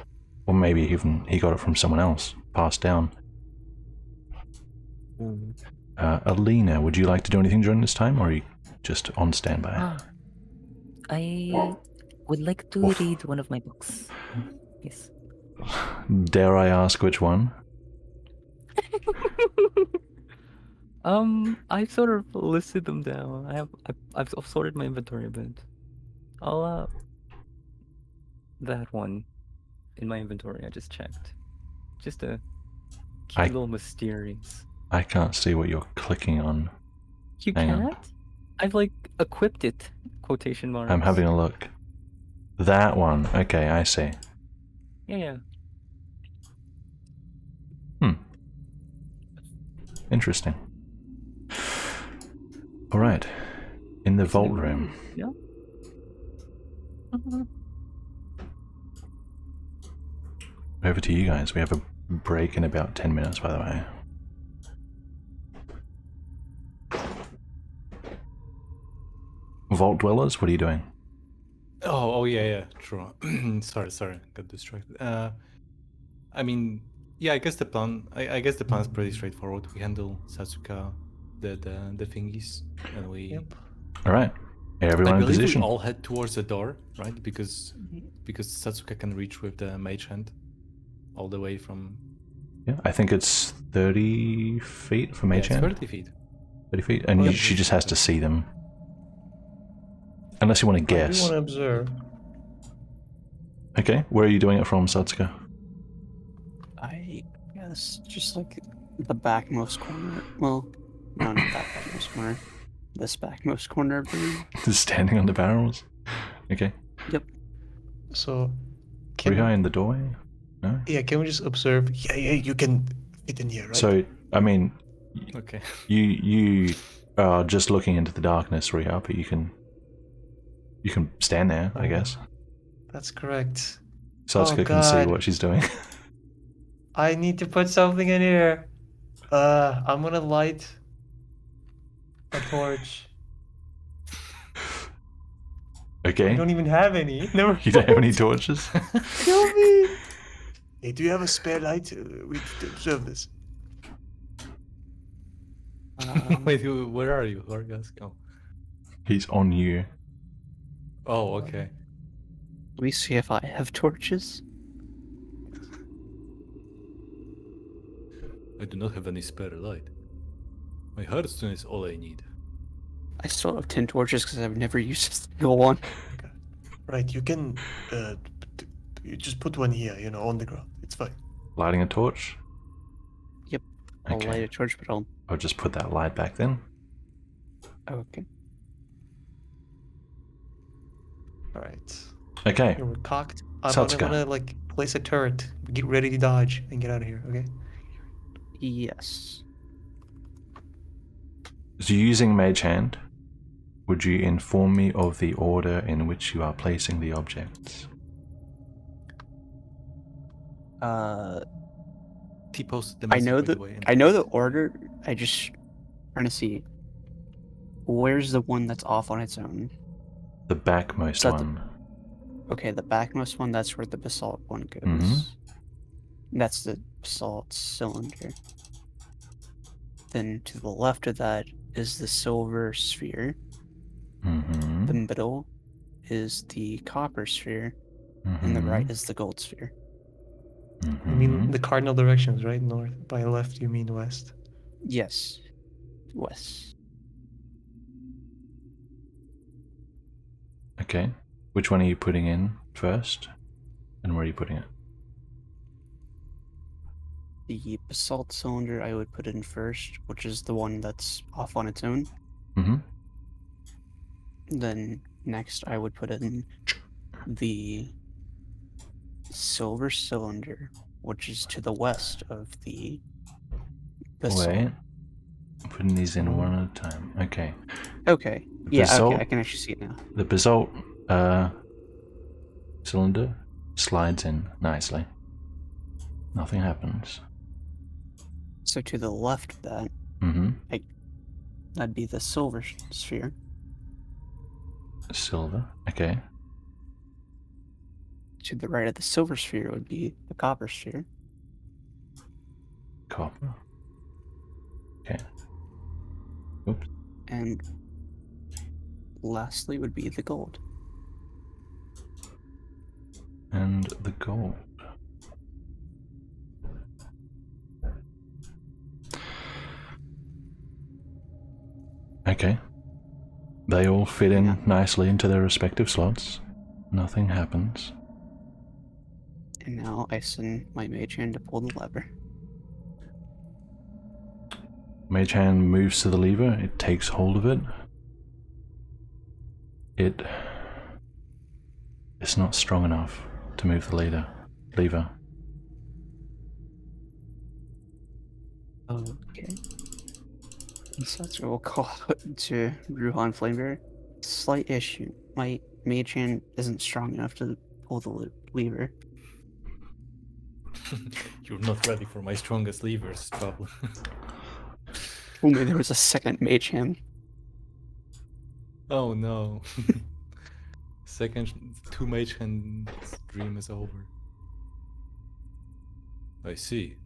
Or maybe even he got it from someone else, passed down. Alina, would you like to do anything during this time, or are you just on standby? I would like to read one of my books. Yes. Dare I ask which one? I've sort of listed them down. I've sorted my inventory a bit. I'll that one in my inventory. I just checked, just to keep it a little mysterious. I can't see what you're clicking on. You Hang on. can't? I've like equipped it. Quotation marks. I'm having a look. That one. Okay, I see. Yeah. Interesting. All right. In the vault room. Yeah. Over to you guys. We have a break in about 10 minutes, by the way. Vault dwellers, what are you doing? Oh yeah, true. sorry, got distracted. I mean, yeah, I guess the plan. I guess the plan is pretty straightforward. We handle Satsuka, the thingies, and we. Yep. All right. Everyone I in believe position. we all head towards the door, right? Because Satsuka can reach with the mage hand, all the way from. Yeah, I think it's 30 feet from mage Yeah, it's hand. 30 feet. 30 feet, and Well, she just has to see them. Unless you want to I do guess. want to observe. Okay, where are you doing it from, Satsuka? I guess just like the backmost corner. Well, no, not that backmost corner. This backmost corner of the room. Just standing on the barrels? Okay. Yep. So, Riiga in the doorway? No? yeah, can we just observe? Yeah, you can fit in here, right? So, I mean, Okay. you are just looking into the darkness, Riiga, but you can stand there, I guess. That's correct. Satsuka Oh, can see God. what she's doing. I need to put something in here. I'm gonna light a torch. I Okay. don't even have any. Never. You don't have any mind. torches? Kill me. Hey, do you have a spare light? We need to observe this. Wait, where are you? Where are you guys? Oh. He's on you. Oh, okay. Let me see if I have torches. I do not have any spare light. My Hearthstone is all I need. I still have 10 torches because I've never used a single one. Right, you can you just put one here, on the ground. It's fine. Lighting a torch? Yep. I'll Okay. light a torch, but I'll just put that light back then. Okay. All right. Okay. Here, we're cocked. I'm Satsuka. gonna like place a turret. Get ready to dodge and get out of here. Okay. Yes. So using Mage Hand, would you inform me of the order in which you are placing the objects? He posted the I message, know by the way. I know the order. I just trying to see where's the one that's off on its own. The backmost So the- one. Okay, the backmost one. That's where the basalt one goes. Mhm. That's the basalt cylinder. Then to the left of that is the silver sphere. Mm-hmm. The middle is the copper sphere, and the right is the gold sphere. You mean the cardinal directions, right? North. By left, you mean west. Yes, west. Okay. Which one are you putting in first? And where are you putting it? The basalt cylinder I would put in first, which is the one that's off on its own. Mm-hmm. Then next I would put in the silver cylinder, which is to the west of the basalt. Wait. I'm putting these in one at a time. Okay. Okay. Yeah, Basalt- okay, I can actually see it now. The basalt cylinder slides in nicely. Nothing happens. So to the left of that, Mm-hmm. that'd be the silver sphere. Silver. Okay. To the right of the silver sphere would be the copper sphere. Copper. Okay. Oops. And lastly would be the gold. And the gold. Okay. They all fit in Yeah. nicely into their respective slots. Nothing happens. And now I send my mage hand to pull the lever. Mage Hand moves to the lever, it takes hold of it. It's not strong enough to move the lever. Okay. So that's what we'll call it to Ruhan Flamebearer. Slight issue. My mage hand isn't strong enough to pull the lever. You're not ready for my strongest levers, probably. If only there was a second mage hand. Oh no. Second, two mage hand dream is over. I see.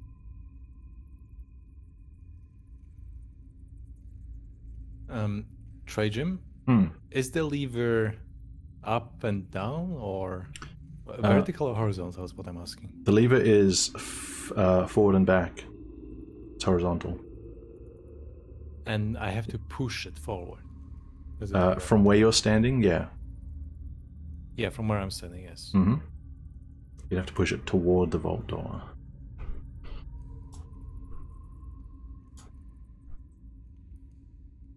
Try Jim. Is the lever up and down or vertical or horizontal? Is what I'm asking. The lever is forward and back. It's horizontal. And I have to push it forward. Is it From correct? where you're standing, yeah. Yeah, from where I'm standing, yes. Mm-hmm. You'd have to push it toward the vault door.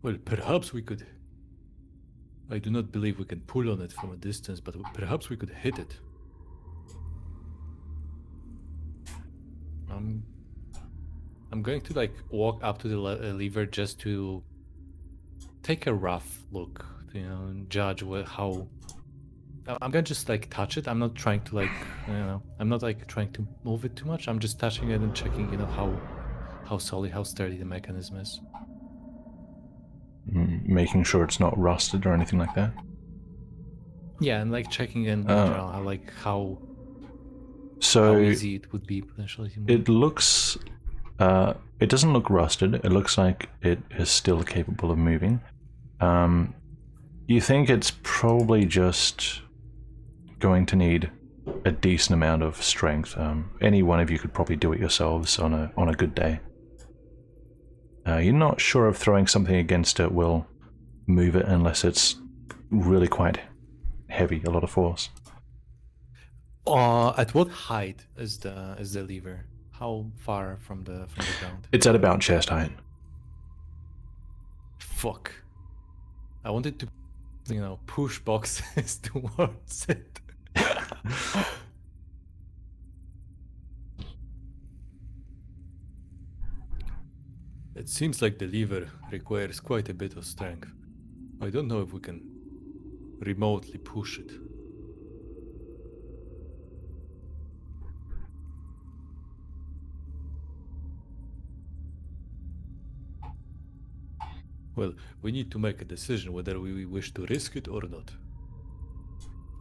Well, perhaps we could. I do not believe we can pull on it from a distance, but perhaps we could hit it. I'm going to like walk up to the lever just to take a rough look, and judge how. I'm gonna just like touch it. I'm not trying to like, I'm not like trying to move it too much. I'm just touching it and checking, how solid, how sturdy the mechanism is. Making sure it's not rusted or anything like that. Yeah, and like checking in general, how So easy it would be potentially to move. it looks. It doesn't look rusted. It looks like it is still capable of moving. You think it's probably just going to need a decent amount of strength. Any one of you could probably do it yourselves on a good day. You're not sure if throwing something against it will move it unless it's really quite heavy, a lot of force. At what height is the lever? How far from the ground? It's at about chest height. Fuck. I wanted to, push boxes towards it. It seems like the lever requires quite a bit of strength. I don't know if we can remotely push it. Well, we need to make a decision whether we wish to risk it or not.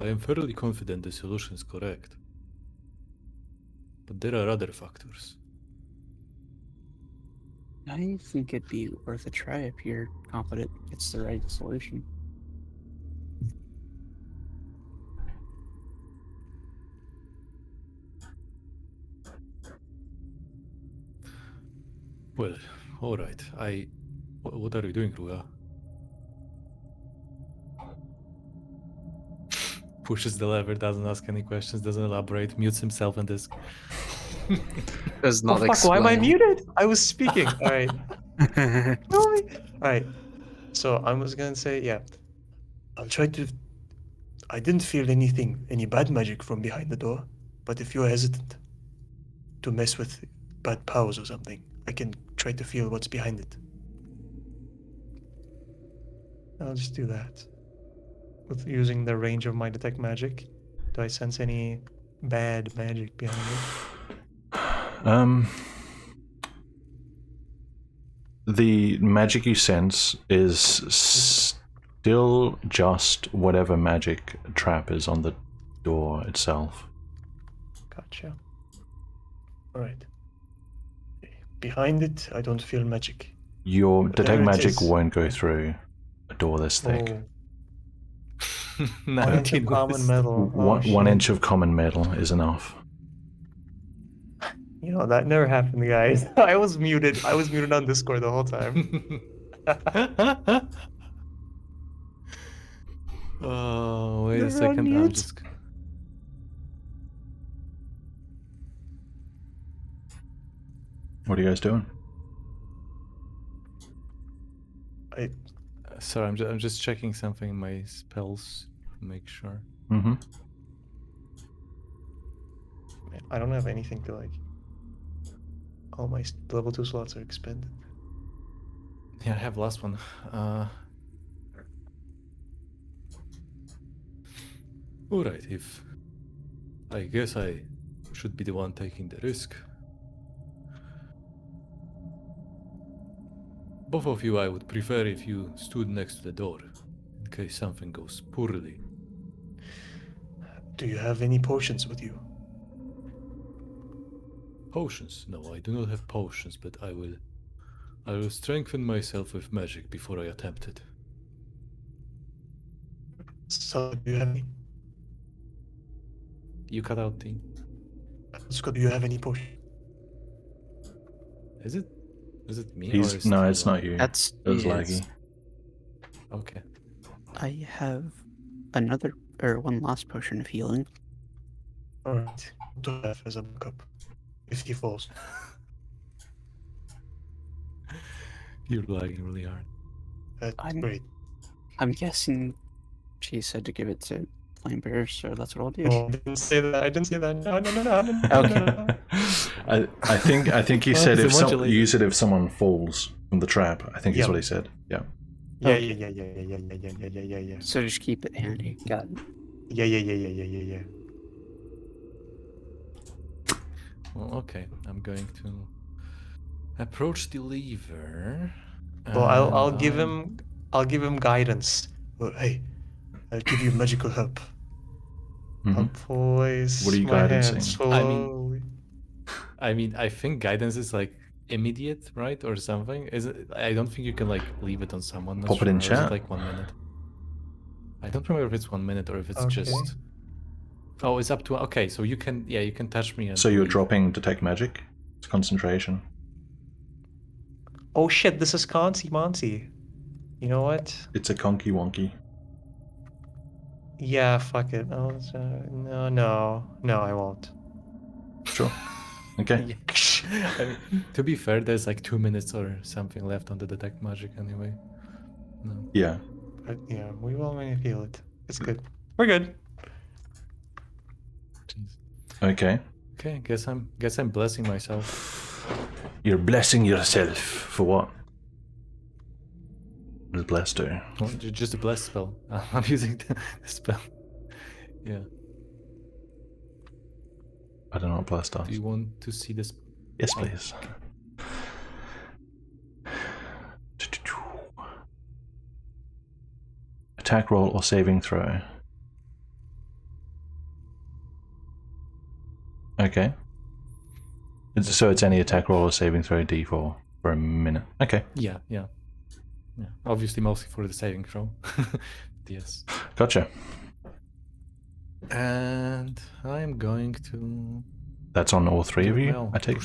I am fairly confident the solution is correct. But there are other factors. I think it'd be worth a try if you're confident it's the right solution. Well, alright. What are you doing, Riiga? Pushes the lever, doesn't ask any questions, doesn't elaborate, mutes himself and this. Does Oh not fuck, why am I explain. muted? I was speaking. Alright. Alright. So I was gonna say, yeah. I'll try to. I didn't feel any bad magic from behind the door, but if you're hesitant to mess with bad powers or something, I can try to feel what's behind it. I'll just do that. With using the range of my detect magic, do I sense any bad magic behind it? The magic you sense is still just whatever magic trap is on the door itself. Gotcha. Alright. Behind it, I don't feel magic. Your But detect there it magic is. won't go through a door this thick. Oh, 1 inch of common metal. Oh, 1 shit. inch of common metal is enough. You know, that never happened, guys. I was muted. I was muted on Discord the whole time. Oh, wait a You're on second. I'm mute. just. What are you guys doing? Sorry, I'm just checking something in my spells to make sure. Mm-hmm. I don't have anything to like. All my level 2 slots are expended. Yeah, I have last one. Alright, I guess I should be the one taking the risk. Both of you, I would prefer if you stood next to the door, in case something goes poorly. Do you have any potions with you? Potions? No, I do not have potions, but I will strengthen myself with magic before I attempt it. So, do you have any? You cut out the... Scott, do you have any potion? Is it me? or is No, Tilo? it's not you. That's It was is- laggy. Okay. I have one last potion of healing. Alright. Do have as a backup. If he falls. You're lagging really hard. That's I'm- great. I'm guessing she said to give it to Flame Bear, so that's what I'll do. Oh, I didn't say that. I didn't say that. No. Okay. I think he Well, said it's if a modulator. use it if someone falls from the trap. I think is Yeah. what he said. Yeah. Yeah. So just keep it handy. Got it. Yeah. Well, okay. I'm going to approach the lever. Well, I'll and give I'm- I'll give him guidance. Well, hey, I'll give you magical help. Mhm. I'll place What are you my hand guidancing? slowly. I think guidance is like immediate, right, or something. Is it? I don't think you can like leave it on someone. Not Pop it in sure. Or is chat. like 1 minute. I don't remember if it's 1 minute or if it's Okay. just. Oh, it's up to. Okay, so you can touch me. And So you're leave. dropping detect magic. It's concentration. Oh shit, this is Concy Moncy. You know what? It's a conky wonky. Yeah, fuck it. Oh, no, I won't. Sure. Okay. Yeah. I mean, to be fair, there's like 2 minutes or something left on the detect magic anyway. No. Yeah. But yeah, we will feel it. It's good. We're good. Jeez. Okay. Okay, guess I'm blessing myself. You're blessing yourself for what? What does bless do? Well, just a bless spell. I'm using the spell. Yeah. I don't know what bless Do does. you want to see this? Yes, Oh, please. okay. Attack roll or saving throw. Okay. So it's any attack roll or saving throw d4 for a minute. Okay. Yeah. Obviously, mostly for the saving throw. Yes. Gotcha. And I'm going to. That's on all three of you, Well, I take.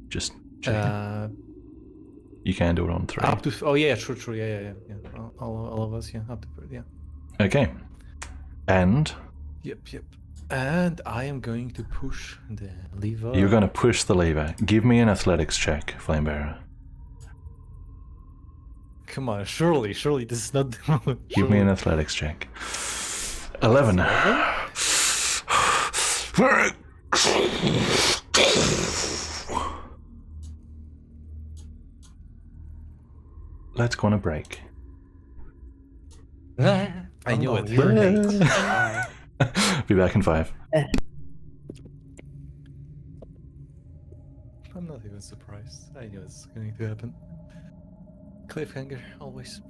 Just checking. You can do it on 3. up to. Oh yeah, true. Yeah. All of us. Yeah, up to. Yeah. Okay. And Yep. And I am going to push the lever. you're going to push the lever. Give me an athletics check, Flamebearer. Come on, surely this is not. Give me an athletics check. 11. Let's go on a break. I knew it. You're late. Be back in 5. I'm not even surprised. I knew it's going to happen. Cliffhanger, always.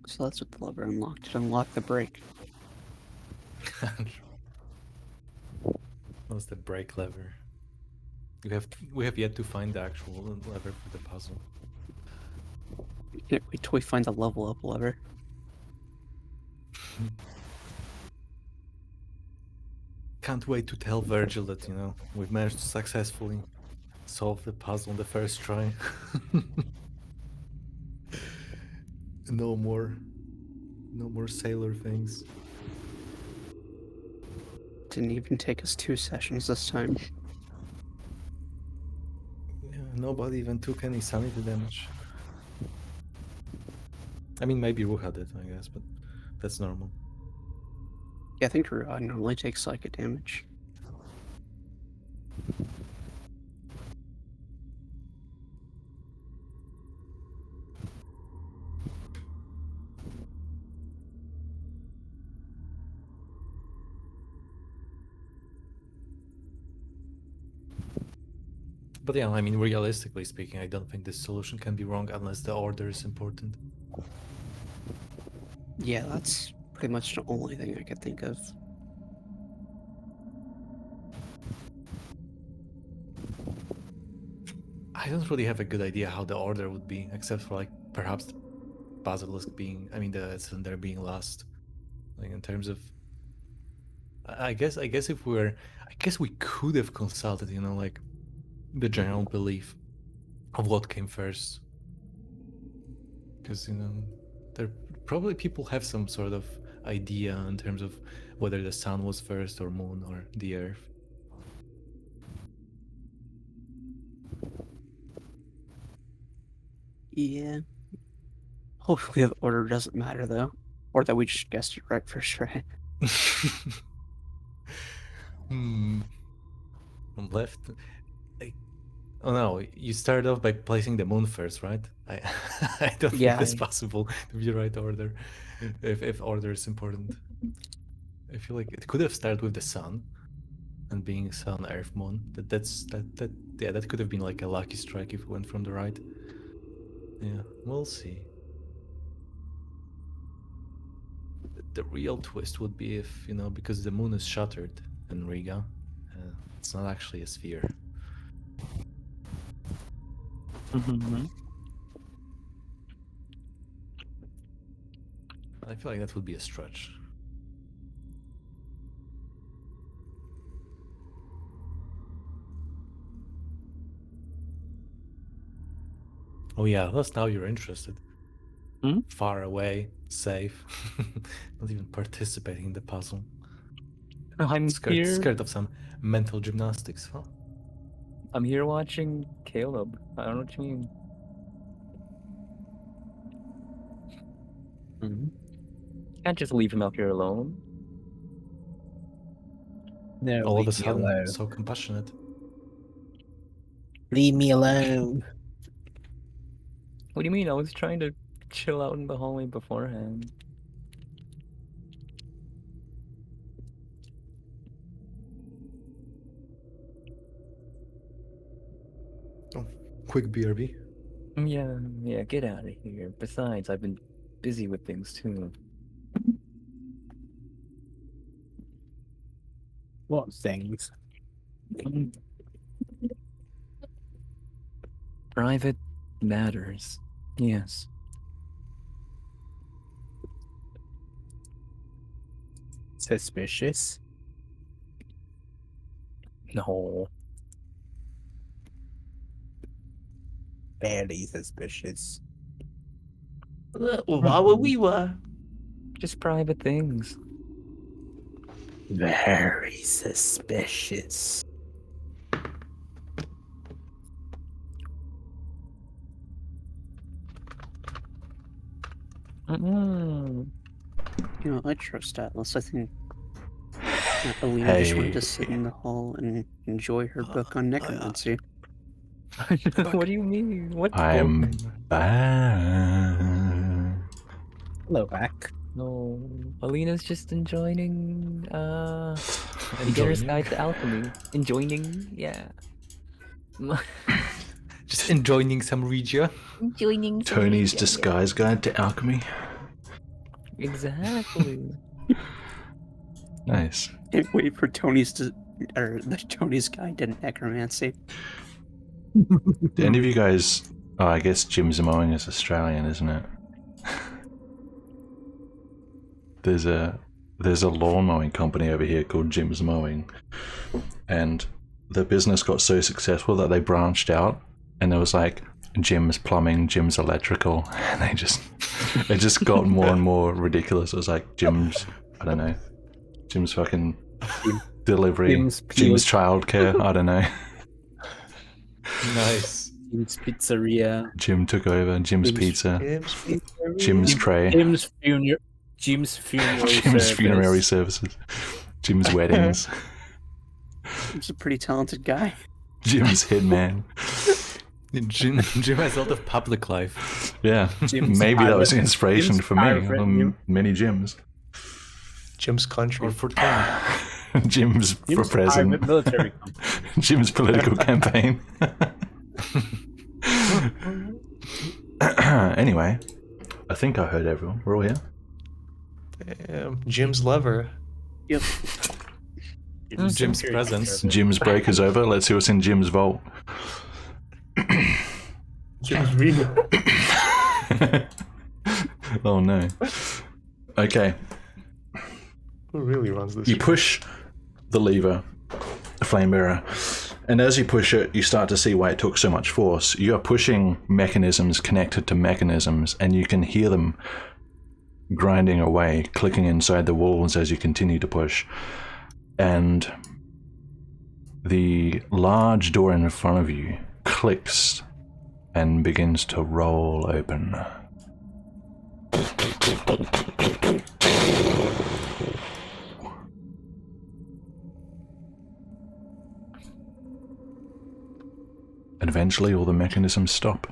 So that's what the lever unlocked. It unlocked the brake. What's the brake lever? We have yet to find the actual lever for the puzzle. Can't wait till we find the level up lever. Can't wait to tell Virgil that, you know, we've managed to successfully solve the puzzle on the first try. No more sailor things. Didn't even take us 2 sessions this time. Yeah, nobody even took any sanity damage. I mean, maybe Ruha did, I guess, but that's normal. Yeah, I think Ruha normally takes psychic damage. But yeah, I mean, realistically speaking, I don't think this solution can be wrong unless the order is important. Yeah, that's pretty much the only thing I could think of. I don't really have a good idea how the order would be, except for like perhaps the basilisk being, I mean, the cylinder being last. Like in terms of, I guess if we're, I guess we could have consulted, you know, like the general belief of what came first, because you know, there probably people have some sort of idea in terms of whether the sun was first or moon or the earth. Yeah. Hopefully the order doesn't matter though. Or that we just guessed it right first try. From left. Oh no, you started off by placing the moon first, right? I I don't Yeah, think it's possible to be the right order if order is important. I feel like it could have started with the sun and being sun, earth, moon. That could have been like a lucky strike if we went from the right. Yeah, we'll see. The real twist would be if, because the moon is shattered in Riga, it's not actually a sphere. Mm-hmm. I feel like that would be a stretch. Oh yeah, thus now you're interested. Hmm? Far away, safe, not even participating in the puzzle. I'm here. Scared of some mental gymnastics, huh? I'm here watching Caleb. I don't know what you mean. Mhm. Can't just leave him out here alone. No, All of a leave me sudden, alone. so compassionate. Leave me alone. What do you mean? I was trying to chill out in the hallway beforehand. Quick BRB. Yeah, get out of here. Besides, I've been busy with things too. What things? Private matters. Yes. Suspicious? No. Barely suspicious. Why would we were? Just private things. Very suspicious. Mm-mm. You know, I trust Atlas. I think Alina just wanted to sit Hey. in the hall and enjoy her book on necromancy. What do you mean? What I'm book? back. Hello, back. No, Alina's just enjoying Beginner's Guide to Alchemy. Enjoying, yeah. Just enjoying some Regia. Joining Tony's Disguise Guide to Alchemy. Exactly. Nice. Can't wait for Tony's guide to necromancy. Do any of you guys... Oh, I guess Jim's Mowing is Australian, isn't it? There's a lawn mowing company over here called Jim's Mowing, and the business got so successful that they branched out, and there was like Jim's Plumbing, Jim's Electrical, and it just got more and more ridiculous. It was like Jim's, I don't know, Jim's fucking delivery, Jim's childcare, I don't know. Nice. Jim's Pizzeria. Jim took over, Jim's Pizza, Jim's Jim's Tray, Jim's funeral Jim's service. funerary services, Jim's weddings, He's a pretty talented guy. Jim's Hitman. Jim has a lot of public life. Yeah, Jim's maybe that was pirate- inspiration Jim's for me. pirate menu. Many Gyms. Jim's country. Or for Tony. Gyms for Jim's president. private military company. Jim's political campaign. Anyway, I think I heard everyone. We're all here. Jim's lover. Yep. Jim's presence. Jim's break is over. Let's see what's in Jim's vault. Jim's Riiga. Oh no. Okay. Who really runs this? You push the lever, the flame bearer, and as you push it, you start to see why it took so much force. You are pushing mechanisms connected to mechanisms, and you can hear them grinding away, clicking inside the walls as you continue to push. And the large door in front of you clicks and begins to roll open. And eventually all the mechanisms stop.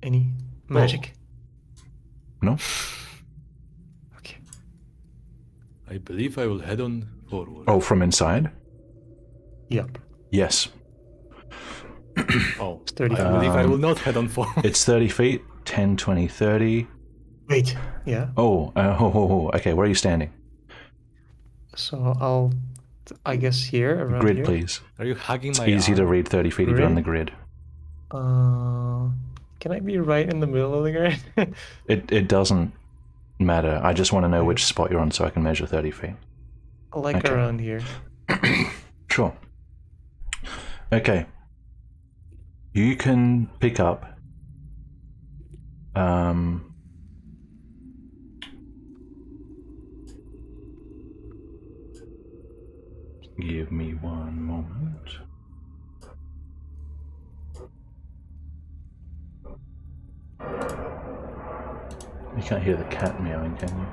Any magic? No? Okay. I believe I will head on forward. Oh, from inside? Yep. Yes. Oh, It's 30 I feet. believe I will not head on forward. It's 30 feet, 10, 20, 30. Wait, yeah. Okay, where are you standing? So I guess here, around Grid, here. please. Are you hugging It's my easy to arm? read 30 feet if you're on the grid. Can I be right in the middle of the grid? It doesn't matter. I just want to know Okay. which spot you're on so I can measure 30 feet. Like Okay. around here. Sure. Okay. You can pick up give me one moment. You can't hear the cat meowing, can you?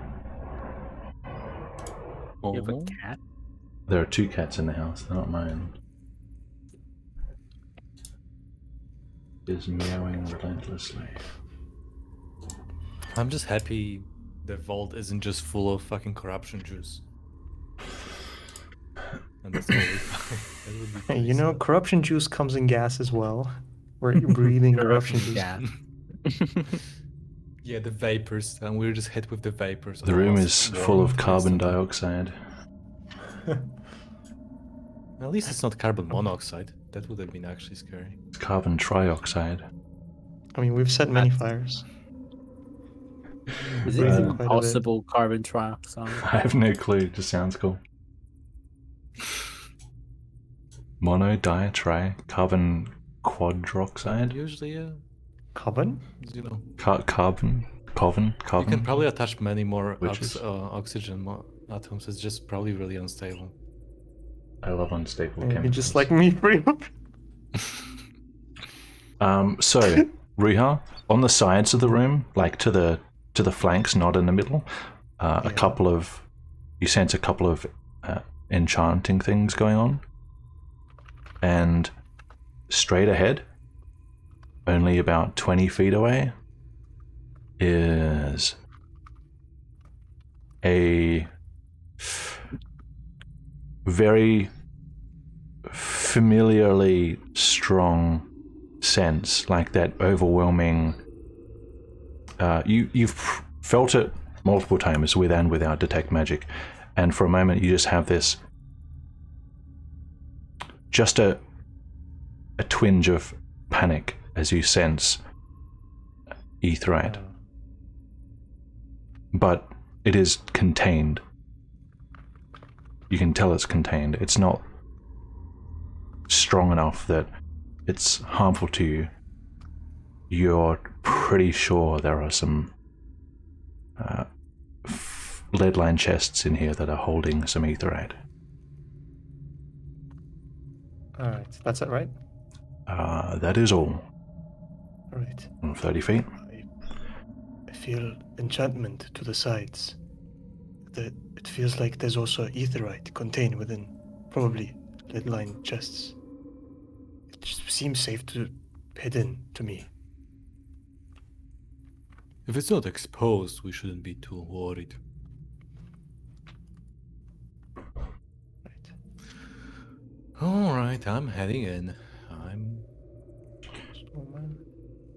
You have a Oh. cat? There are two cats in the house, they're not mine. Is meowing relentlessly. I'm just happy the vault isn't just full of fucking corruption juice. And that's totally fine. That would be pretty You know, sad. corruption juice comes in gas as well. We're breathing corruption juice. Yeah. Yeah, the vapors, and we're just hit with the vapors. The Oh, room it's is full of warmed carbon instantly. dioxide. At least it's not carbon monoxide. That would have been actually scary. It's carbon trioxide. I mean, we've set many fires. Is it Breathing even quite a bit. possible carbon trioxide? I have no clue, it just sounds cool. Mono, di, tri, carbon quadroxide? Usually, Carbon? you know, Carbon? you can Carbon? probably attach many more Witches? oxygen atoms. It's just probably really unstable. I love unstable Maybe chemicals. just like me, pretty much. So, Riiga, on the sides of the room, like to the flanks, not in the middle, a couple of, you sense a couple of enchanting things going on. And straight ahead, only about 20 feet away, is a very familiarly strong sense, like that overwhelming. You've felt it multiple times with and without detect magic, and for a moment you just have this, just a twinge of panic as you sense aetheryte, but it is contained. You can tell it's contained. It's not strong enough that it's harmful to you. You're pretty sure there are some lead-lined chests in here that are holding some aetheryte. Alright, that's it, right? That is all. Alright. 30 feet. I feel enchantment to the sides. It feels like there's also aetheryte contained within, probably, lead-lined chests. It just seems safe to head in to me. If it's not exposed, we shouldn't be too worried. Right. Alright, I'm heading in.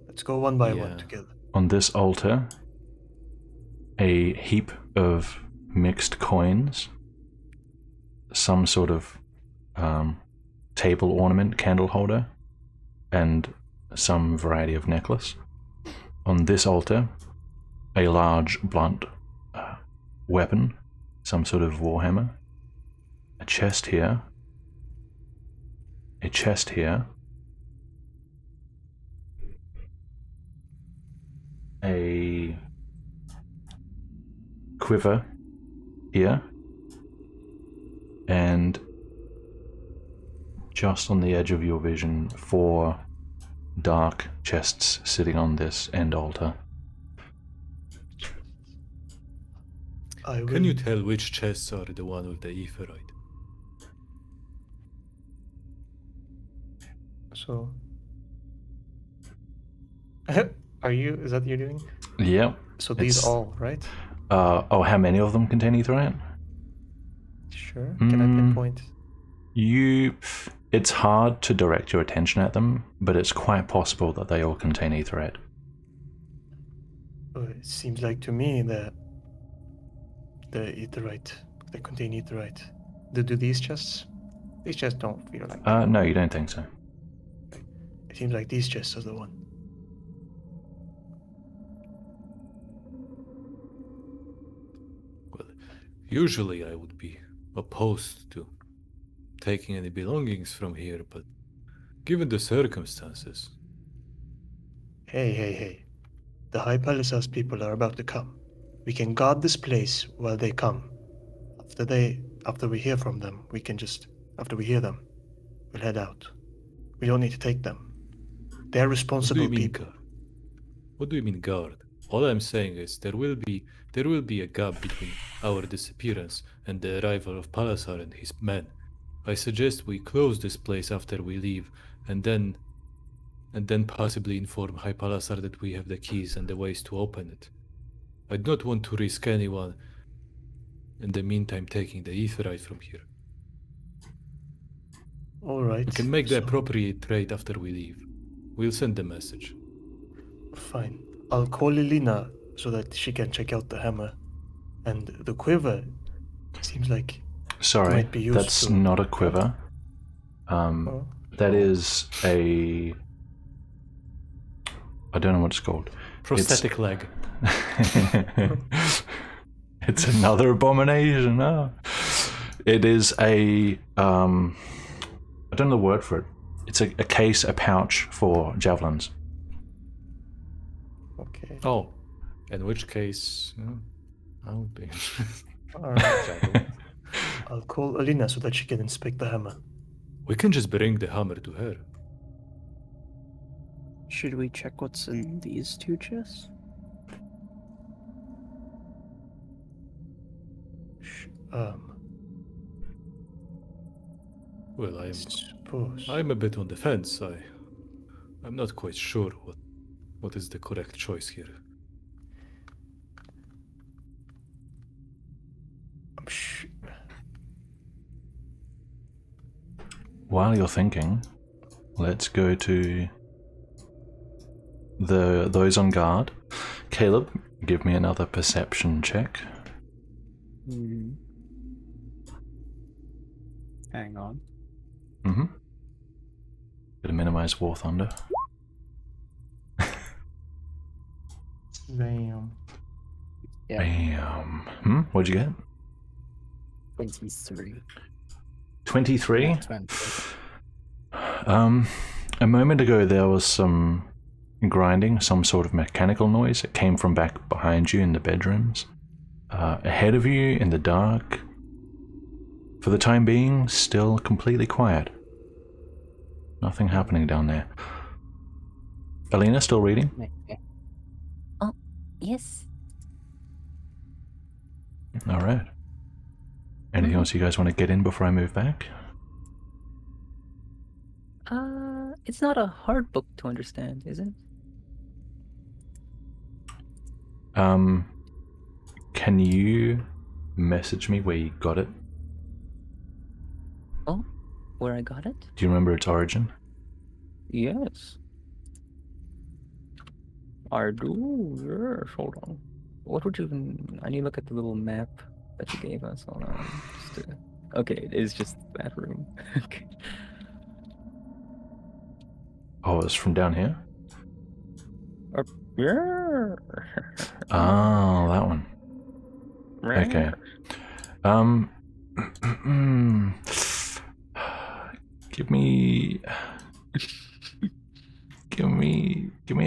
Let's go one by one Yeah. together. On this altar, a heap of mixed coins, some sort of table ornament, candle holder, and some variety of necklace. On this altar, a large blunt weapon, some sort of warhammer, a chest here, a chest here, a quiver here, and just on the edge of your vision, 4 dark chests sitting on this end altar. Can you tell which chests are the one with the aetheryte? So, is that you're doing? Yep. So these It's- all, right? How many of them contain aetheryte? Sure. Can I Mm. pinpoint? It's hard to direct your attention at them, but it's quite possible that they all contain aetherite. It seems like to me that they contain aetherite. Do these chests? These chests don't feel like. No, you don't think so. It seems like these chests are the one. Well, usually I would be opposed to taking any belongings from here, but given the circumstances. Hey. The High Palisades people are about to come. We can guard this place while they come. After we hear from them, after we hear them, we'll head out. We don't need to take them. They're responsible people. What do you mean guard? All I'm saying is there will be a gap between our disappearance and the arrival of Palasar and his men. I suggest we close this place after we leave, and then possibly inform High Palasar that we have the keys and the ways to open it. I don't want to risk anyone in the meantime taking the aetherite from here. Alright. We can make the appropriate trade after we leave. We'll send the message. Fine. I'll call Elena so that she can check out the hammer. And the quiver seems like Sorry, might be used that's to- not a quiver. That is a... I don't know what it's called. Prosthetic leg. It's another abomination. Oh. It is a... I don't know the word for it. It's a case, a pouch for javelins. Okay. Oh, in which case, I'll be. Alright. I'll call Elena so that she can inspect the hammer. We can just bring the hammer to her. Should we check what's in these two chests? Well, Suppose. I'm a bit on the fence. I'm not quite sure what is the correct choice here. While you're thinking, let's go to those on guard. Caleb, give me another perception check. Hang on. Mm-hmm. Gotta minimize War Thunder. Damn. Yeah. Bam. What'd you get? 23. 23? 20. A moment ago there was some grinding, some sort of mechanical noise. It came from back behind you in the bedrooms. Ahead of you in the dark, for the time being, still completely quiet. Nothing happening down there. Alina, still reading? Okay. Yes. Alright. Anything else you guys want to get in before I move back? It's not a hard book to understand, is it? Can you message me where you got it? Oh, where I got it? Do you remember its origin? Yes. I do, yes, hold on. What would you even... I need to look at the little map that you gave us. Hold on. Okay, it is just that room. Okay. Oh, it's from down here? Yeah. Oh, that one. Okay. Give me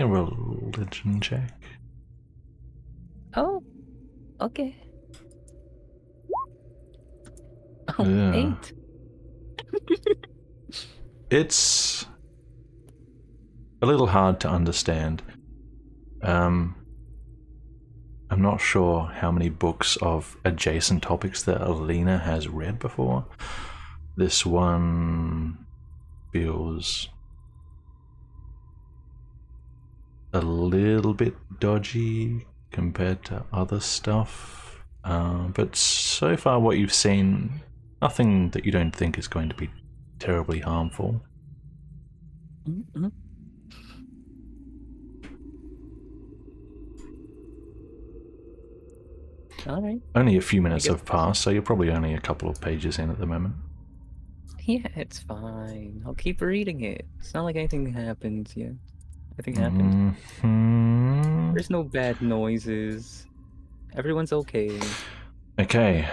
a religion check. Oh, okay. Oh, Yeah. 8. It's a little hard to understand. I'm not sure how many books of adjacent topics that Alina has read before. This one feels a little bit dodgy compared to other stuff. But so far what you've seen, nothing that you don't think is going to be terribly harmful. Mm-hmm. All right. Only a few minutes guess have passed, so you're probably only a couple of pages in at the moment. Yeah, it's fine. I'll keep reading it. It's not like anything happens yet. Nothing happened. Mhm. There's no bad noises. Everyone's okay. Okay,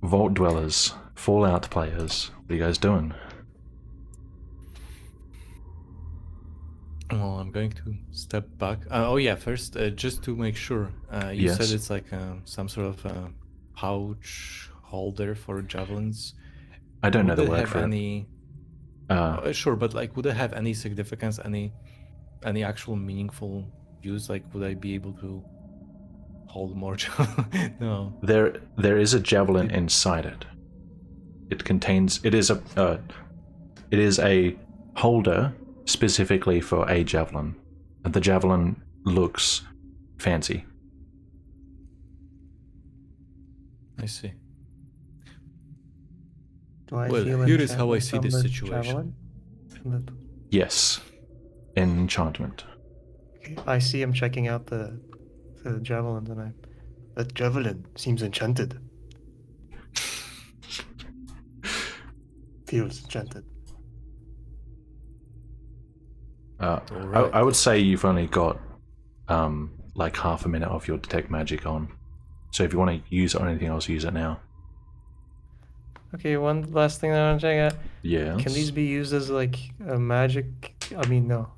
Vault Dwellers, Fallout players, what are you guys doing? Well, I'm going to step back. Oh yeah, first, just to make sure, you said Yes. it's like some sort of pouch holder for javelins. I don't know Would the it word have for any? it. Sure, but like, would it have any significance? Any actual meaningful use? Like, would I be able to hold more javelin? No. There is a javelin inside it. It is a holder specifically for a javelin. And the javelin looks fancy. I see. Do I Well, feel here is how I enchantment see from this the situation. javelin? From the- Yes. Enchantment. Okay, I see him checking out the javelins, and that javelin seems enchanted. Feels enchanted. Alright. I would say you've only got like half a minute of your detect magic on. So if you want to use it on anything else, use it now. Okay, one last thing that I want to check out. Yes. Can these be used as like a magic? I mean, no.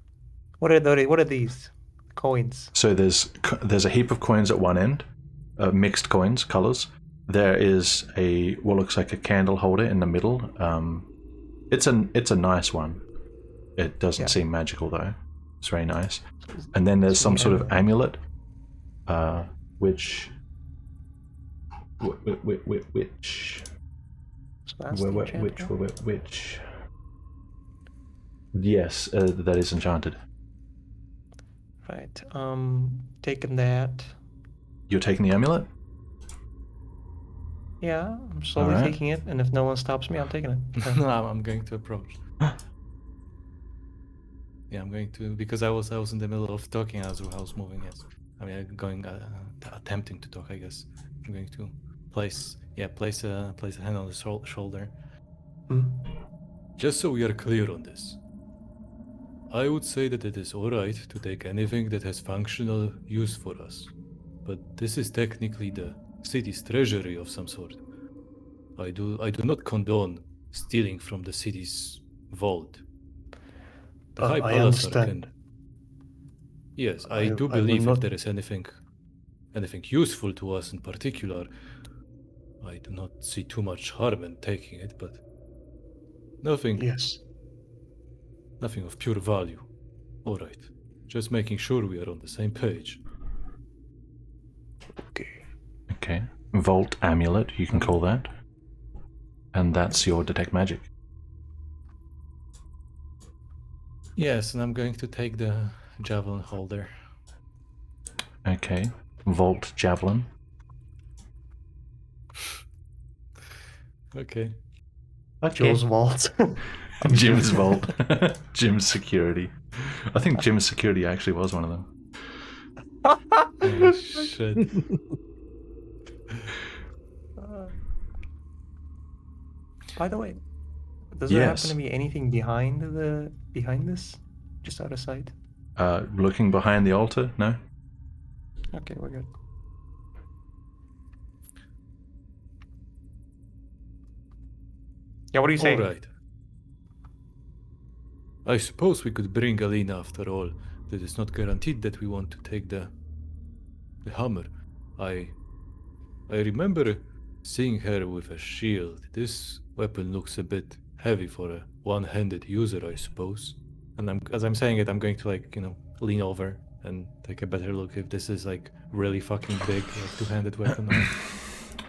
What are these? Coins. So there's a heap of coins at one end, mixed coins, colors. There is what looks like a candle holder in the middle. It's a nice one. It doesn't seem magical though. It's very nice. And then there's some sort of amulet, which So that's the enchanted one? which yes, that is enchanted. Right. Taking that. You're taking the amulet? Yeah, I'm slowly Alright. taking it, and if no one stops me, I'm taking it. No, I'm going to approach. Yeah, I'm going to, because I was in the middle of talking as I was moving. Yes, I mean, attempting to talk. I guess I'm going to place a hand on the shoulder. Hmm? Just so we are clear on this, I would say that it is all right to take anything that has functional use for us, but this is technically the city's treasury of some sort. I do not condone stealing from the city's vault. The High I Palather understand. can. Yes, I I do will believe not- if there is anything useful to us in particular, I do not see too much harm in taking it, but nothing of pure value. All right, just making sure we are on the same page. Okay. Vault amulet, you can call that. And that's your detect magic. Yes, and I'm going to take the javelin holder. Okay. Vault javelin. Okay. Joe's vault. Jim's vault. Jim's security. I think Jim's security actually was one of them. Oh, shit. By the way, does there happen Yes. to be anything behind this? Just out of sight? Looking behind the altar? No? Okay, we're good. Yeah, what are you All saying? right. I suppose we could bring Alina after all. That is not guaranteed that we want to take the hammer. I remember seeing her with a shield. This weapon looks a bit heavy for a one-handed user, I suppose. And as I'm saying it, I'm going to lean over and take a better look if this is like really fucking big, like two-handed weapon, or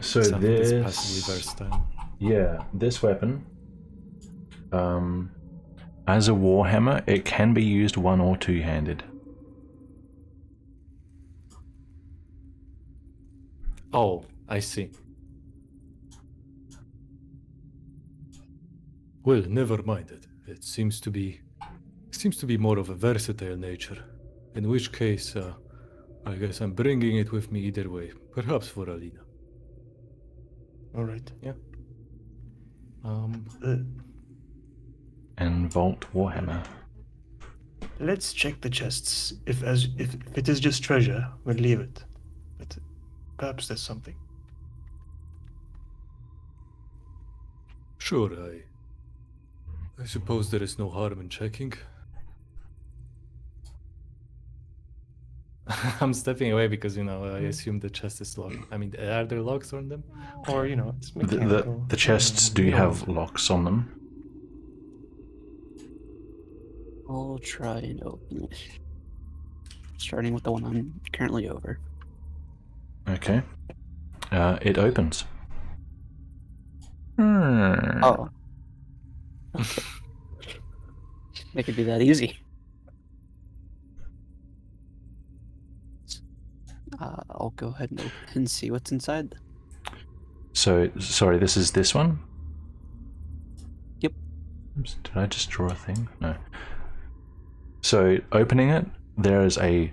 So something this... that's passively versatile. Yeah, this weapon, as a warhammer, it can be used one or two-handed. Oh, I see. Well, never mind it. It seems to be more of a versatile nature. In which case, I guess I'm bringing it with me either way. Perhaps for Alina. All right. Um, And Vault Warhammer. Let's check the chests. If it is just treasure, we'll leave it. But perhaps there's something. sure, I suppose there is no harm in checking. I'm stepping away because, I assume the chest is locked. I mean, are there locks on them? Or it's mechanical. The chests do We don't have know. locks on them. I'll try and open it. Starting with the one I'm currently over. Okay. It opens. Hmm. Oh. Okay. Make it be that easy. I'll go ahead and open and see what's inside. So, sorry, this is this one? Yep. Oops, did I just draw a thing? No. So, opening it, there is a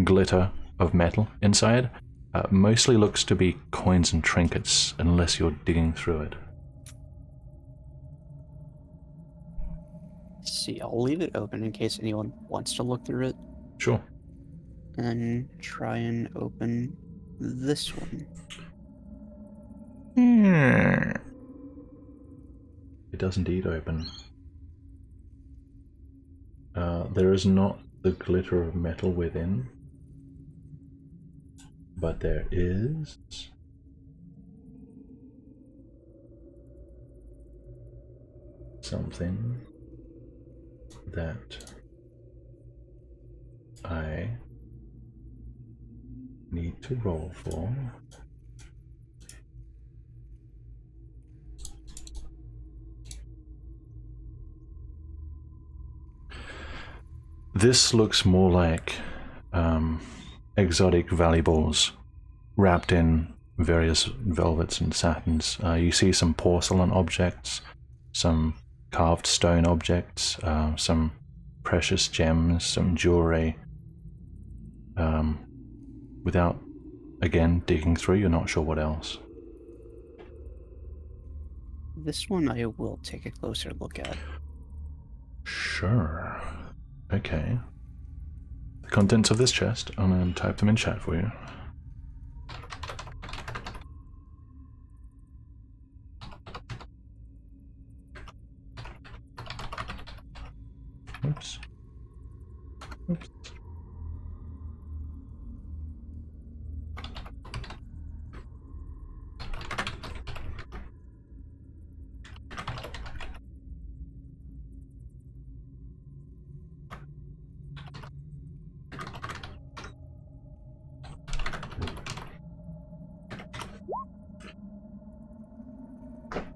glitter of metal inside. Mostly looks to be coins and trinkets, unless you're digging through it. See, I'll leave it open in case anyone wants to look through it. Sure. And then try and open this one. It does indeed open. There is not the glitter of metal within, but there is something that I need to roll for. This looks more like exotic valuables wrapped in various velvets and satins. You see some porcelain objects, some carved stone objects, some precious gems, some jewelry. Without, again, digging through, you're not sure what else. This one I will take a closer look at. Sure. Okay. The contents of this chest, I'm going to type them in chat for you. Oops. Oops.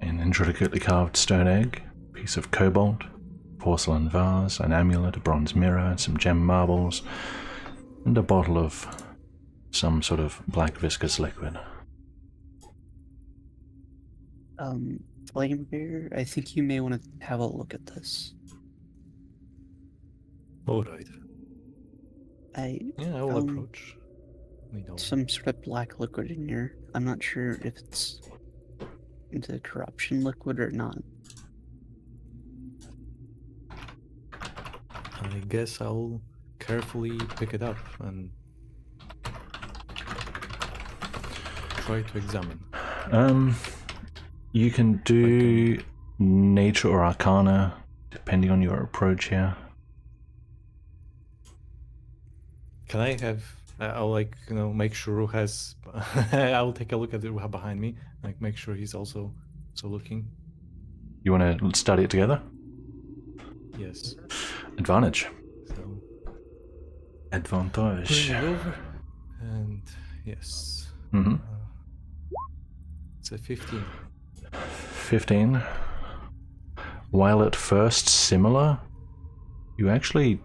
An intricately carved stone egg, piece of cobalt, porcelain vase, an amulet, a bronze mirror, some gem marbles, and a bottle of some sort of black viscous liquid. Flamebear, I think you may want to have a look at this. All right. I Yeah, I will found approach. some sort of black liquid in here. I'm not sure if it's the corruption liquid or not. I guess I'll carefully pick it up and try to examine. You can do nature or arcana, depending on your approach here. Can I have? I'll make sure Ru has. I'll take a look at Ru behind me, make sure he's also looking. You want to study it together? Yes. Advantage. So Advantage. bring it over, and yes. Mm-hmm. It's a 15. 15. While at first similar, you actually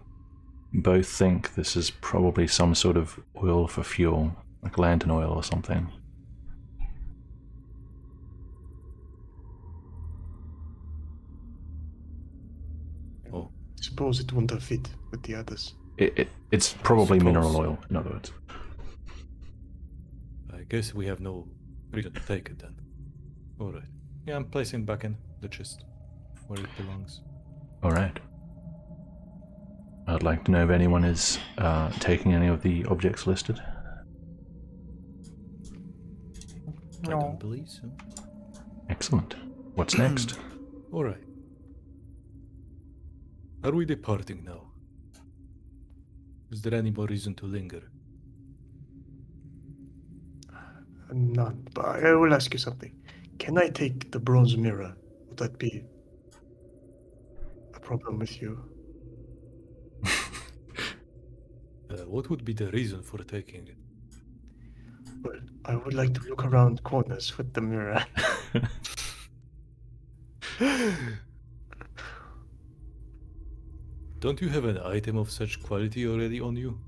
both think this is probably some sort of oil for fuel, like lantern oil or something. suppose it wouldn't have fit with the others. It's probably mineral suppose. oil, in other words. I guess we have no reason to take it then. Alright. Yeah, I'm placing it back in the chest where it belongs. All right. I'd like to know if anyone is taking any of the objects listed. I don't believe so. Excellent. What's next? Alright. Are we departing now? Is there any more reason to linger? None. But I will ask you something. Can I take the bronze mirror? Would that be a problem with you? What would be the reason for taking it? Well, I would like to look around corners with the mirror. Don't you have an item of such quality already on you?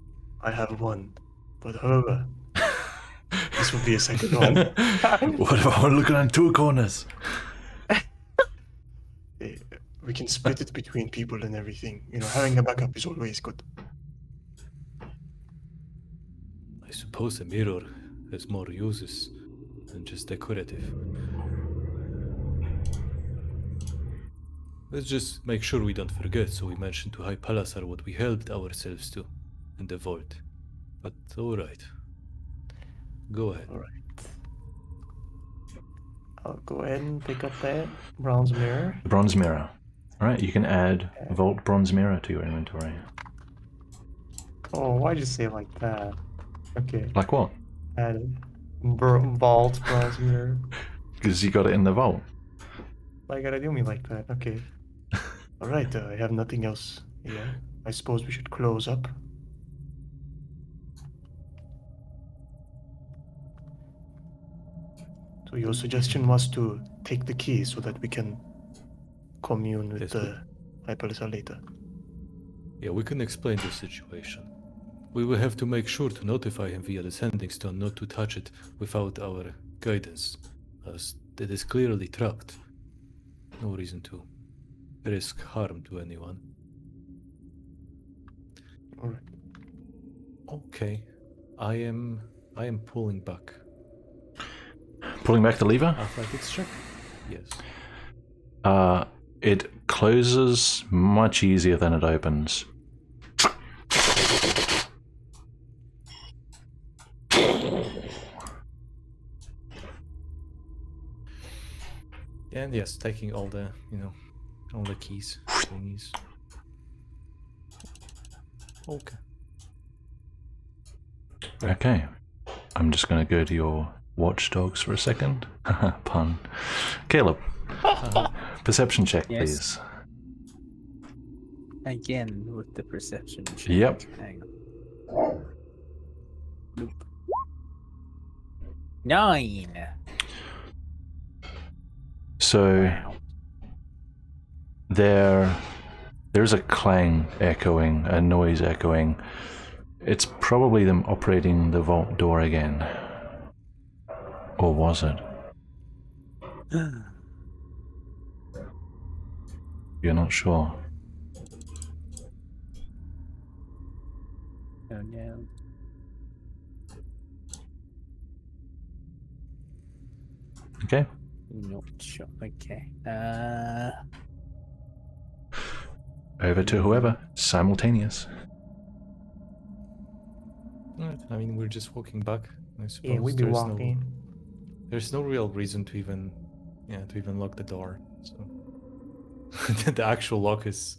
I have one. But however, this will be a second one. What if I want to look around two corners? We can split it between people and everything. You know, having a backup is always good. I suppose a mirror has more uses than just decorative. Let's just make sure we don't forget, so we mention to High Palasar what we helped ourselves to in the vault. But alright. Go ahead. Alright. I'll go ahead and pick up that bronze mirror. The bronze mirror. All right, you can add Vault Bronze Mirror to your inventory. Oh, why'd you say it like that? Okay. Like what? Added. Vault bronze mirror. Because you got it in the vault. Why you gotta do me like that? Okay. Alright, I have nothing else here. I suppose we should close up. So your suggestion was to take the key so that we can commune with Yes, the Hyperlisa later. Yeah, we can explain the situation. We will have to make sure to notify him via the sending stone not to touch it without our guidance, as it is clearly trapped. No reason to risk harm to anyone. Alright. Okay, I am pulling back. Pulling back the lever? Athletics check? Yes. It closes much easier than it opens. And yes, taking all the, all the keys, thingies. Okay. Okay. I'm just going to go to your watchdogs for a second. Pun. Caleb, perception check, Yes. please. Again with the perception check. Yep. Hang on. Nope. 9. So Wow. there's a clang echoing, a noise echoing. It's probably them operating the vault door again. Or was it? You're not sure. Oh no. Okay. Not sure. Okay. Over to whoever. Simultaneous. Alright, I mean, we're just walking back. I suppose Yeah, we'd be walking. There's no real reason to even lock the door. So the actual lock is,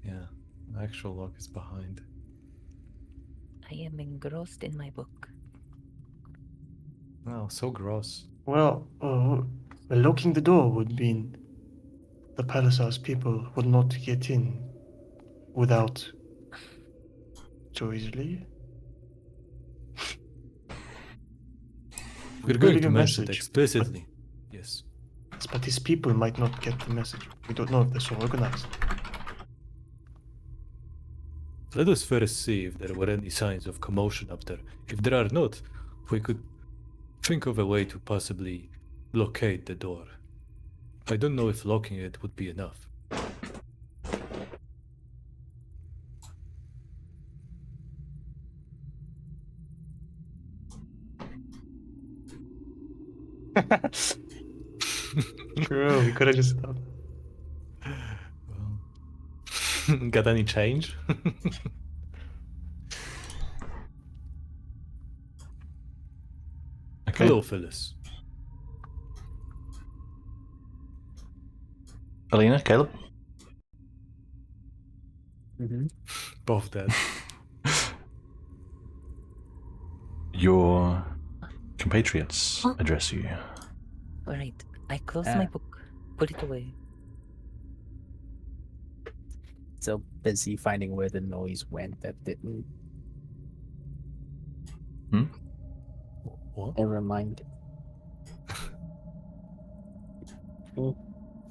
the actual lock is behind. I am engrossed in my book. Oh, so gross. Well, locking the door would mean the Palisades people would not get in without so easily. We're Good going to your mention it message, explicitly. Yes. But these people might not get the message. We don't know if they're so organized. Let us first see if there were any signs of commotion up there. If there are not, we could think of a way to possibly locate the door. I don't know if locking it would be enough. True, we could have just stopped. Well, got any change? Okay. Hello, Phyllis. Alina, Caleb? Both dead. Your compatriots address you. Alright, I close my Ah. book, put it away. So busy finding where the noise went that didn't. What? Never mind.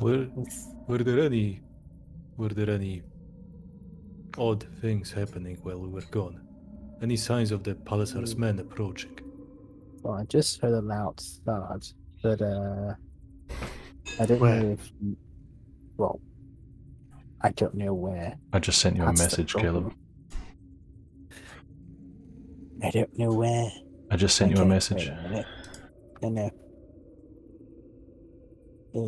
Were there any odd things happening while we were gone? Any signs of the Palisar's men approaching? Well, I just heard a loud thud, but I don't Where? know if. Well, I don't know where. I just sent you a That's the message, Caleb. problem. I don't know where. I just sent you a Okay, message. Wait a minute. No.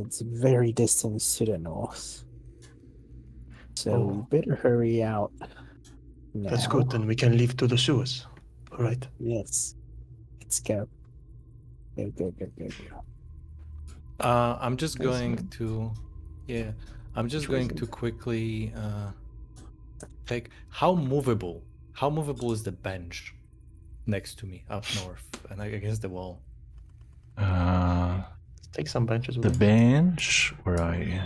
It's very distant to the north. So we Oh. better hurry out. Now. That's good. Then we can leave to the sewers. All right. Yes. Let's go. Go. I'm just going to, I'm just going to quickly take how movable is the bench next to me up north and against the wall? Take some benches with The us. bench? Where are you?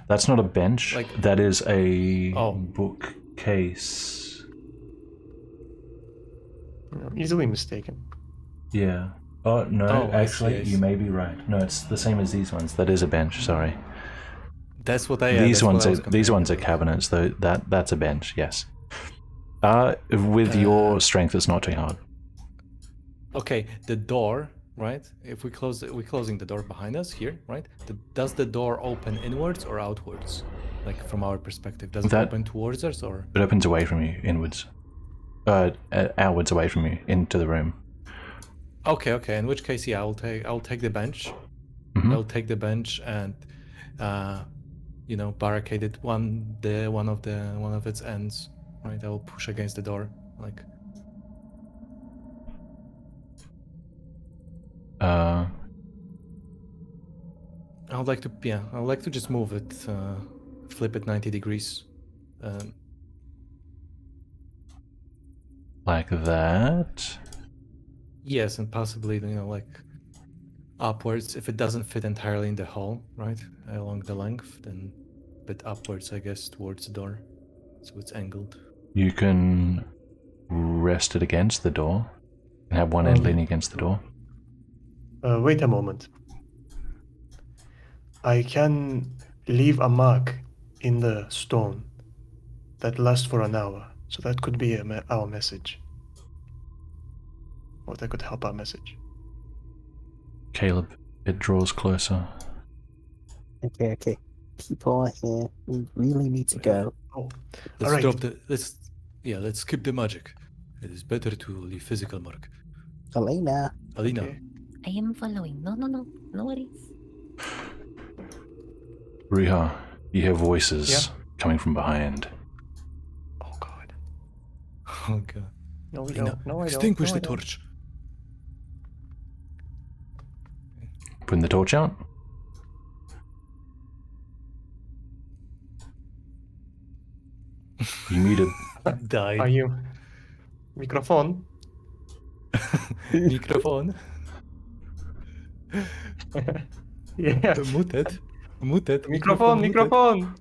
That's not a bench. Like- that is a Oh. bookcase. Easily mistaken. Yeah. Oh, no, Oh, I actually, see. you may be right. No, it's the same as these ones. That is a bench, sorry. That's what I. these that's what ones I are was these ones are comparing. cabinets, though. That's a bench, yes. With your strength, it's not too hard. Okay, the door, right? If we're closing the door behind us here, right? Does the door open inwards or outwards? Like from our perspective, does it That- open towards us or? It opens away from you, inwards. Outwards away from you, into the room. Okay. In which case, yeah, I'll take the bench. Mhm. I'll take the bench and, barricade it one of its ends. Right, I will push against the door, like. I'd like to just move it, flip it 90 degrees. Like that. Yes, and possibly, like upwards if it doesn't fit entirely in the hall, right? Along the length, then a bit upwards, I guess, towards the door. So it's angled. You can rest it against the door and have one end leaning against the door. Wait a moment. I can leave a mark in the stone that lasts for an hour. So that could be our message. Or that could help our message. Caleb, it draws closer. Okay. People are here. We really need to go. Oh, Let's alright. drop the. Let's skip the magic. It is better to leave physical mark. Elena. Alina, Okay. I am following. No worries. Riiga, you hear voices Yeah. coming from behind. Oh god. oh god. No, we Alina, don't. No, I don't. extinguish No, the I don't. torch. Putting the torch out. You muted. Died. Are you? Microphone? Microphone. Yeah. Muted. Microphone.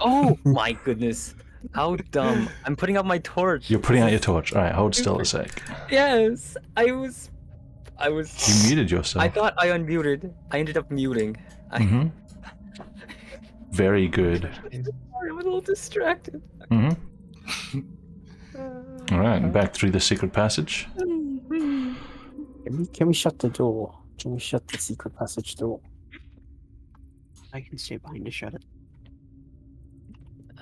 Oh my goodness. How dumb. I'm putting out my torch. You're putting out your torch. Alright, hold still a sec. Yes. I was. You muted yourself. I thought I unmuted. I ended up muting. Mm-hmm. Very good. Sorry, I'm a little distracted. Mm-hmm. Alright, back through the secret passage. Can we shut the door? Can we shut the secret passage door? I can stay behind to shut it.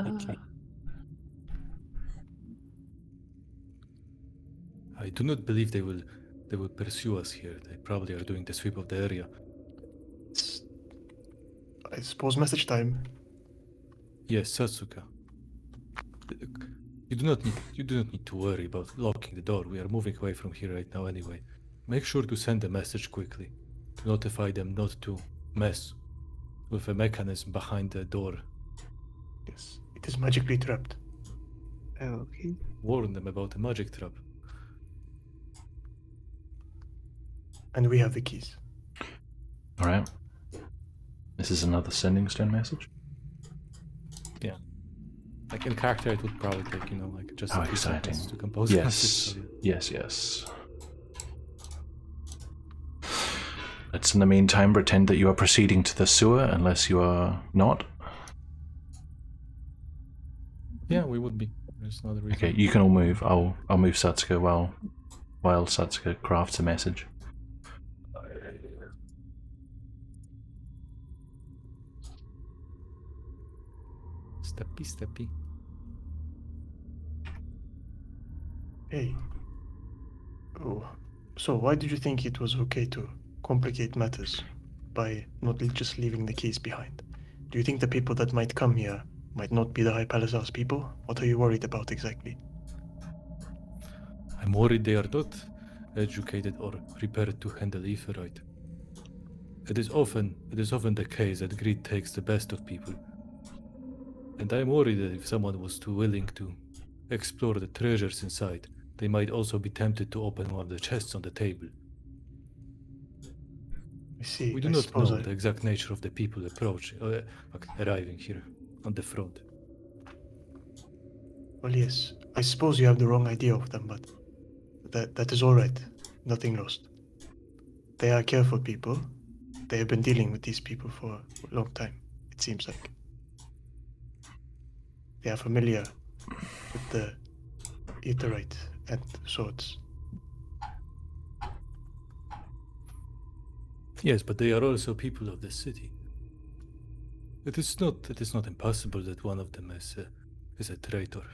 Okay. I do not believe they will they would pursue us here. They probably are doing the sweep of the area. It's, I suppose message time. Yes, Satsuka. You do not need to worry about locking the door. We are moving away from here right now anyway. Make sure to send a message quickly to notify them not to mess with a mechanism behind the door. Yes, it is magically trapped. Okay. Warn them about the magic trap. And we have the keys. All right. This is another sending stone message. Yeah. Like in character, it would probably take, like just How a few exciting. seconds to compose a message. So Yes. Yes. Let's in the meantime pretend that you are proceeding to the sewer, unless you are not. yeah, we would be. There's another reason. Okay, you can all move. I'll move Satsuka while Satsuka crafts a message. Steppy. Hey. Oh. So why did you think it was okay to complicate matters by not just leaving the keys behind? Do you think the people that might come here might not be the High Palace House people? What are you worried about exactly? I'm worried they are not educated or prepared to handle Aetheryte. It is often the case that greed takes the best of people. And I'm worried that if someone was too willing to explore the treasures inside, they might also be tempted to open one of the chests on the table. I see. We do I not suppose know the exact nature of the people arriving here on the front. Well, yes. I suppose you have the wrong idea of them, but that is all right. Nothing lost. They are careful people. They have been dealing with these people for a long time, it seems like. They are familiar with the Aetheryte and swords. Yes, but they are also people of the city. It is not impossible that one of them is a traitor.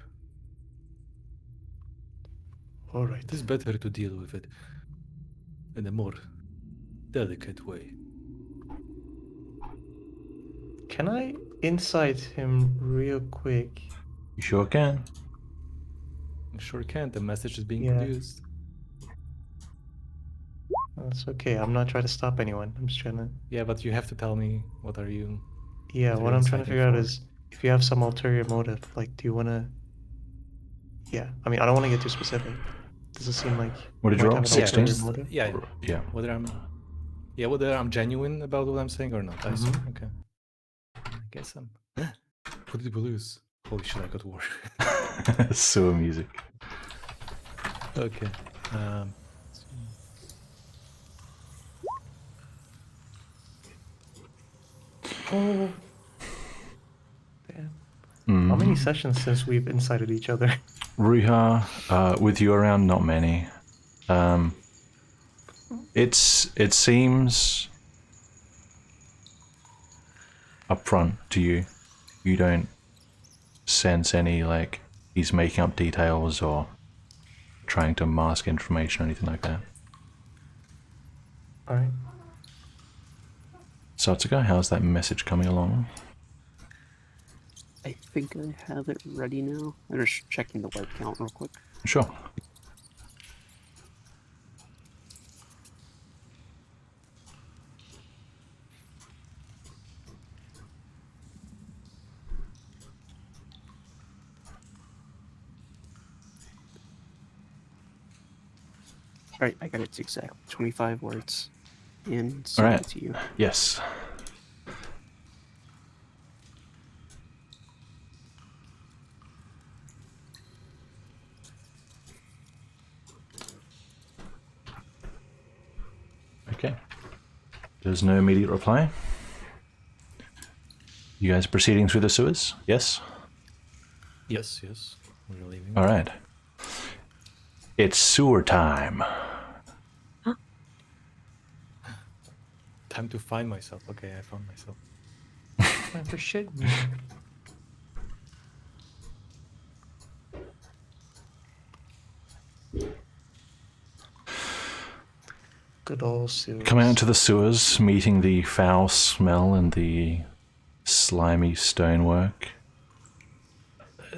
All right. It is better to deal with it in a more delicate way. Can I insight him real quick? You sure can. I sure can. The message is being Yeah. produced. That's okay. I'm not trying to stop anyone. I'm just trying to. Yeah, but you have to tell me what are you. Yeah, What what are I'm you trying to inciting figure out for? is if you have some ulterior motive. Like, do you want to? Yeah. I mean, I don't want to get too specific. Does it seem like What you did you might roll? have an 16? ulterior motive? Yeah, Yeah. whether I'm genuine about what I'm saying or not. I see. Mhm. Okay. I guess I'm. Put it loose. Holy shit! I got war. Sewer music. Okay. Oh. Damn. How many sessions since we've incited each other? Ruha, with you around, not many. It seems upfront to you. You don't sense any, like, he's making up details or trying to mask information or anything like that. All right. Satsuka, how's that message coming along? I think I have it ready now. I'm just checking the word count real quick. Sure. Alright, I got it exactly 25 words. And All send right. it to you. Yes. Okay. There's no immediate reply. You guys proceeding through the sewers? Yes? Yes. We're leaving. All right. It's sewer time. Time to find myself. Okay, I found myself. Time for shit. Good old sewers. Coming out into the sewers, meeting the foul smell and the slimy stonework,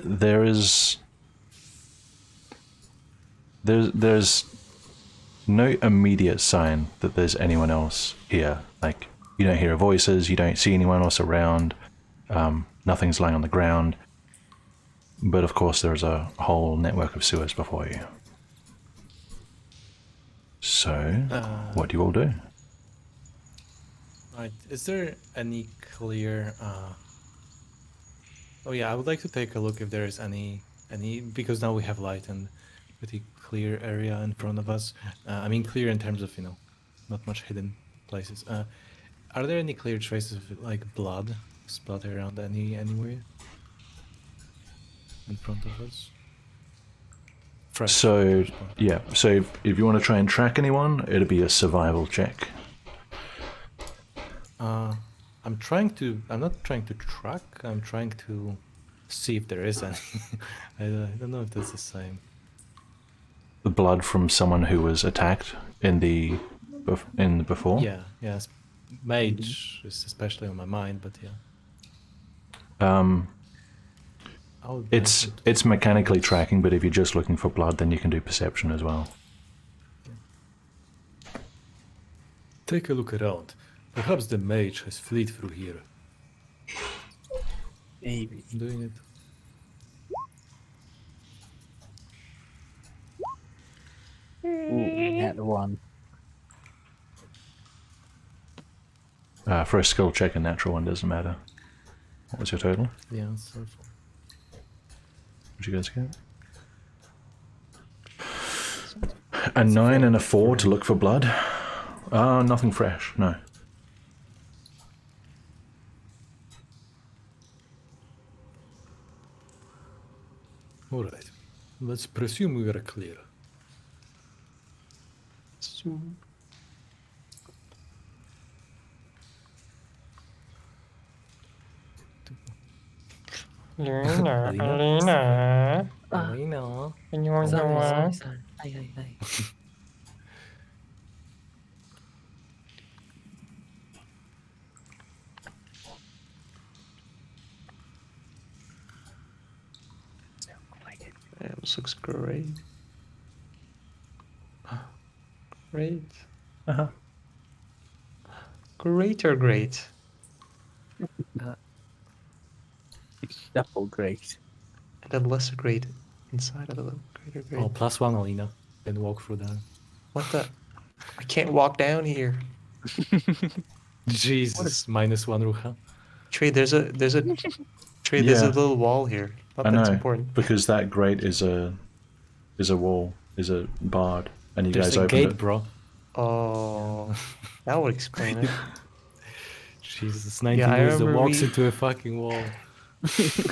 there's no immediate sign that there's anyone else here. Like, you don't hear voices, you don't see anyone else around, nothing's lying on the ground. But of course there's a whole network of sewers before you. So, what do you all do? Right. Is there any clear? Oh yeah, I would like to take a look if there is any because now we have light and pretty clear area in front of us. I mean, clear in terms of not much hidden places. Are there any clear traces of like blood splatter around anywhere in front of us? Fresh. So, blood. yeah, so if you want to try and track anyone, it'll be a survival check. I'm not trying to track, I'm trying to see if there is any. I don't know if that's the same. The blood from someone who was attacked in the before? Yeah, yes. Mage is especially on my mind, but yeah. I would It's mention- it's mechanically tracking, but if you're just looking for blood, then you can do perception as well. Take a look around. Perhaps the mage has fled through here. Maybe. I'm doing it. Ooh, that one. For a skill check, a natural one doesn't matter. What was your total? The answer. What'd you guys get? A 9 and a 4 to look for blood. Nothing fresh, no. Alright. Let's presume we are clear. Luna, Alina? Alina. I know. Sorry. Ay. Yeah, this looks great. Great. Uh-huh. Great or great? Double great. And then lesser great inside of the greater great. Oh, +1, Alina. Can walk through that. What the? I can't walk down here. Jesus, -1 Rucha. Trey, there's a Trey, there's a Yeah. little wall here. Not I that's know, important. because that grate is a wall, is a barred, and you There's guys a opened gate, it. bro. Oh, that would explain it. Jesus, 19 Yeah, I years that remember walks we- into a fucking wall.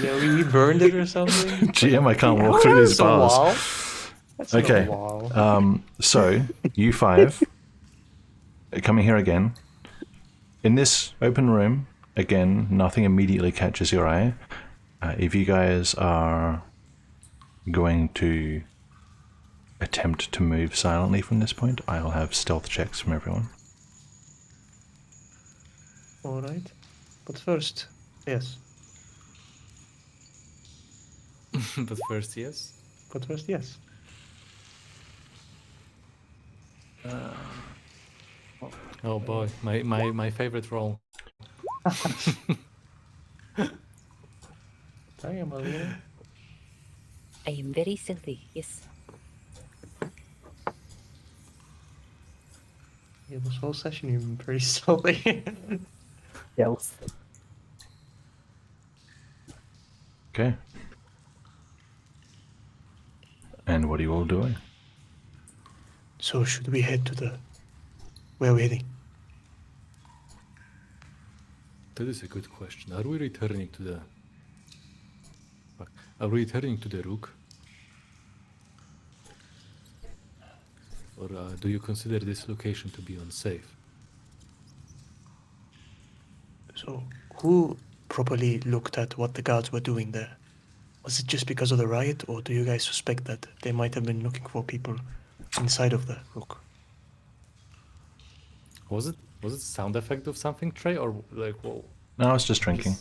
Yeah, we burned it or something. GM, I can't walk How through is these a bars. wall? That's Okay. not a wall. So, you five, coming here again. In this open room, again, nothing immediately catches your eye. If you guys are going to attempt to move silently from this point, I'll have stealth checks from everyone. All right. But first, yes. But first, yes. But first, yes. Oh boy, my favorite role. Damn, Alina. I am very silly, yes. Yeah, this whole session you've been pretty silly. Stealth. Okay. And what are you all doing? So should we head to the... Where are we heading? That is a good question. Are we returning to the... Fuck. Are we returning to the Rook? Or do you consider this location to be unsafe? So, who properly looked at what the guards were doing there? Was it just because of the riot, or do you guys suspect that they might have been looking for people inside of the rook? Was it sound effect of something, Trey, or like whoa? No, I was just drinking.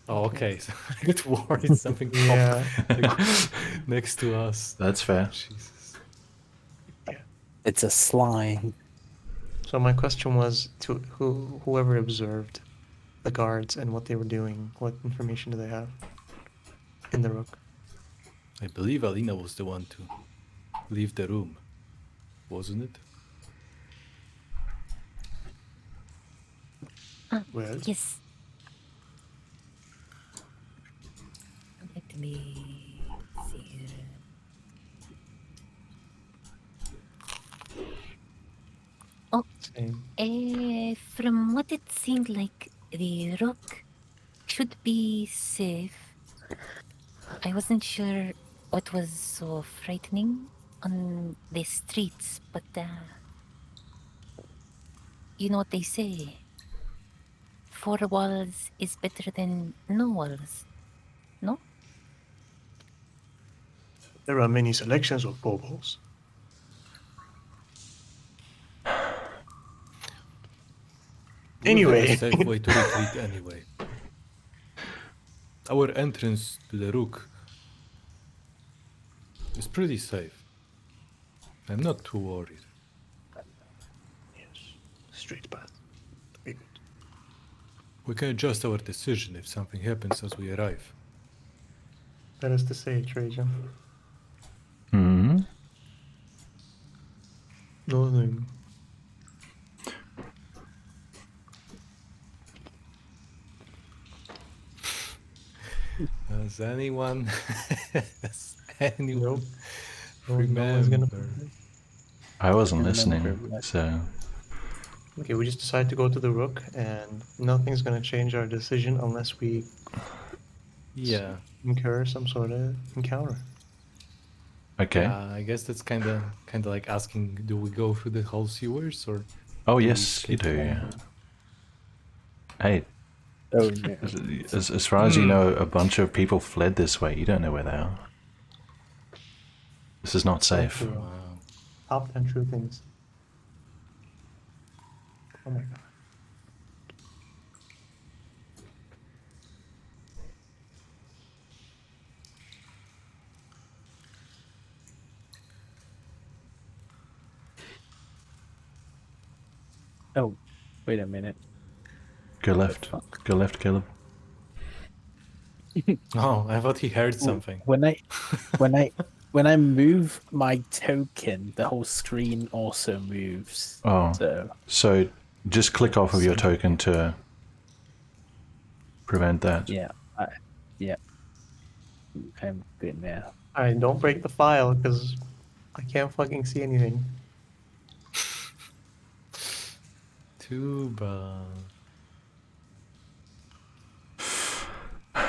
Oh, okay. So I get worried something Yeah. popped like, next to us. That's fair. Jesus. It's a slime. So my question was to whoever observed the guards and what they were doing. What information do they have in the rook? I believe Alina was the one to leave the room, wasn't it? Well, Yes. Let me see here. Same. From what it seemed like, the rook should be safe. I wasn't sure what was so frightening on the streets, but you know what they say. 4 walls is better than no walls. No? there are many selections of baubles. We have Anyway. a safe way to retreat anyway. Our entrance to the rook is pretty safe. I'm not too worried. Yes, straight path. Very good. We can adjust our decision if something happens as we arrive. That is to say, Trajan. Hmm. Nothing. Has anyone Nope. No one's gonna. remember? I wasn't Remember listening, what- so Okay, we just decided to go to the rook, and nothing's gonna change our decision unless we Yeah. incur some sort of encounter. okay. Yeah, I guess that's kind of like asking, do we go through the whole sewers or? Oh do we yes, you skip do. one? Hey, Oh no. as far as you know, a bunch of people fled this way. You don't know where they are. This is not safe. True. Wow. Top 10 true things. Oh my god. Oh, wait a minute. Go left. fuck? Go left, Caleb. Oh, I thought he heard something. When I move my token, the whole screen also moves. Oh, So so just click off of your token to prevent that. yeah, I'm good now. Alright, don't break the file, because I can't fucking see anything. Too bad.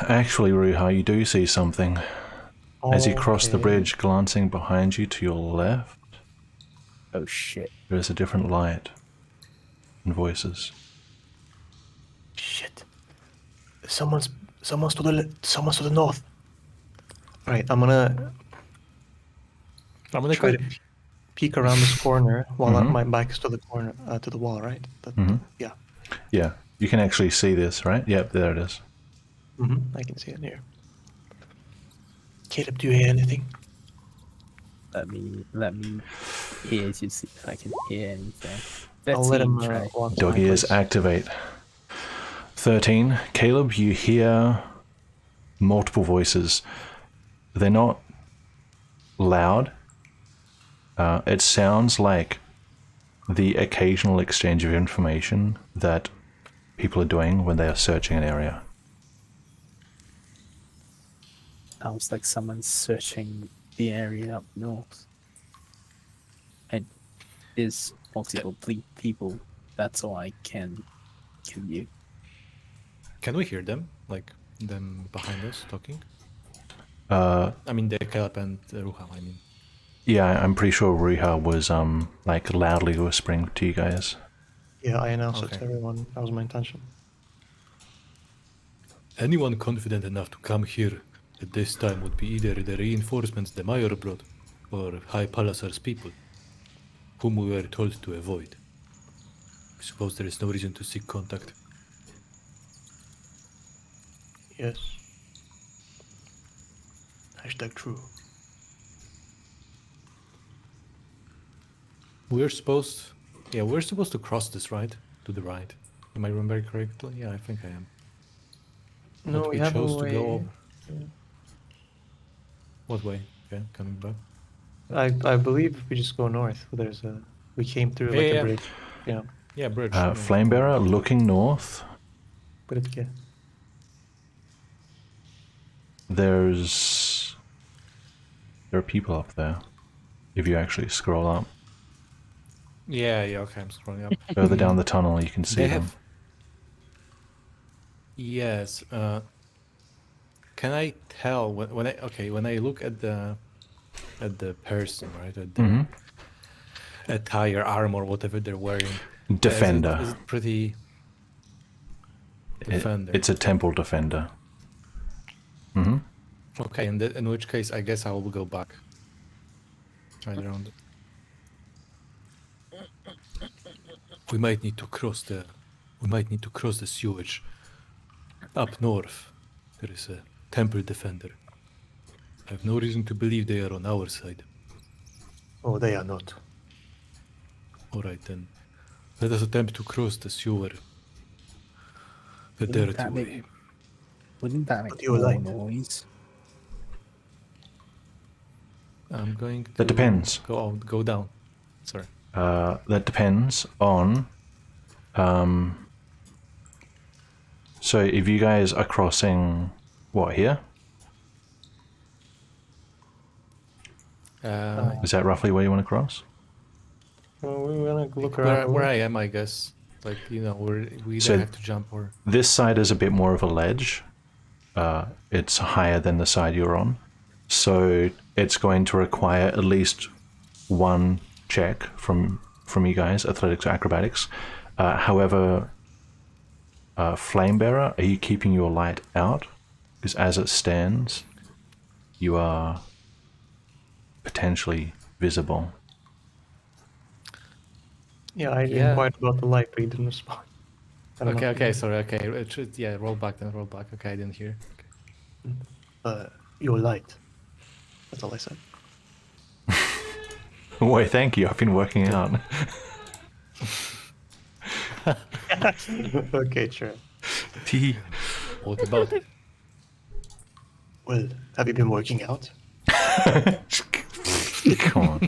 Actually, Ruha, you do see something. As you cross the Okay. bridge, glancing behind you to your left, Oh shit. there is a different light and voices. Shit. Someone's to the north. Alright, I'm gonna I'm gonna try to peek around this corner while Mhm. my back is to the corner, to the wall, right? Mhm. Yeah. Yeah, you can actually see this, right? Yep, there it is. I can see it here. Caleb, do you hear anything? Let me hear to see if I can hear anything. I'll let him try. walk to my Doggy is place. activate. 13. Caleb, you hear multiple voices. They're not loud. It sounds like the occasional exchange of information that people are doing when they are searching an area. Sounds like someone's searching the area up north. And there's multiple people. That's all I can give you. Can we hear them? Like them behind us talking? Uh, I mean, the Caleb and Ruha, I mean. yeah, I'm pretty sure Ruha was like loudly whispering to you guys. Yeah, I announced it Okay. to everyone. That was my intention. Anyone confident enough to come here at this time would be either the reinforcements the Mayor brought or High Palazar's people, whom we were told to avoid. suppose there is no reason to seek contact. Yes. Hashtag true. We're supposed to cross this, right? To the right. Am I remembering correctly? Yeah, I think I am. No, But we we have a chose to go way. over. What way? Okay, coming back. I believe we just go north. We came through like Yeah, a yeah. bridge. Yeah, Yeah, bridge. Flamebearer looking north. but it's yeah. There are people up there. If you actually scroll up Yeah, okay, I'm scrolling up. further down the tunnel, you can see They them. have. Yes. Can I tell when I look at the person, right? At their Mhm. attire, armor, whatever they're wearing. Defender. Is it pretty? Defender. It's a temple defender. Hmm. Okay, in which case, I guess I will go back. Right around. We might need to cross the. We might need to cross the sewage. Up north, there is a temple defender. I have no reason to believe they are on our side. Oh, they are not. All right then, let us attempt to cross the sewer. The Wouldn't dirty that way. Wouldn't that What make do you more like? noise? I'm going to. That depends. Go down. Sorry. That depends on. So if you guys are crossing, what, here? Is that roughly where you want to cross? Well, we want to look where, around. where I am, I guess. Like, we either So- have to jump or. This side is a bit more of a ledge. It's higher than the side you're on. So it's going to require at least one check from you guys, athletics or acrobatics. However, Flamebearer, are you keeping your light out? Because as it stands, you are potentially visible. Yeah, I Yeah. inquired about the light, but he didn't respond. I don't know. Okay, sorry, okay. Roll back then, roll back. Okay, I didn't hear. Your light. That's all I said. Why, thank you. I've been working out. Okay, sure. What about it? Well, have you been working out? Come on.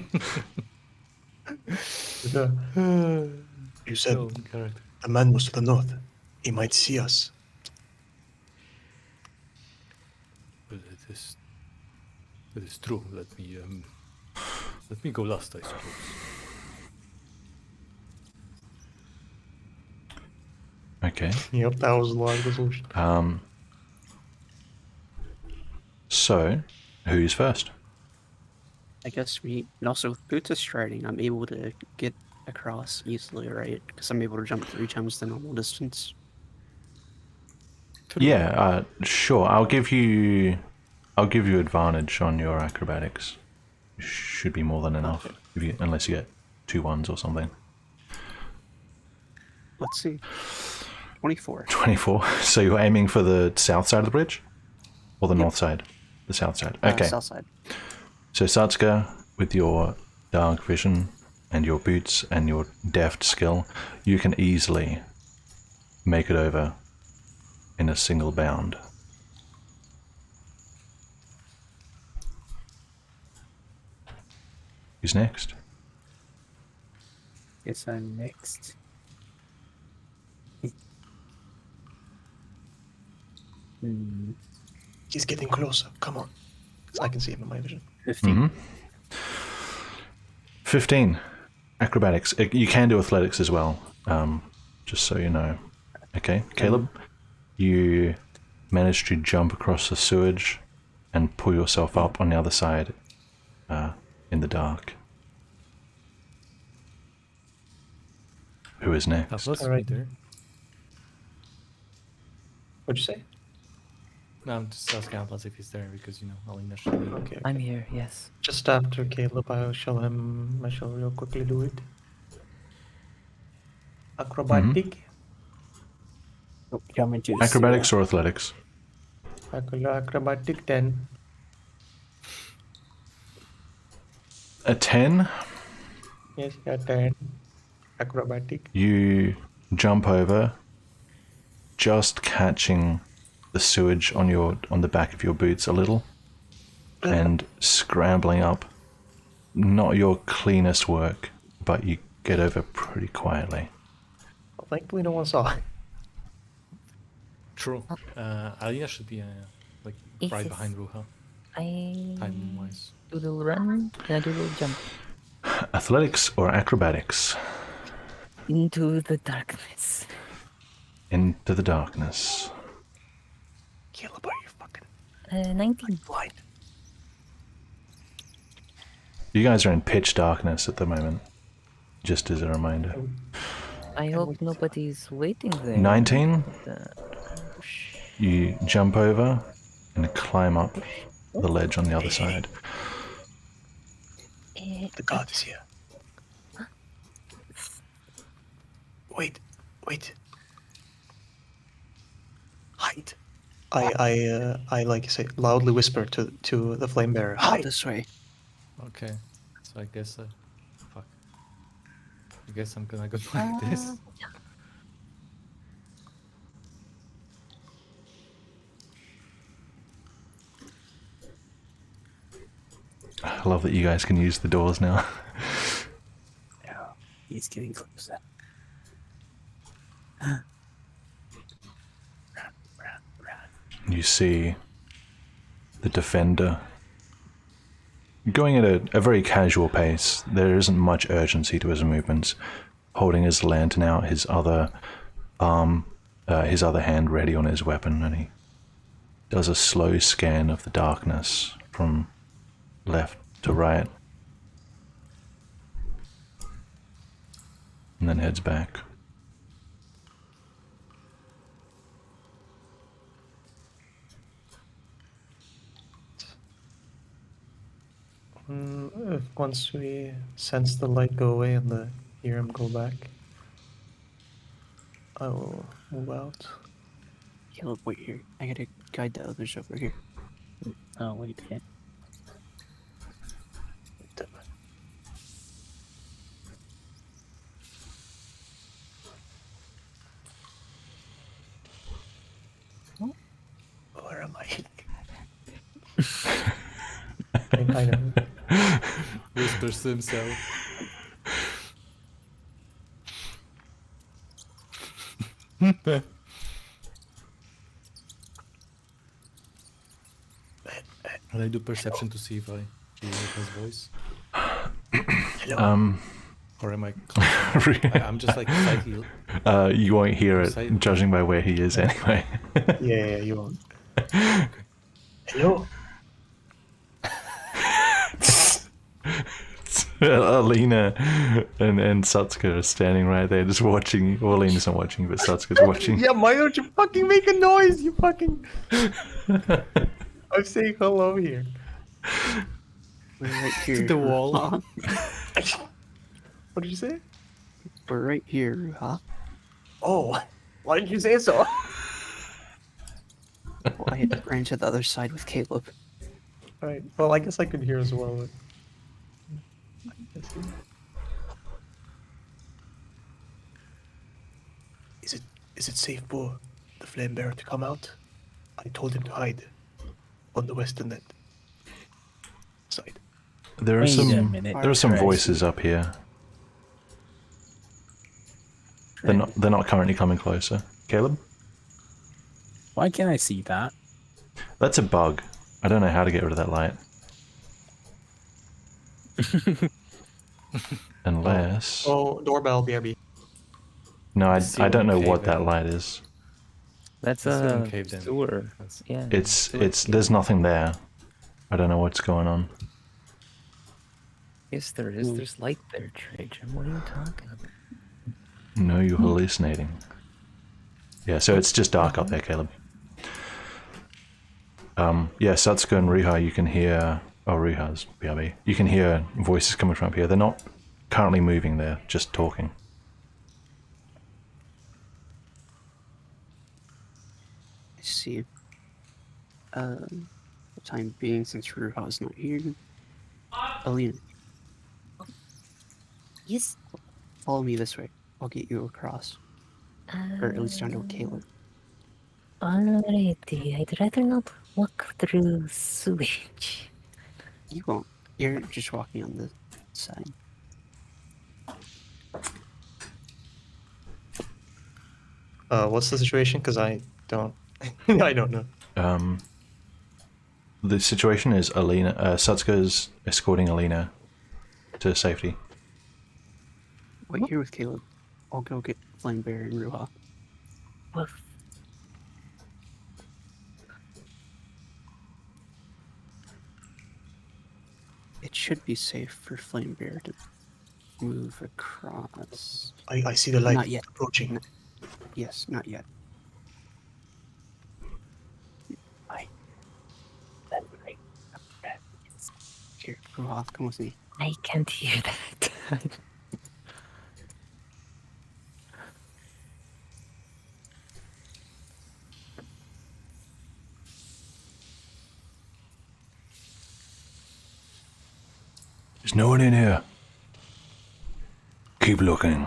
You said Oh, correct. the man was to the north. He might see us. Well, it is true. Let me go last, I suppose. Okay. Yep, that was a long resolution. So, who's first? I guess we, and also with boots of striding, I'm able to get across easily, right? Because I'm able to jump 3 times the normal distance. Yeah, sure. I'll give you advantage on your acrobatics. Should be more than enough, unless you get 2 1s or something. Let's see. 24. 24. So you're aiming for the south side of the bridge, or the north side? The south side. Okay. South side. So Satsuka, with your dark vision and your boots and your deft skill, you can easily make it over in a single bound. Who's next? Guess I'm next. He's getting closer. Come on. 'Cause I can see him in my vision. 15. 15. Acrobatics. You can do athletics as well, just so you know. Okay, Caleb, you managed to jump across the sewage and pull yourself up on the other side in the dark. Who is next? Atlas, Alright. there. What'd you say? No, I'm just asking Atlas if he's there because I'll initially. Okay. I'm here, yes. Just after Caleb, I shall real quickly do it. Acrobatic. Come into the Acrobatics sewer. or athletics? Acrobatic 10. A 10, Yes, yeah, 10. Acrobatic. you jump over, just catching the sewage on the back of your boots a little, and scrambling up. Not your cleanest work, but you get over pretty quietly. Thankfully, no one saw. True. Alina should be like Yes, right yes. behind Ruha, I time-wise. Do a little run, and I do a little jump Athletics or acrobatics? into the darkness. Into the darkness. Caleb, are you fucking 19. blind? You guys are in pitch darkness at the moment, just as a reminder. I hope nobody's waiting there. 19, Uh, you jump over and climb up the ledge on the other side. The god is here. Wait. Hide. I like say loudly whisper to the flame bearer. Out Hide. this way. Okay, so I guess fuck. I guess I'm gonna go like this. I love that you guys can use the doors now. Yeah, he's getting closer. You see the defender going at a very casual pace. There isn't much urgency to his movements, holding his lantern out, his other hand ready on his weapon, and he does a slow scan of the darkness from left to right, and then heads back. Once we sense the light go away and hear him go back, I will move out. Caleb, wait here. I gotta guide the others over here. Oh, wait, yeah. Where am I? I kind of. Whispers to himself. And I do perception to see if I hear his voice. Hello. Or am I? I'm just like slightly. You won't hear it, Slightly- judging by where he is anyway. Yeah, you won't. Hello. Alina and Satsuka are standing right there just watching. Well, Alina's not watching, but Satsuka's watching. Yeah, why don't you fucking make a noise? You fucking. I'm saying hello here. We're right here. the wall. Huh? What did you say? We're right here, huh? Oh, why did you say so? Well, I ran to the other side with Caleb. Alright, well, I guess I could hear as well. But... Is it safe for the flame bearer to come out? I told him to hide on the western net side. There are Wait a some. minute, There are some Trace. voices up here. They're not. They're not currently coming closer. Caleb, Why can't I see that? that's a bug. I don't know how to get rid of that light. Unless. Oh, doorbell, BRB. No, I See don't know one what cave that in. light is. That's Let's go a and cave then. sewer. That's- Yeah. It's. There's nothing there. I don't know what's going on. Yes, there is. There's light there, Trajan. What are you talking about? No, you're hallucinating. Yeah, so it's just dark up there, Caleb. Yeah, Satsuka and Ruha, you can hear... Oh, Ruha's BRB. You can hear voices coming from up here. They're not currently moving, they're just talking. see. For the time being, since Ruha is not here, Alina, Yes. follow me this way. I'll get you across, or at least down to Caleb. Alrighty, I'd rather not walk through sewage. You won't. You're just walking on the side. What's the situation? Because I don't, I don't know. The situation is Satsuka is escorting Alina to safety. Wait here with Caleb. I'll go get Flamebear and Ruha. Woof. It should be safe for Flamebear to move across. I see the light Not yet. approaching. Yes, not yet. Here, Ruha, come with me. I can't hear that. There's no one in here. Keep looking.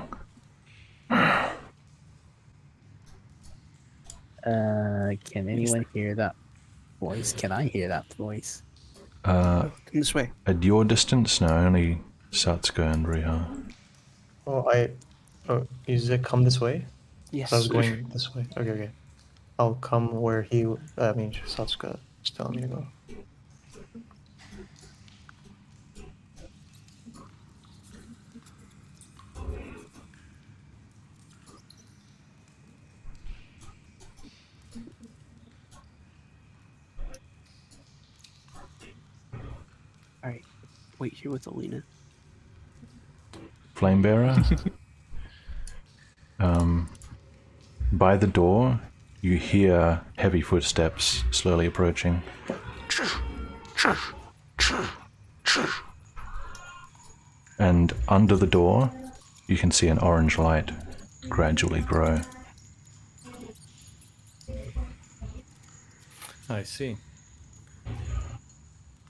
Can anyone hear that voice? Can I hear that voice? Come this way. At your distance, no, only Satsuka and Riha. Oh, is it come this way? Yes. I was going this way. Okay, okay. I'll come where he, Satsuka is telling me to go. Alright. Wait here with Alina. Flamebearer. By the door, you hear heavy footsteps slowly approaching. And under the door, you can see an orange light gradually grow. I see.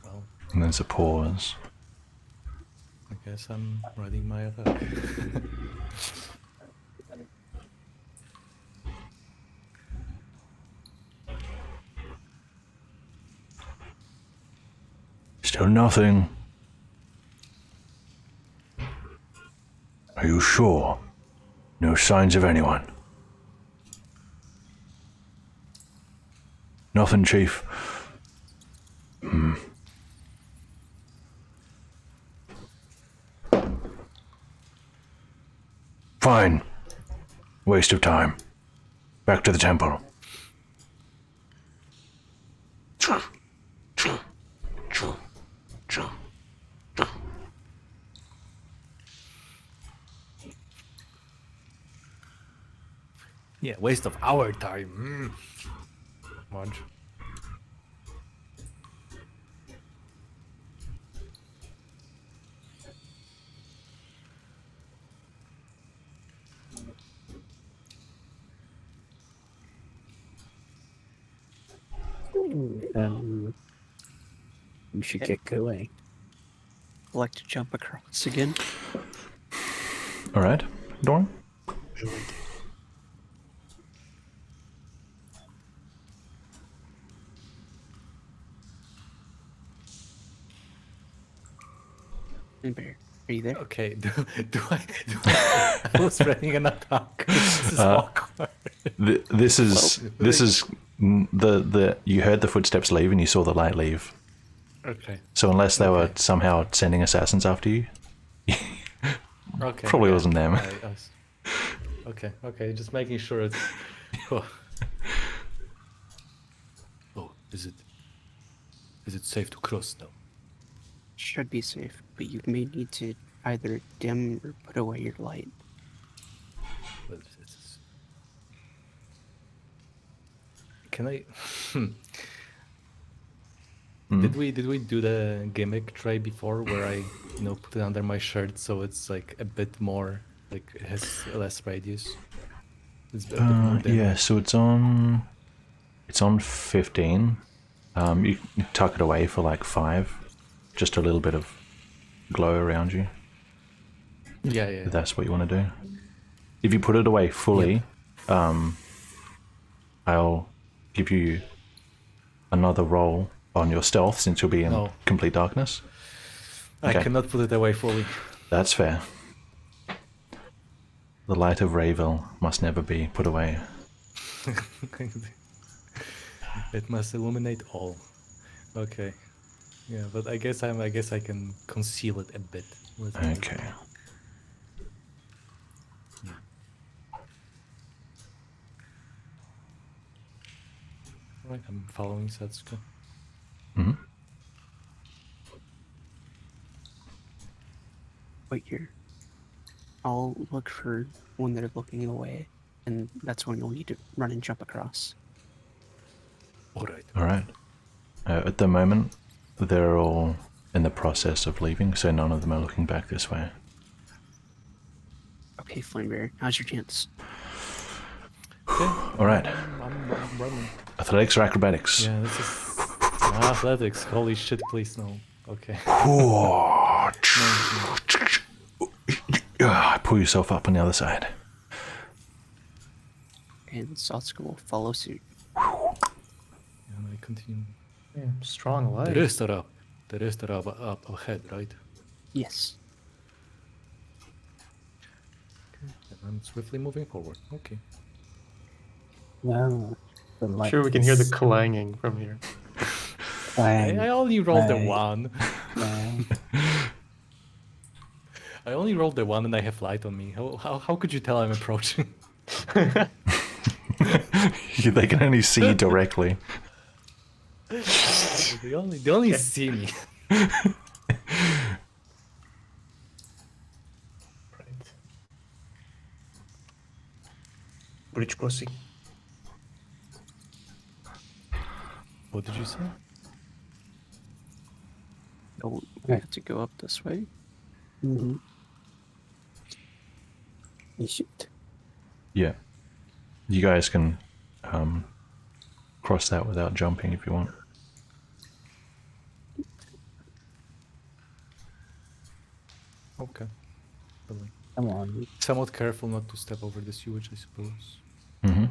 Well, And there's a pause. I guess I'm riding my attack. Still nothing. Are you sure? No signs of anyone? Nothing, Chief. Fine. Waste of time. Back to the temple. Yeah, waste of our time. Munch. We should get going. I'd like to jump across again. Alright, Doran? Flamebear, are you there? Okay, do I was running an attack. This is awkward. This is you heard the footsteps leave and you saw the light leave. Okay. So unless they were somehow sending assassins after you, Okay. probably yeah, wasn't them. Okay, just making sure it's. Oh, is it safe to cross now? Should be safe, but you may need to either dim or put away your light. Well, can I? Did we do the gimmick try before where I put it under my shirt so it's like a bit more like it has less radius? It's a bit more dim. Yeah, so it's on It's on 15. You can tuck it away for like 5. Just a little bit of glow around you. Yeah. If that's what you want to do. If you put it away fully, I'll give you another roll on your stealth since you'll be in No. complete darkness. I Okay. cannot put it away fully. That's fair. The light of Ravel must never be put away. It must illuminate all. Okay. Yeah, but I guess I can conceal it a bit. With my- Okay. Right, I'm following Satsuka. Hmm. Wait here. I'll look for when they're looking away, and that's when you'll need to run and jump across. Alright. All right. At the moment, they're all in the process of leaving, so none of them are looking back this way. Okay, Flamebear, how's your chance? Okay. All right. I'm running. Athletics or acrobatics? Yeah, this is athletics. Holy shit, please no. Okay. Pull yourself up on the other side. And Satsuka will follow suit. And I continue. Yeah, strong light. The rest are up. The rest are up ahead, right? Yes. And I'm swiftly moving forward. Okay. No. The I'm light sure we can hear the is clanging from here. clang, I only rolled the Right. one. clang. I only rolled the one and I have light on me. How could you tell I'm approaching? They can only see you directly. They only see me. Right. Bridge crossing. What did you say? Oh, we have to go up this way. Mm-hmm. You shoot. Yeah. You guys can cross that without jumping if you want. Okay. But like, Come on. somewhat careful not to step over the sewage, I suppose. Mm-hmm.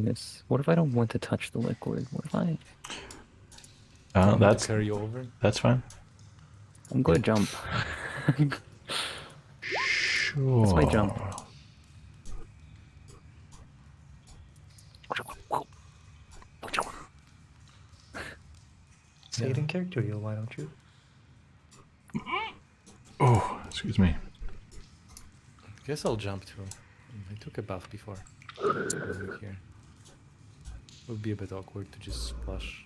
Yes. What if I don't want to touch the liquid? What if I? Want me to That's carry you over. fine. I'm going to jump. Sure. That's my jump. Say it in character, you. Why don't you? Oh, excuse me. Guess I'll jump too. I took a bath before coming here. Would be a bit awkward to just splash.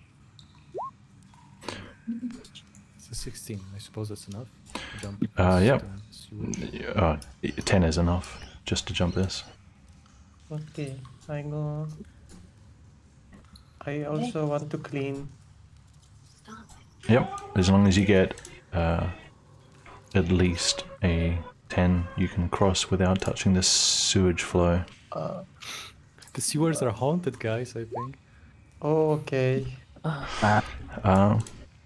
It's a 16. I suppose that's enough. To jump Yep. the sewage. 10 is enough just to jump this. Okay, I go. I also want to clean. Yep. As long as you get at least a 10, you can cross without touching the sewage flow. The sewers are haunted, guys. I think. Oh, okay.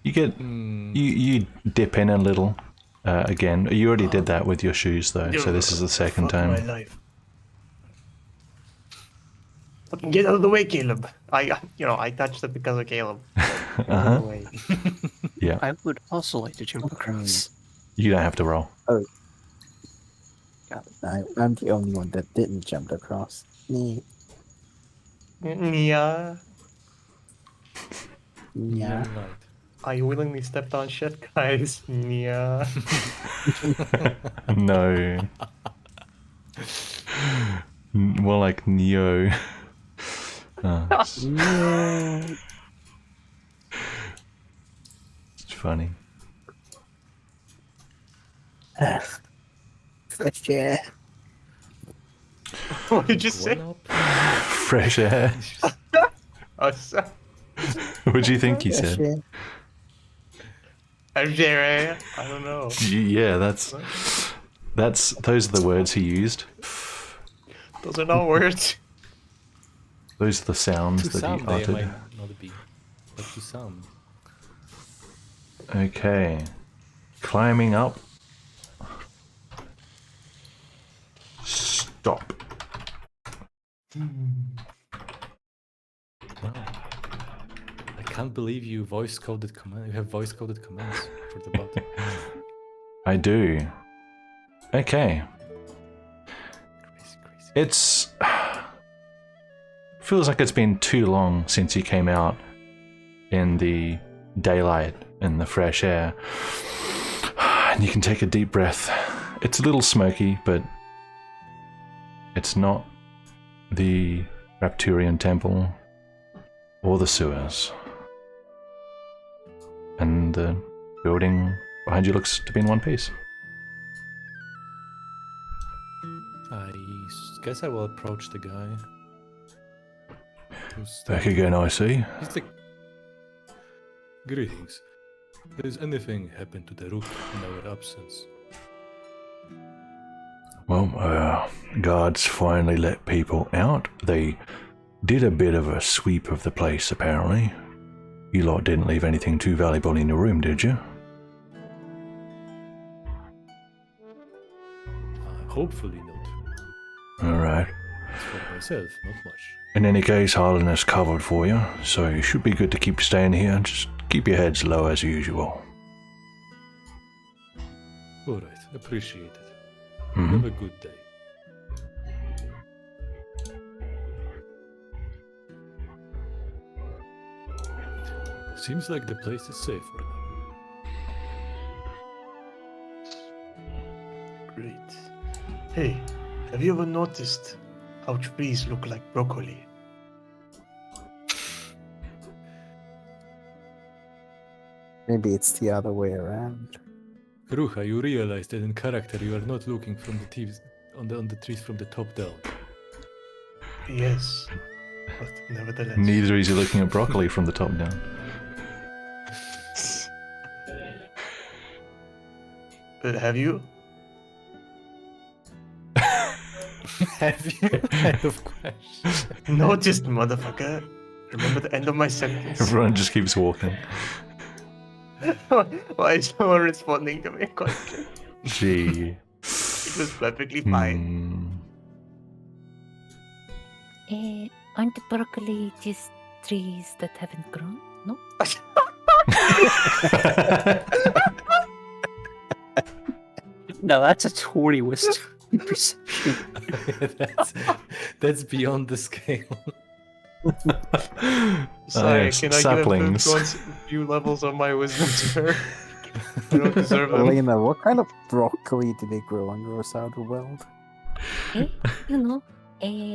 You get you dip in a little again. You already did that with your shoes though, so this is the second Fuck my time. life. Fucking get out of the way, Caleb. I touched it because of Caleb. Get out of the way. Yeah, I would also like to jump across. you don't have to roll. God, I'm the only one that didn't jump across. Me. Yeah. Yeah. Right. I willingly stepped on shit, guys. Yeah. No. More like Neo. It's Yeah. funny. Fresh air. What did you say? One up. Fresh air. Oh, so- What do you think he Fresh said? air. I'm Jerry. I don't know. Yeah, that's those are the words he used. Those are not words. Those are the sounds To that some he they uttered. might not be, but to some. Okay. Climbing up. Stop. Wow. I can't believe you voice coded command. You have voice coded commands for the bot. I do. Okay. Crazy. It's... feels like it's been too long since he came out in the daylight, in the fresh air. And you can take a deep breath. It's a little smoky, but it's not the Rapturian temple or the sewers. And the building behind you looks to be in one piece. I guess I will approach the guy. Who's Back again, I see. He's like, greetings. Has anything happened to the Rook in our absence? Well, guards finally let people out. They did a bit of a sweep of the place, apparently. You lot didn't leave anything too valuable in your room, did you? Hopefully not. Alright. As for myself, not much. In any case, Harlan is covered for you, so you should be good to keep staying here. Just keep your heads low as usual. Alright, appreciate it. Mhm. Have a good day. Seems like the place is safe for now. Great. Hey, have you ever noticed how trees look like broccoli? Maybe it's the other way around. Rucha, you realize that in character you are not looking from the trees on the trees from the top down. Yes, but nevertheless. Neither is he looking at broccoli from the top down. But have you? Have you kind of question? Noticed, motherfucker. Remember the end of my sentence. Everyone just keeps walking. Why is no one responding to my question? Gee. It was perfectly fine. Aren't broccoli just trees that haven't grown? No? No, that's a Tory wisdom perception. that's beyond the scale. Sorry, yes, can I saplings. give a few levels of my wisdom to her? I don't deserve them. Elena, what kind of broccoli do they grow on your side of the world? You know,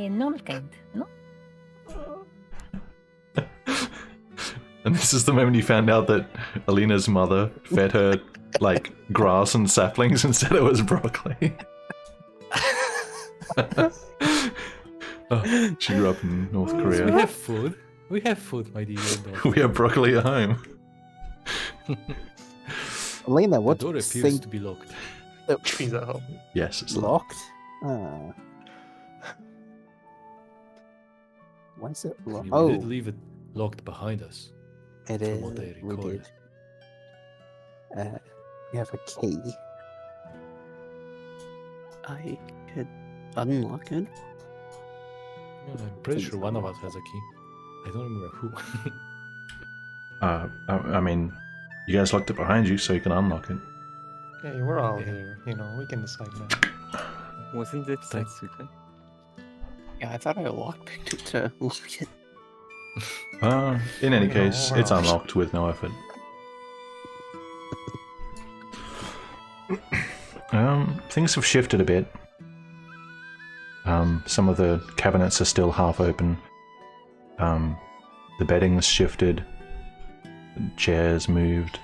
normal kind, no? And this is the moment you found out that Alina's mother fed her, like, grass and saplings instead it was broccoli. Oh, she grew up in North We Korea. have food. We have food, my dear daughter. We have broccoli at home. Elena, The what door do you appears think to be locked. Trees at home. Yes, it's locked. locked? Why is it I locked? mean, Oh, we did leave it locked behind us. it from is. what I We recall. did. We have a key. I could unlock it. Yeah, I'm pretty sure one of us has a key. I don't remember who. I mean, you guys locked it behind you, so you can unlock it. Hey, we're all Yeah. here. You know, we can decide now. Wasn't it Thank- Satsuka? Yeah, I thought I lockpicked it to lock it. In any No, case, we're it's all- unlocked with no effort. Things have shifted a bit. Some of the cabinets are still half open. The bedding's shifted. The chairs moved.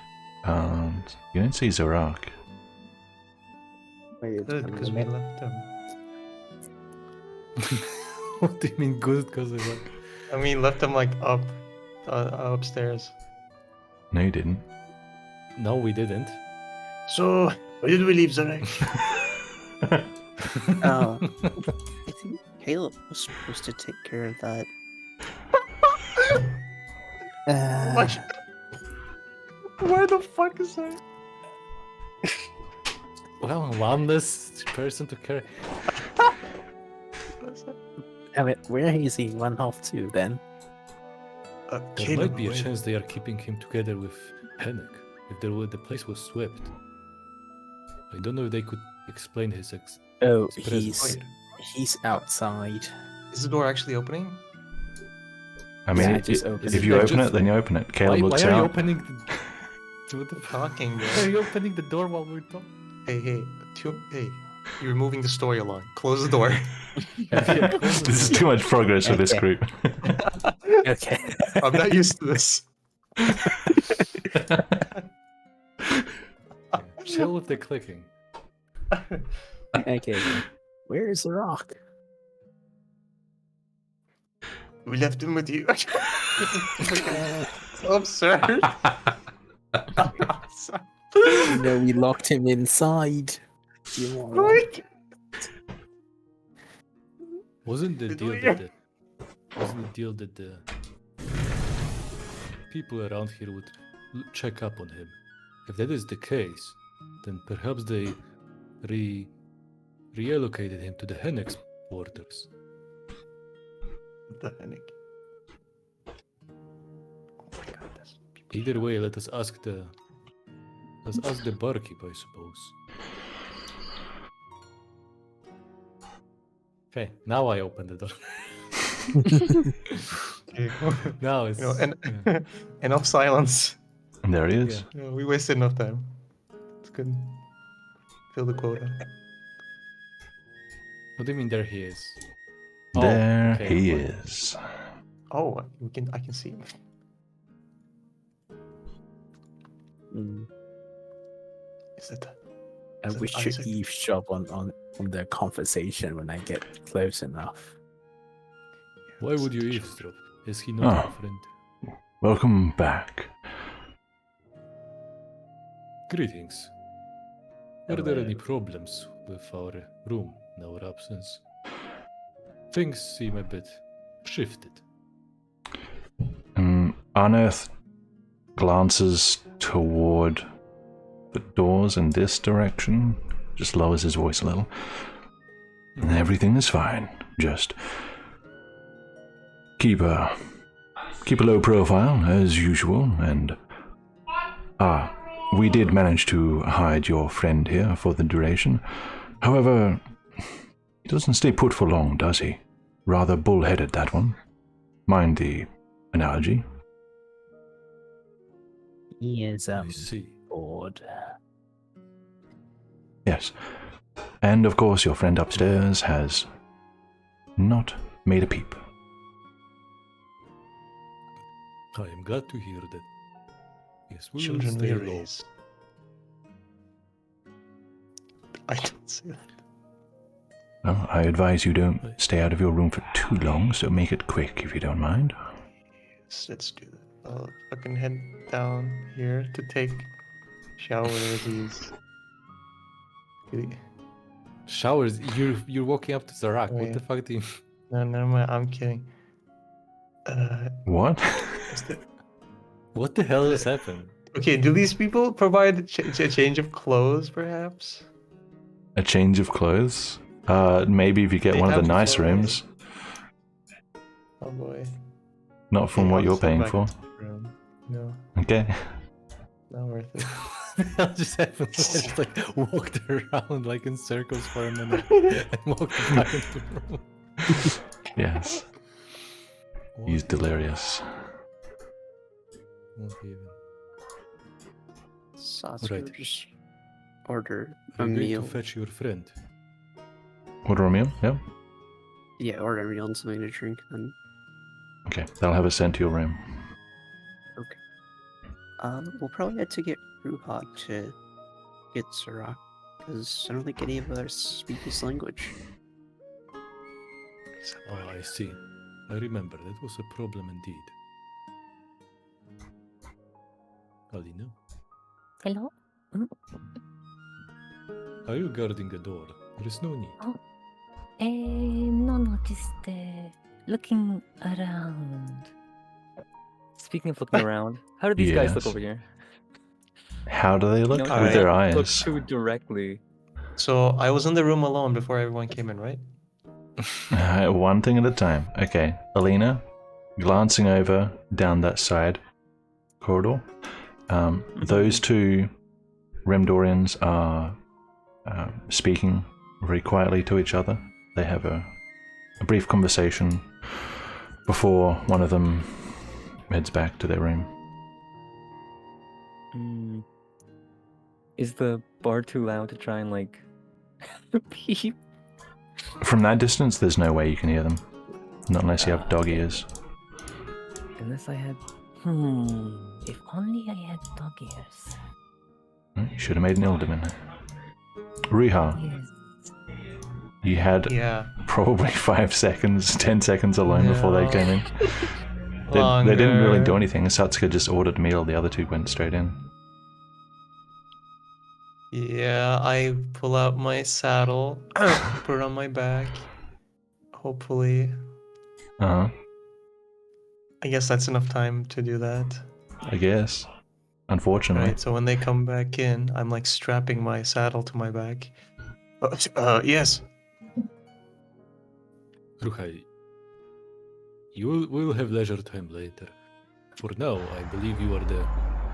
And you don't see Zorak. Wait, Good, a because we minute. left them. What do you mean good? Because of what? I mean, left them like up, upstairs. No, you didn't. No, we didn't. So, where did we leave Zarek? I think Caleb was supposed to take care of that Where the fuck is that? Well, one less person to carry. I mean, where is he run off to then? There might be a chance they are keeping him together with Hennek. If the place was swept. I don't know if they could explain his Oh, his presence. he's outside. Is the door actually opening? I mean, Yeah, just open if it. you Like open just- it, then you open it. Caleb Why looks are you out. opening what the fuck? Talking, bro. Why are you opening the door while we're talking? Hey, you're moving the story along. Close the door. This is too much progress for this Okay. group. Okay. I'm not used to this. Chill with the clicking. Okay. Where is the rock? We left him with you. So absurd. No, we locked him inside. You moron. Right? Wasn't the deal that the people around here would check up on him? If that is the case, then perhaps they reallocated him to the Hennek's quarters. The Hennig. Oh my god, that's Either way, let us ask the barkeep, I suppose. Okay, now I open the door. okay. Now it's yeah. Enough silence. And there he is. Yeah. We wasted enough time. It's good. Fill the quota. What do you mean there he is? There okay, he fine. is. Oh, I can see him. Mm. Is it? I Is it wish to Isaac? eavesdrop on their conversation when I get close enough. Why would you eavesdrop? Is he not Oh. your friend? Welcome back. Greetings. Are there any problems with our room in our absence? Things seem a bit shifted. Arneth glances toward the doors in this direction, just lowers his voice a little. Everything is fine. Just keep a low profile as usual, and we did manage to hide your friend here for the duration. However, he doesn't stay put for long, does he? Rather bull-headed, that one. Mind the analogy. He is I see. bored. Yes. And of course, your friend upstairs has not made a peep. I am glad to hear that. Yes, we will Children we stay low. raise. I don't see that. Well, I advise you don't stay out of your room for too long, so make it quick if you don't mind. Yes, let's do that. I'll fucking head down here to take showers. Showers? You're walking up to Zarak. Oh, What yeah. the fuck do you... No, never mind. I'm kidding. What? What the hell has happened? Okay, do these people provide a change of clothes, perhaps? A change of clothes? Maybe if you get They one of the have nice clothes. rooms. Oh boy. Not from Okay, what I'll you're just go paying back for. to the room. No, Okay. not worth it. What the hell just happened? I just like walked around like in circles for a minute and walked back into the room. Yes. He's delirious. Won't even. Saucers order a You're going meal. to fetch your friend. Order a meal? Yep. Yeah, order a meal and something to drink. And Okay, they'll have it sent to your room. we'll probably have to get Ruha to get Sirach, because I don't think any of us speak his language. Oh, I see. I remember. That was a problem indeed. Alina, Hello? are you guarding the door? There is no need. No, just looking around. Speaking of looking around, how do these guys look Yes. over here? How do they look? You know, With Alright. their don't look eyes. too directly. So I was in the room alone before everyone came in, right? One thing at a time. Okay, Alina, glancing over down that side corridor. Those two Remdorians are speaking very quietly to each other. They have a brief conversation before one of them heads back to their room. Is the bar too loud to try and like peep? From that distance, there's no way you can hear them. Not unless you have dog ears. Unless I had. If only I had dog ears. You should have made an Ildaman. Riiga, Yes. you had Yeah. probably 5 seconds, 10 seconds alone before they No. came in. They didn't really do Longer. anything. Satsuka just ordered a meal, the other two went straight in. Yeah, I pull out my saddle, put it on my back. Hopefully. Uh-huh, I guess that's enough time to do that. I guess. Unfortunately. Right, so when they come back in, I'm like strapping my saddle to my back. Yes. Ruchai, you will have leisure time later. For now, I believe you are the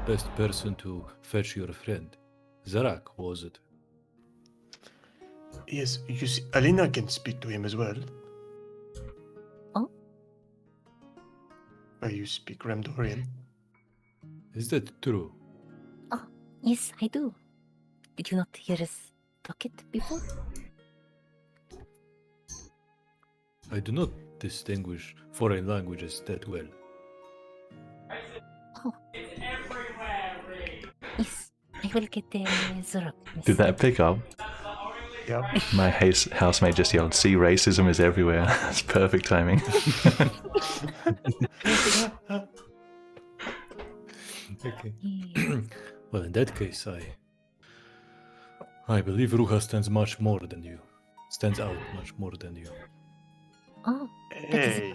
best person to fetch your friend. Zarak, was it? Yes, you see, Alina can speak to him as well. Oh? You speak Remdorian. Is that true? Yes, I do. Did you not hear us talk it before? I do not distinguish foreign languages that well. Oh. Yes, I will get the Zorok. Did that pick up? Yep. My housemate just yelled, "See, racism is everywhere." That's perfect timing. Okay. Yes. Well, in that case, I believe Rucha stands much more than you. Stands out much more than you. Oh, Hey.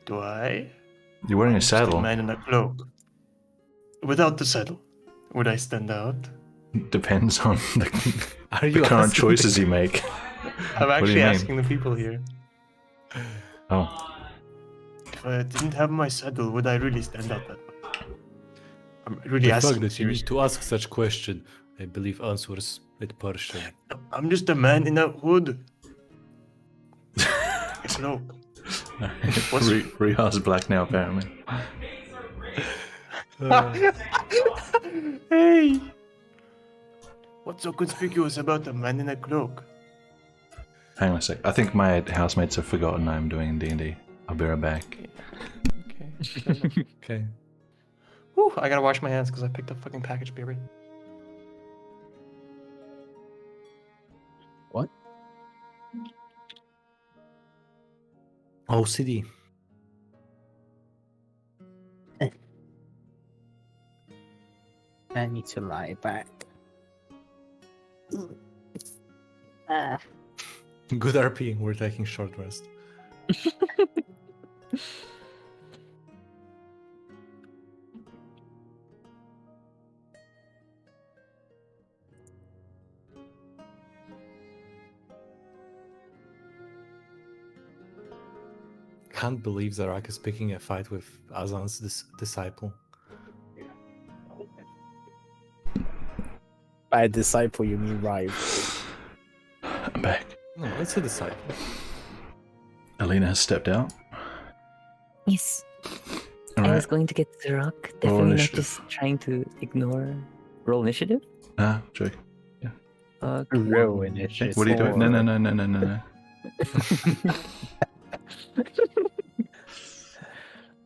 Do I? You're wearing a I'm just a saddle. man in a cloak. Without the saddle, would I stand out? Depends on Are the you current asking choices the- you make. I'm What do actually you mean? asking the people here. Oh, If I didn't have my saddle, would I really stand out that much? I'm really The asking fact that you seriously. need to ask such question, I believe, answers it partially. I'm just a man in a hood. A cloak. What's- Riha's black now, apparently. Hey! What's so conspicuous about a man in a cloak? Hang on a sec. I think my housemates have forgotten I'm doing D&D. I'll be right back. Okay. Okay. Whew, I gotta wash my hands because I picked up fucking package baby. OCD. I need to lie back. Good RP. We're taking short rest. Can't believe Zarak is picking a fight with Azan's disciple. By disciple, you mean rival. I'm back. No, it's a disciple. Alina has stepped out. yes. All I right. was going to get Zorok. Definitely not initiative. just trying to ignore. Roll initiative? Ah, joke. Real initiative. What are you doing? No.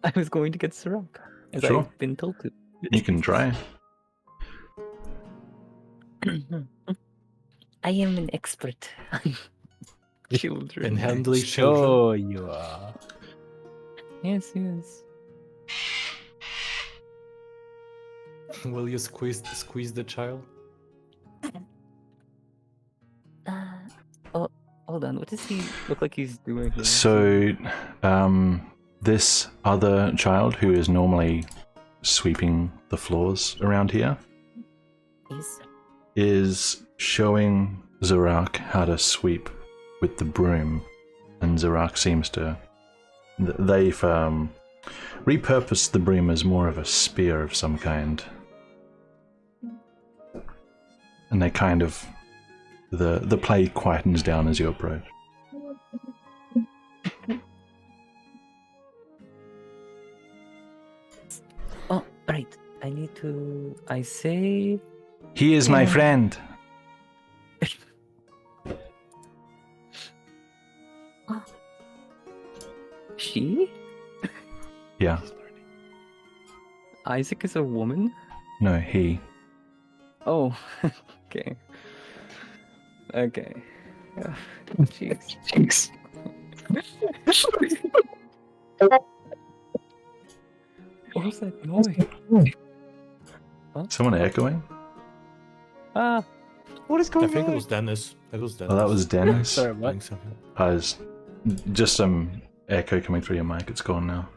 I was going to get Zorok, as Sure. I've been told to. You can try. I am an expert. Children. In handling children. Oh, you are. Yes, yes. Will you squeeze the child? Oh, hold on. What does he look like he's doing here? So, this other child who is normally sweeping the floors around here Yes. is showing Zarak how to sweep with the broom, and Zarak seems to... They've repurposed the broom as more of a spear of some kind. And they kind of... The play quietens down as you approach. Oh, right. I need to. I say. He is my friend! She? Yeah. Isaac is a woman? No, he. Oh, okay. Okay. Jeez. What was that noise? Someone echoing? Ah, What is I going think on? it was Dennis. Oh, that was Dennis? Sorry, what? doing something. There's just some echo coming through your mic. It's gone now.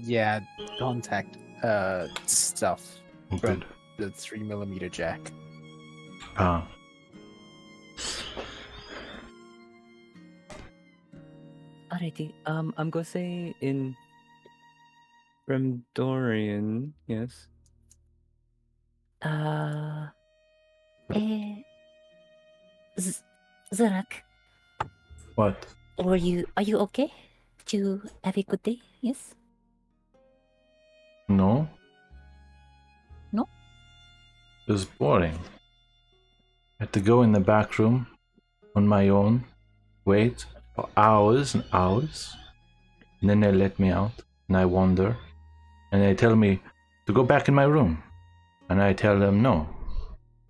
Yeah, contact stuff Oh, from good. the 3mm jack. Ah. alrighty. I'm gonna say in Remdorian, yes. Zarak, What? are you okay? Did you have a good day? Yes? No? No? It was boring. I had to go in the back room on my own, wait for hours and hours, and then they let me out, and I wander, and they tell me to go back in my room, and I tell them no.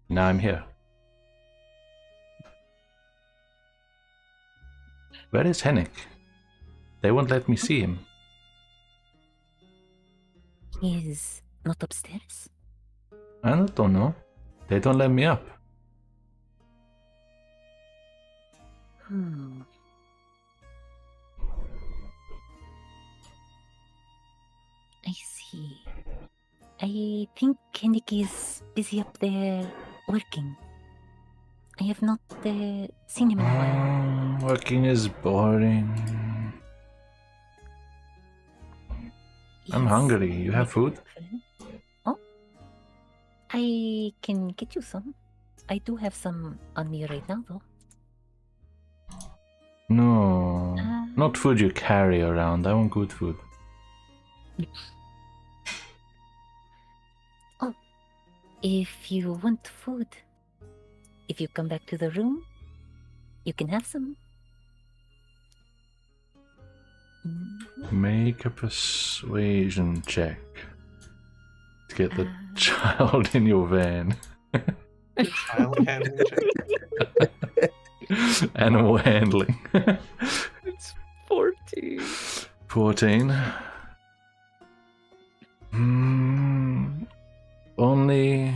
Now I'm here. Where is Henrik? They won't let me see him. He's not upstairs? I don't know. They don't let me up. I see. I think Henrik is busy up there working. I have not seen him in a while. Working is boring. I'm He's hungry. You have food? Oh, I can get you some. I do have some on me right now, though. No. Not food you carry around. I want good food. Oh, if you want food, if you come back to the room, you can have some. Make a persuasion check to get the child in your van. Child handling check. Animal handling. it's 14. 14. Only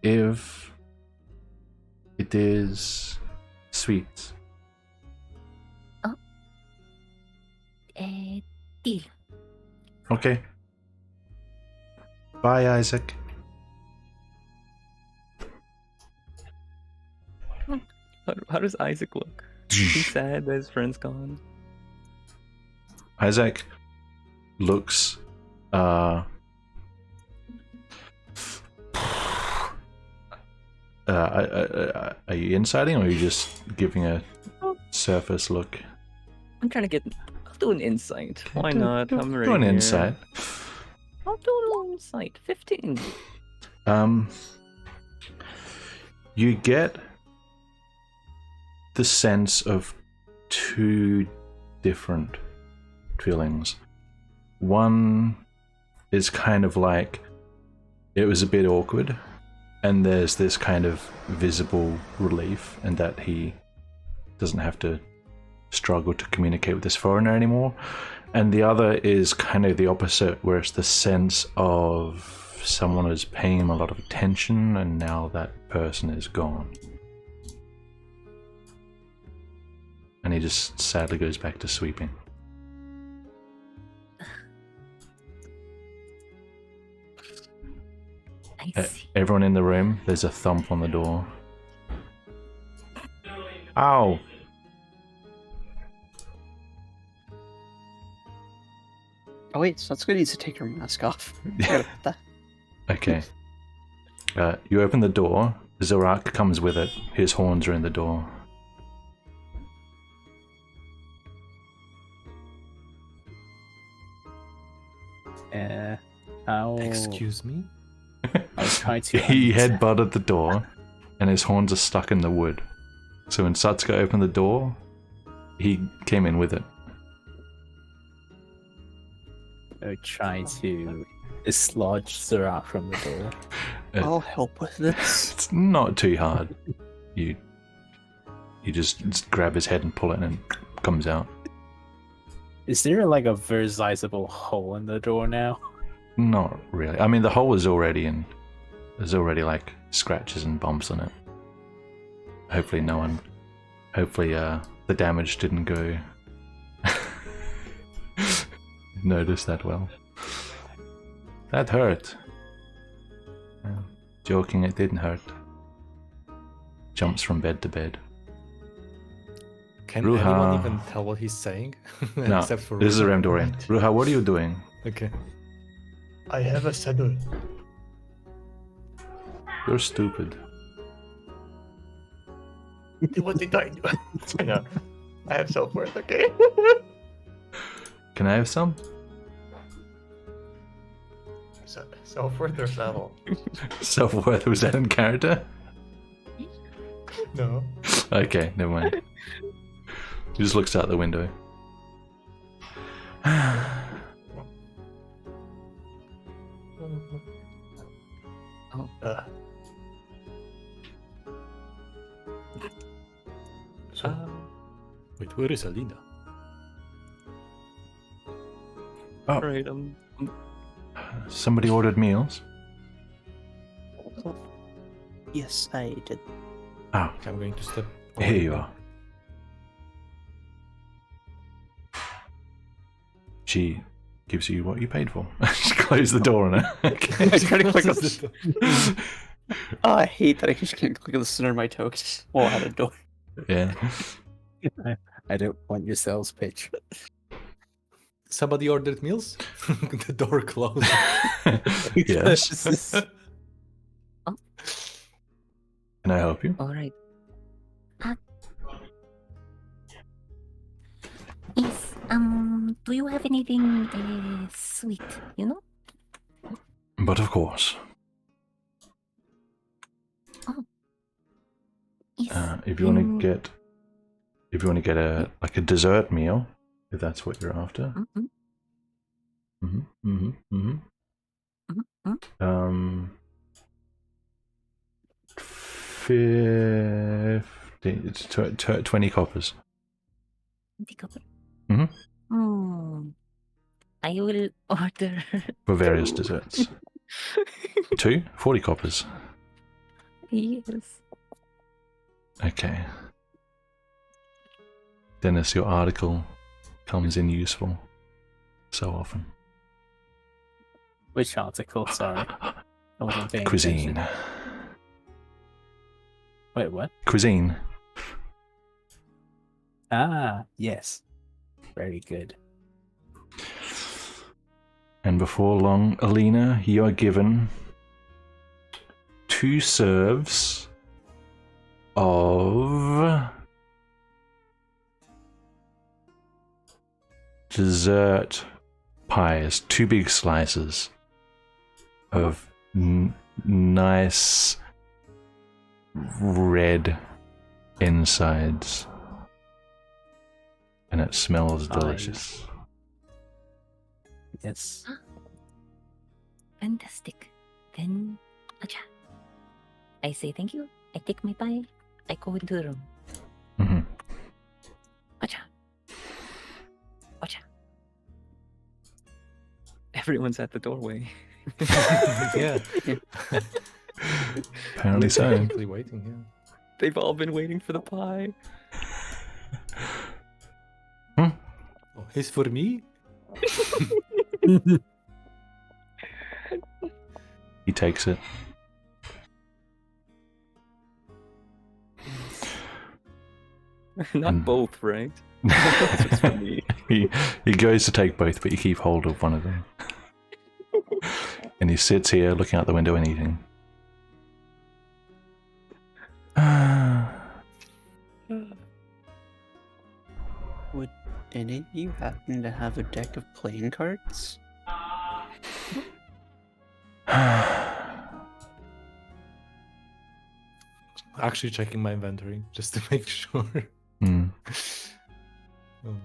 if it is sweet. Deal. Okay. Bye, Isaac. How does Isaac look? He's sad that his friend's gone. Isaac looks are you inciting or are you just giving a surface look? I'm trying to get. I'll do an insight. Why not? I'm ready. Do an here. insight. I'll do a little insight. 15. You get the sense of two different feelings. One is kind of like it was a bit awkward, and there's this kind of visible relief in that he doesn't have to struggle to communicate with this foreigner anymore. And the other is kind of the opposite, where it's the sense of someone is paying him a lot of attention and now that person is gone. And he just sadly goes back to sweeping. see. Everyone in the room, there's a thump on the door. Ow! Oh wait, Satsuko needs to take her mask off. Forgot about that. Okay. You open the door. Zorak comes with it. His horns are in the door. Excuse me? I'll try to. He headbutted the door, and his horns are stuck in the wood. So when Satsuko opened the door, he came in with it. I'll try to dislodge Zorak from the door. I'll help with this. It's not too hard. You just grab his head and pull it, and it comes out. Is there like a very sizable hole in the door now? Not really. I mean, the hole is already in. There's already like scratches and bumps on it. Hopefully, the damage didn't go. Notice that well. That hurt. Joking, it didn't hurt. Jumps from bed to bed. Can Ruha. anyone even tell what he's saying? No, Except for this is a Ruha. Remdorian. Ruha, what are you doing? Okay. I have a saddle. You're stupid. What did I do? No, I have self-worth, okay? Can I have some? Self-worth or saddle? Self-worth, was that in character? No. Okay, never mind. He just looks out the window. So, Wait, where is Alina? Oh, Right, somebody ordered meals. Yes, I did. Oh, I'm going to step. here you are. She gives you what you paid for. Just close the door on her. Okay. I tried to click on this. Oh, I hate that I just can't click on the center of my toe. 'Cause it's all out of door. Yeah. I don't want your sales pitch. Somebody ordered meals? The door closed. Yes. Can I help you? All right. Yes. Do you have anything sweet? You know? But of course. Yes. If you want to get a like a dessert meal, if that's what you're after. Mm-hmm. 20 coppers. I will order. For various desserts. 40 coppers. Yes. Okay. Dennis, your article comes in useful so often. Which article? Sorry. I wasn't paying Cuisine. attention. Wait, what? Cuisine. Ah, yes. Very good. And before long, Alina, you are given 2 serves of dessert pies, 2 big slices of nice red insides, and it smells delicious. Yes. Fantastic. Then, acha. I say thank you. I take my pie. I go into the room. Mm-hmm. Acha. Acha. everyone's at the doorway. Yeah. Apparently so. Technically waiting, yeah. They've all been waiting for the pie. Oh, he's for me? He takes it, Not Mm. both, right? That's what's for me. he goes to take both, but you keep hold of one of them. And he sits here looking out the window and eating. Would any of you happen to have a deck of playing cards? Actually checking my inventory just to make sure. Hmm. Oh.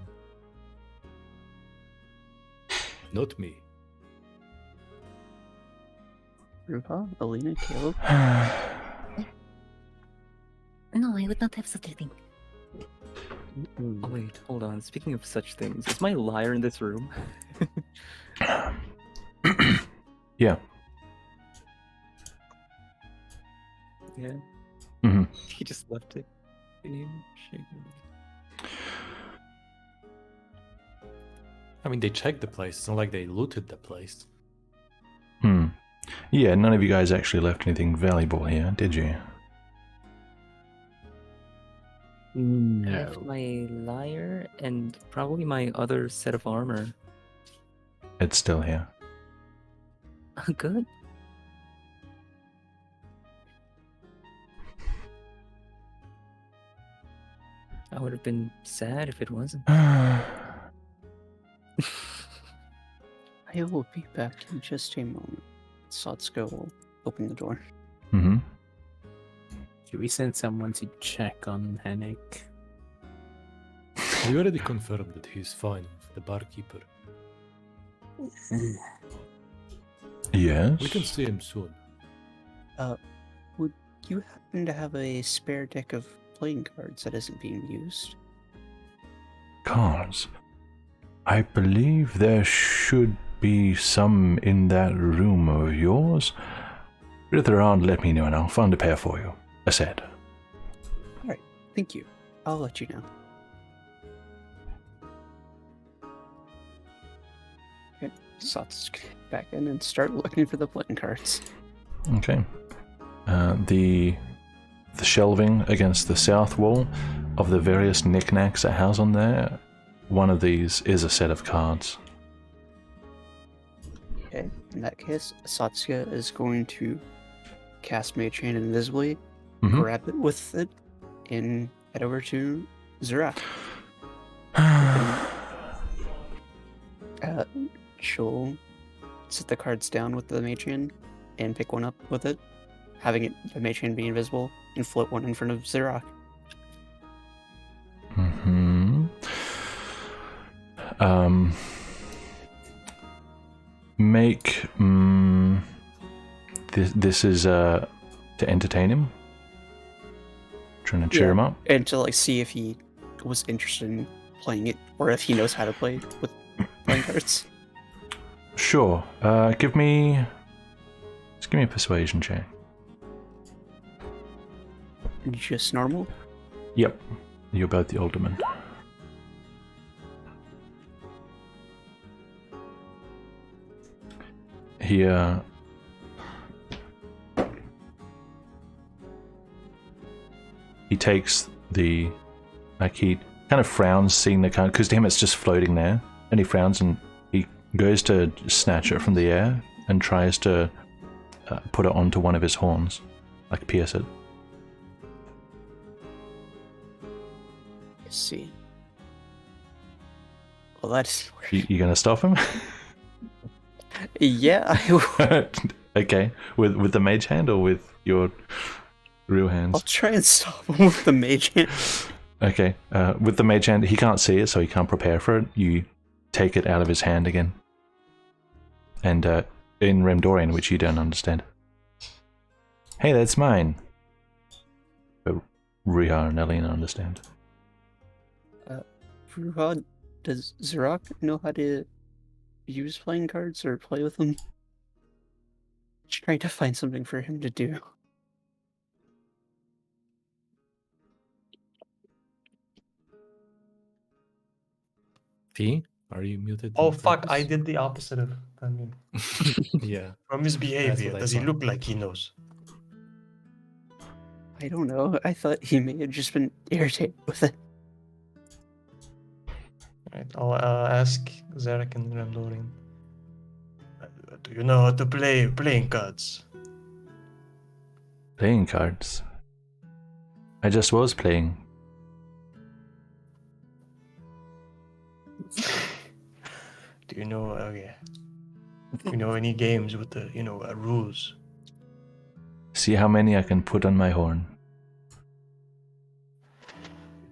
Not me. Ruha, Alina, Caleb? No, I would not have such a thing. Oh wait, hold on. Speaking of such things, is my lyre in this room? Yeah. Yeah. Hmm. He just left it. I mean, they checked the place. It's not like they looted the place. Hmm. Yeah, none of you guys actually left anything valuable here, did you? I have my lyre and probably my other set of armor. It's still here. Good. I would have been sad if it wasn't. I will be back in just a moment. Satsuka will open the door. Mm-hmm. Should we send someone to check on Henrik? We already confirmed that he's fine with the barkeeper. Yes? We can see him soon. Would you happen to have a spare deck of playing cards that isn't being used? Cards. I believe there should be some in that room of yours. But if there aren't, let me know and I'll find a pair for you. I said. Alright, thank you. I'll let you know. Okay, Satsuka back in and start looking for the playing cards. Okay. The shelving against the south wall of the various knickknacks it has on there, one of these is a set of cards. Okay, in that case, Satsuka is going to cast Mage Hand invisibly, Mhm. grab it with it, and head over to Zurak. She'll set the cards down with the Mage Hand and pick one up with it, having it the Mage Hand be invisible, and float one in front of Zurak. Mm-hmm. Make this is to entertain him, trying to cheer Yeah. him up. And to like see if he was interested in playing it, or if he knows how to play with playing cards. Sure. Give me a persuasion check. Just normal. Yep. You're both the alderman. Here. He takes the, like, he kind of frowns seeing the card, because to him it's just floating there, and he frowns and he goes to snatch it from the air and tries to put it onto one of his horns, like pierce it. Let's see. Well, that's You gonna stop him? yeah. I will. Okay, with the mage hand or with your real hands? I'll try and stop him with the Mage Hand. Okay, with the mage hand, he can't see it, so he can't prepare for it. You take it out of his hand again. And in Remdorian, which you don't understand. Hey, that's mine. But Riha and Alina understand. Ruha, does Zurak know how to use playing cards or play with them? Trying to find something for him to do. T, are you muted? Oh on fuck! I purpose? did the opposite of. I mean, Yeah. from his behavior, what I does he thought. look like he knows? I don't know. I thought he may have just been irritated with it. Alright, I'll ask Zarek and Grandorian. Do you know how to play playing cards? Playing cards. I just was playing. Do you know? Do you know any games with the rules? See how many I can put on my horn.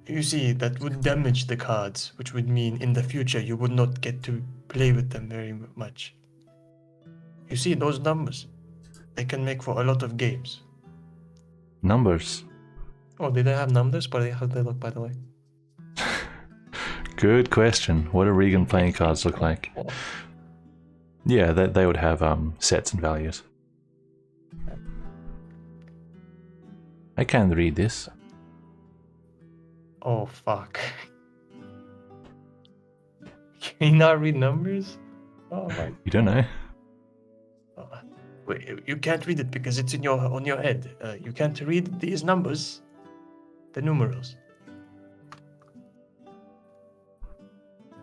You see, that would damage the cards, which would mean in the future you would not get to play with them very much. You see, those numbers, they can make for a lot of games. Numbers. Oh, did they have numbers? But how do they look, by the way? Good question. What do Regan playing cards look like? Yeah, they would have sets and values. I can't read this. Oh, fuck. Can you not read numbers? Oh my. You don't know? Wait, you can't read it because it's on your head. You can't read these numbers, the numerals.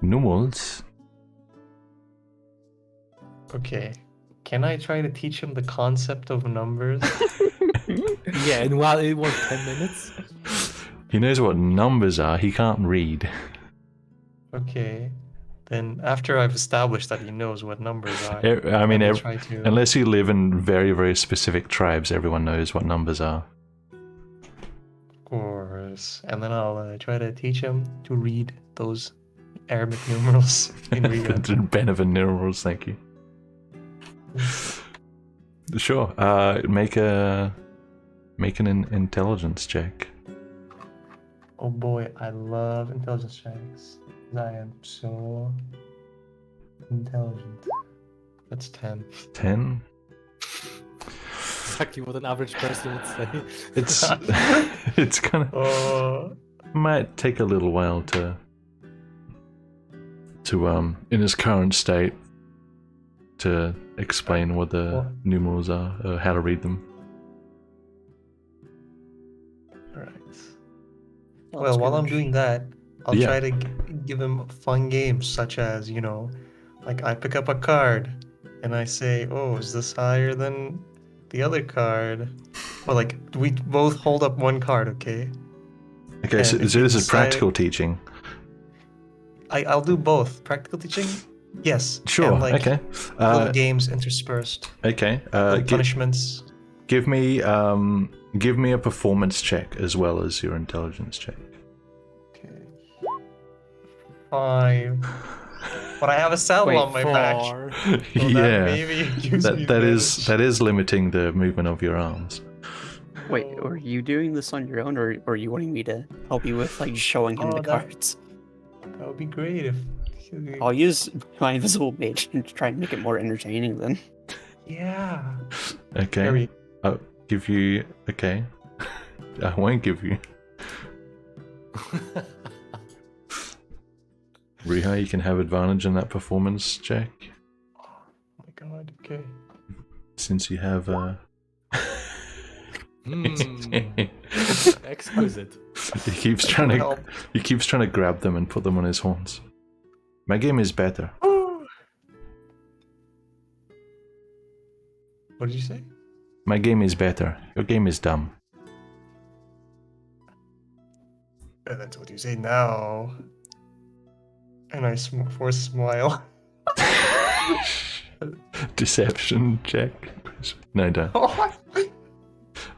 Numerals? Okay. Can I try to teach him the concept of numbers? Yeah, and while it was 10 minutes. He knows what numbers are, he can't read. Okay. Then after I've established that he knows what numbers are, I mean, will try to... unless you live in very, very specific tribes, everyone knows what numbers are. Of course. And then I'll try to teach him to read those Arabic numerals in Riiga. The Benevan numerals, thank you. Sure. Make an intelligence check. Oh boy, I love intelligence checks. I am so intelligent. That's 10. 10. Exactly what an average person would say. It's it's kind of might take a little while to in his current state to explain what the numerals are, or how to read them. Alright. Well, while I'm doing that, I'll try to give him fun games, such as, like I pick up a card and I say, oh, is this higher than the other card? Or like, we both hold up one card, okay? Okay, And so if this you is decide- practical teaching. I'll do both. Practical teaching? Yes. Sure, And like okay. little games interspersed. Okay. Punishments. Give me a performance check as well as your intelligence check. Okay. 5. But I have a saddle on my back. So Yeah. that that is limiting the movement of your arms. Wait, are you doing this on your own, or are you wanting me to help you with like showing him the cards? That would be great if. I'll use my invisible mage and try and make it more entertaining then. Yeah. Okay. I'll give you. Okay. I won't give you. Riha, you can have advantage in that performance check. Oh my god, okay. Since you have Exquisite. He keeps trying to grab them and put them on his horns. My game is better. What did you say? My game is better. Your game is dumb. That's what you say now. And I force smile. Deception check. No, don't.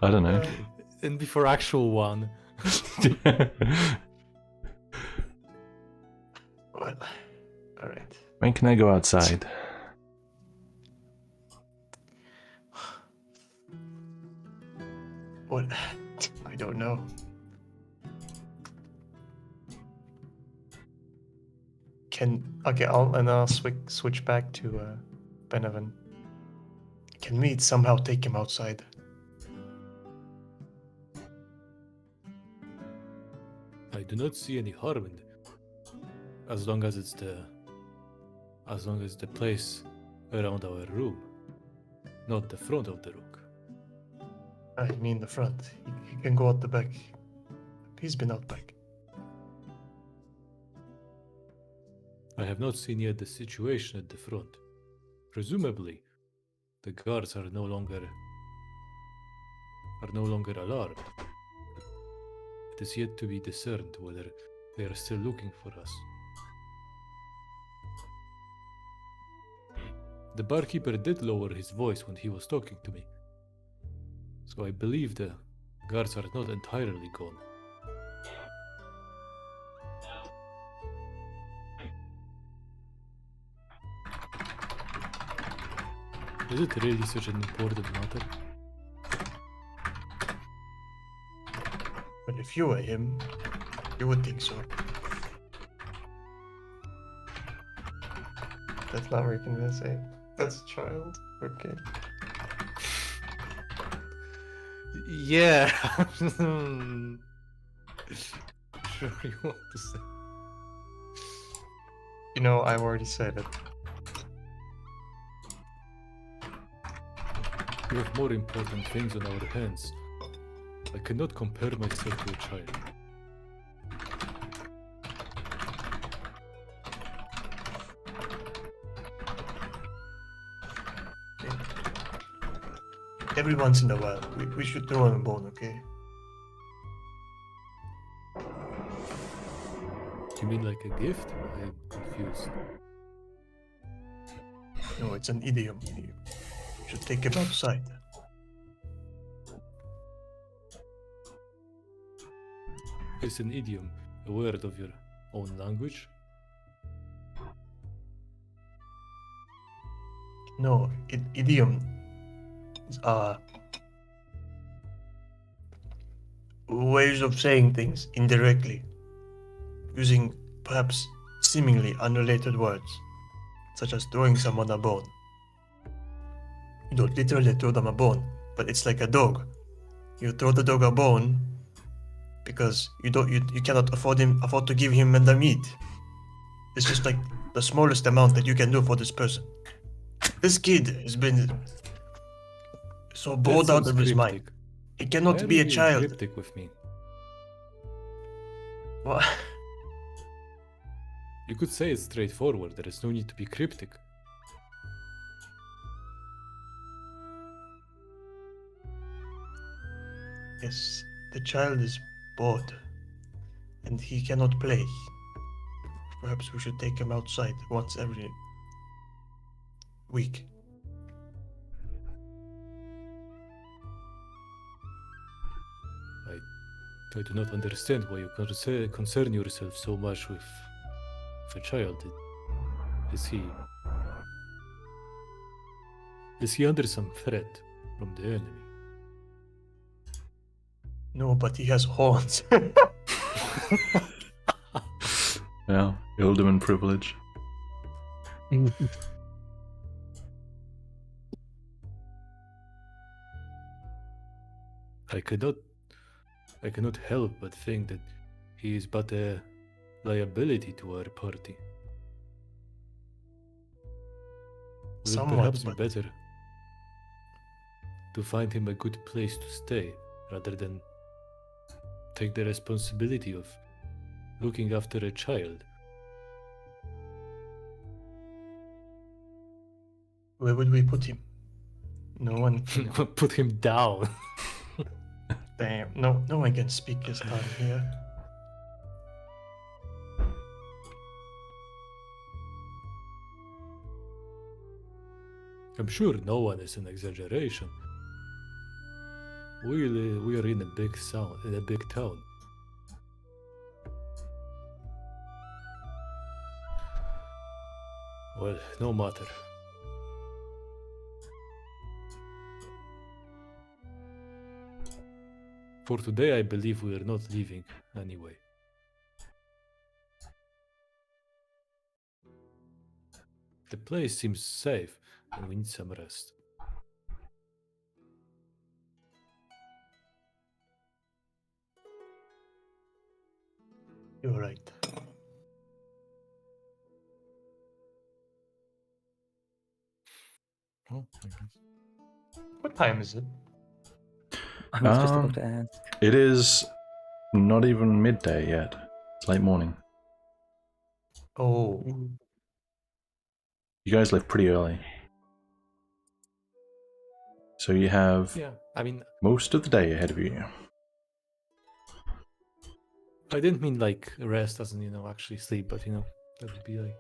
I don't know. And before actual one. Well, alright. When can I go outside? What? I don't know. I'll switch back to Benevan. Can we somehow take him outside? I do not see any harm in it. As long as it's the place around our room, not the front of the room. I mean the front. He can go out the back. He's been out back. I have not seen yet the situation at the front. Presumably, the guards are no longer alarmed. It is yet to be discerned whether they are still looking for us. The barkeeper did lower his voice when he was talking to me, so I believe the guards are not entirely gone. Is it really such an important matter? But if you were him, you would think so. That's not very convincing. That's a child. Okay. Yeah. Sure, you want to say? You know, I've already said it. We have more important things on our hands. I cannot compare myself to a child. Every once in a while, we should throw him a bone, okay? You mean like a gift? I am confused. No, it's an idiom. You should take him outside. Is an idiom a word of your own language? No, idiom are ways of saying things indirectly, using perhaps seemingly unrelated words, such as throwing someone a bone. You don't literally throw them a bone, but it's like a dog. You throw the dog a bone because you cannot afford to give him the meat. It's just like the smallest amount that you can do for this person. This kid has been so bored out of his mind. He Why cannot are be you a being child. cryptic with me? What? You could say it's straightforward. There is no need to be cryptic. Yes, the child is bored and he cannot play. Perhaps we should take him outside once every week. I do not understand why you concern yourself so much with a child. Is he under some threat from the enemy? No, but he has horns. Yeah, Ilderman privilege. I cannot help but think that he is but a liability to our party. Would it Somewhat, perhaps be but better to find him a good place to stay rather than take the responsibility of looking after a child? where would we put him? No one can. Put him down. Damn, no one can speak his tongue here. I'm sure no one is an exaggeration. We are in a big town. Well, no matter. For today, I believe we are not leaving anyway. The place seems safe, and we need some rest. You're right. Oh, I guess. What time is it? I was just Um, about to ask. It is not even midday yet. It's late morning. Oh, You guys left pretty early. So you have Yeah, I mean, most of the day ahead of you. I didn't mean like rest as in, actually sleep, but that would be like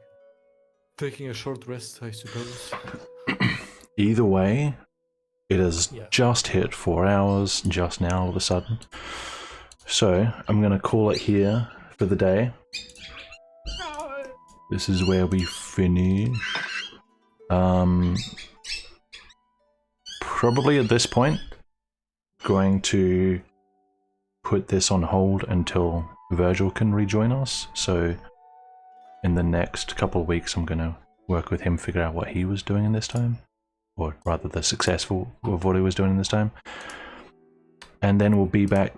taking a short rest, I suppose. Either way, it has Yeah. just hit 4 hours just now all of a sudden. So I'm going to call it here for the day. This is where we finish. Probably at this point, going to put this on hold until Virgil can rejoin us. So in the next couple of weeks, I'm going to work with him, figure out what he was doing in this time, or rather the successful of what he was doing in this time. And then we'll be back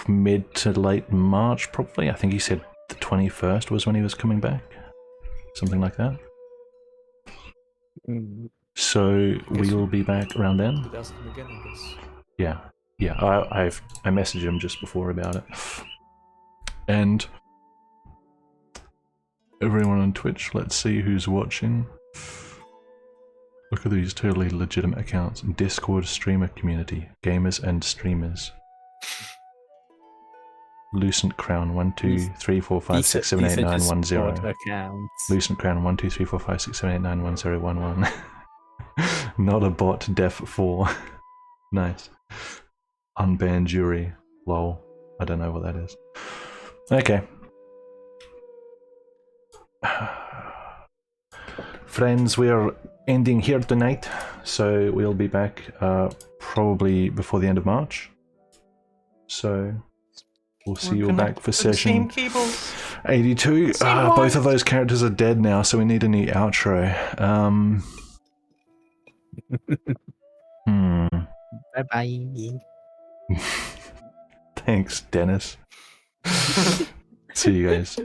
mid to late March, probably. I think he said the 21st was when he was coming back. Something like that. So we'll be back around then. Could ask him again, I guess. Yeah. I messaged him just before about it. And everyone on Twitch, let's see who's watching. Look at these totally legitimate accounts. Discord streamer community, gamers and streamers. Lucent Crown 1 2 3 4 5 6 7 8 9 1 0. Lucent Crown 1 2 3 4 5 6 7 8 9 1 0 1 1. Not a bot, def 4. Nice. Unbanned jury. Lol. I don't know what that is. Okay. Friends, we're ending here tonight, so we'll be back probably before the end of March. So we'll see you all back for session 82. Both of those characters are dead now, so we need a new outro. Bye bye. Thanks, Dennis. See you guys.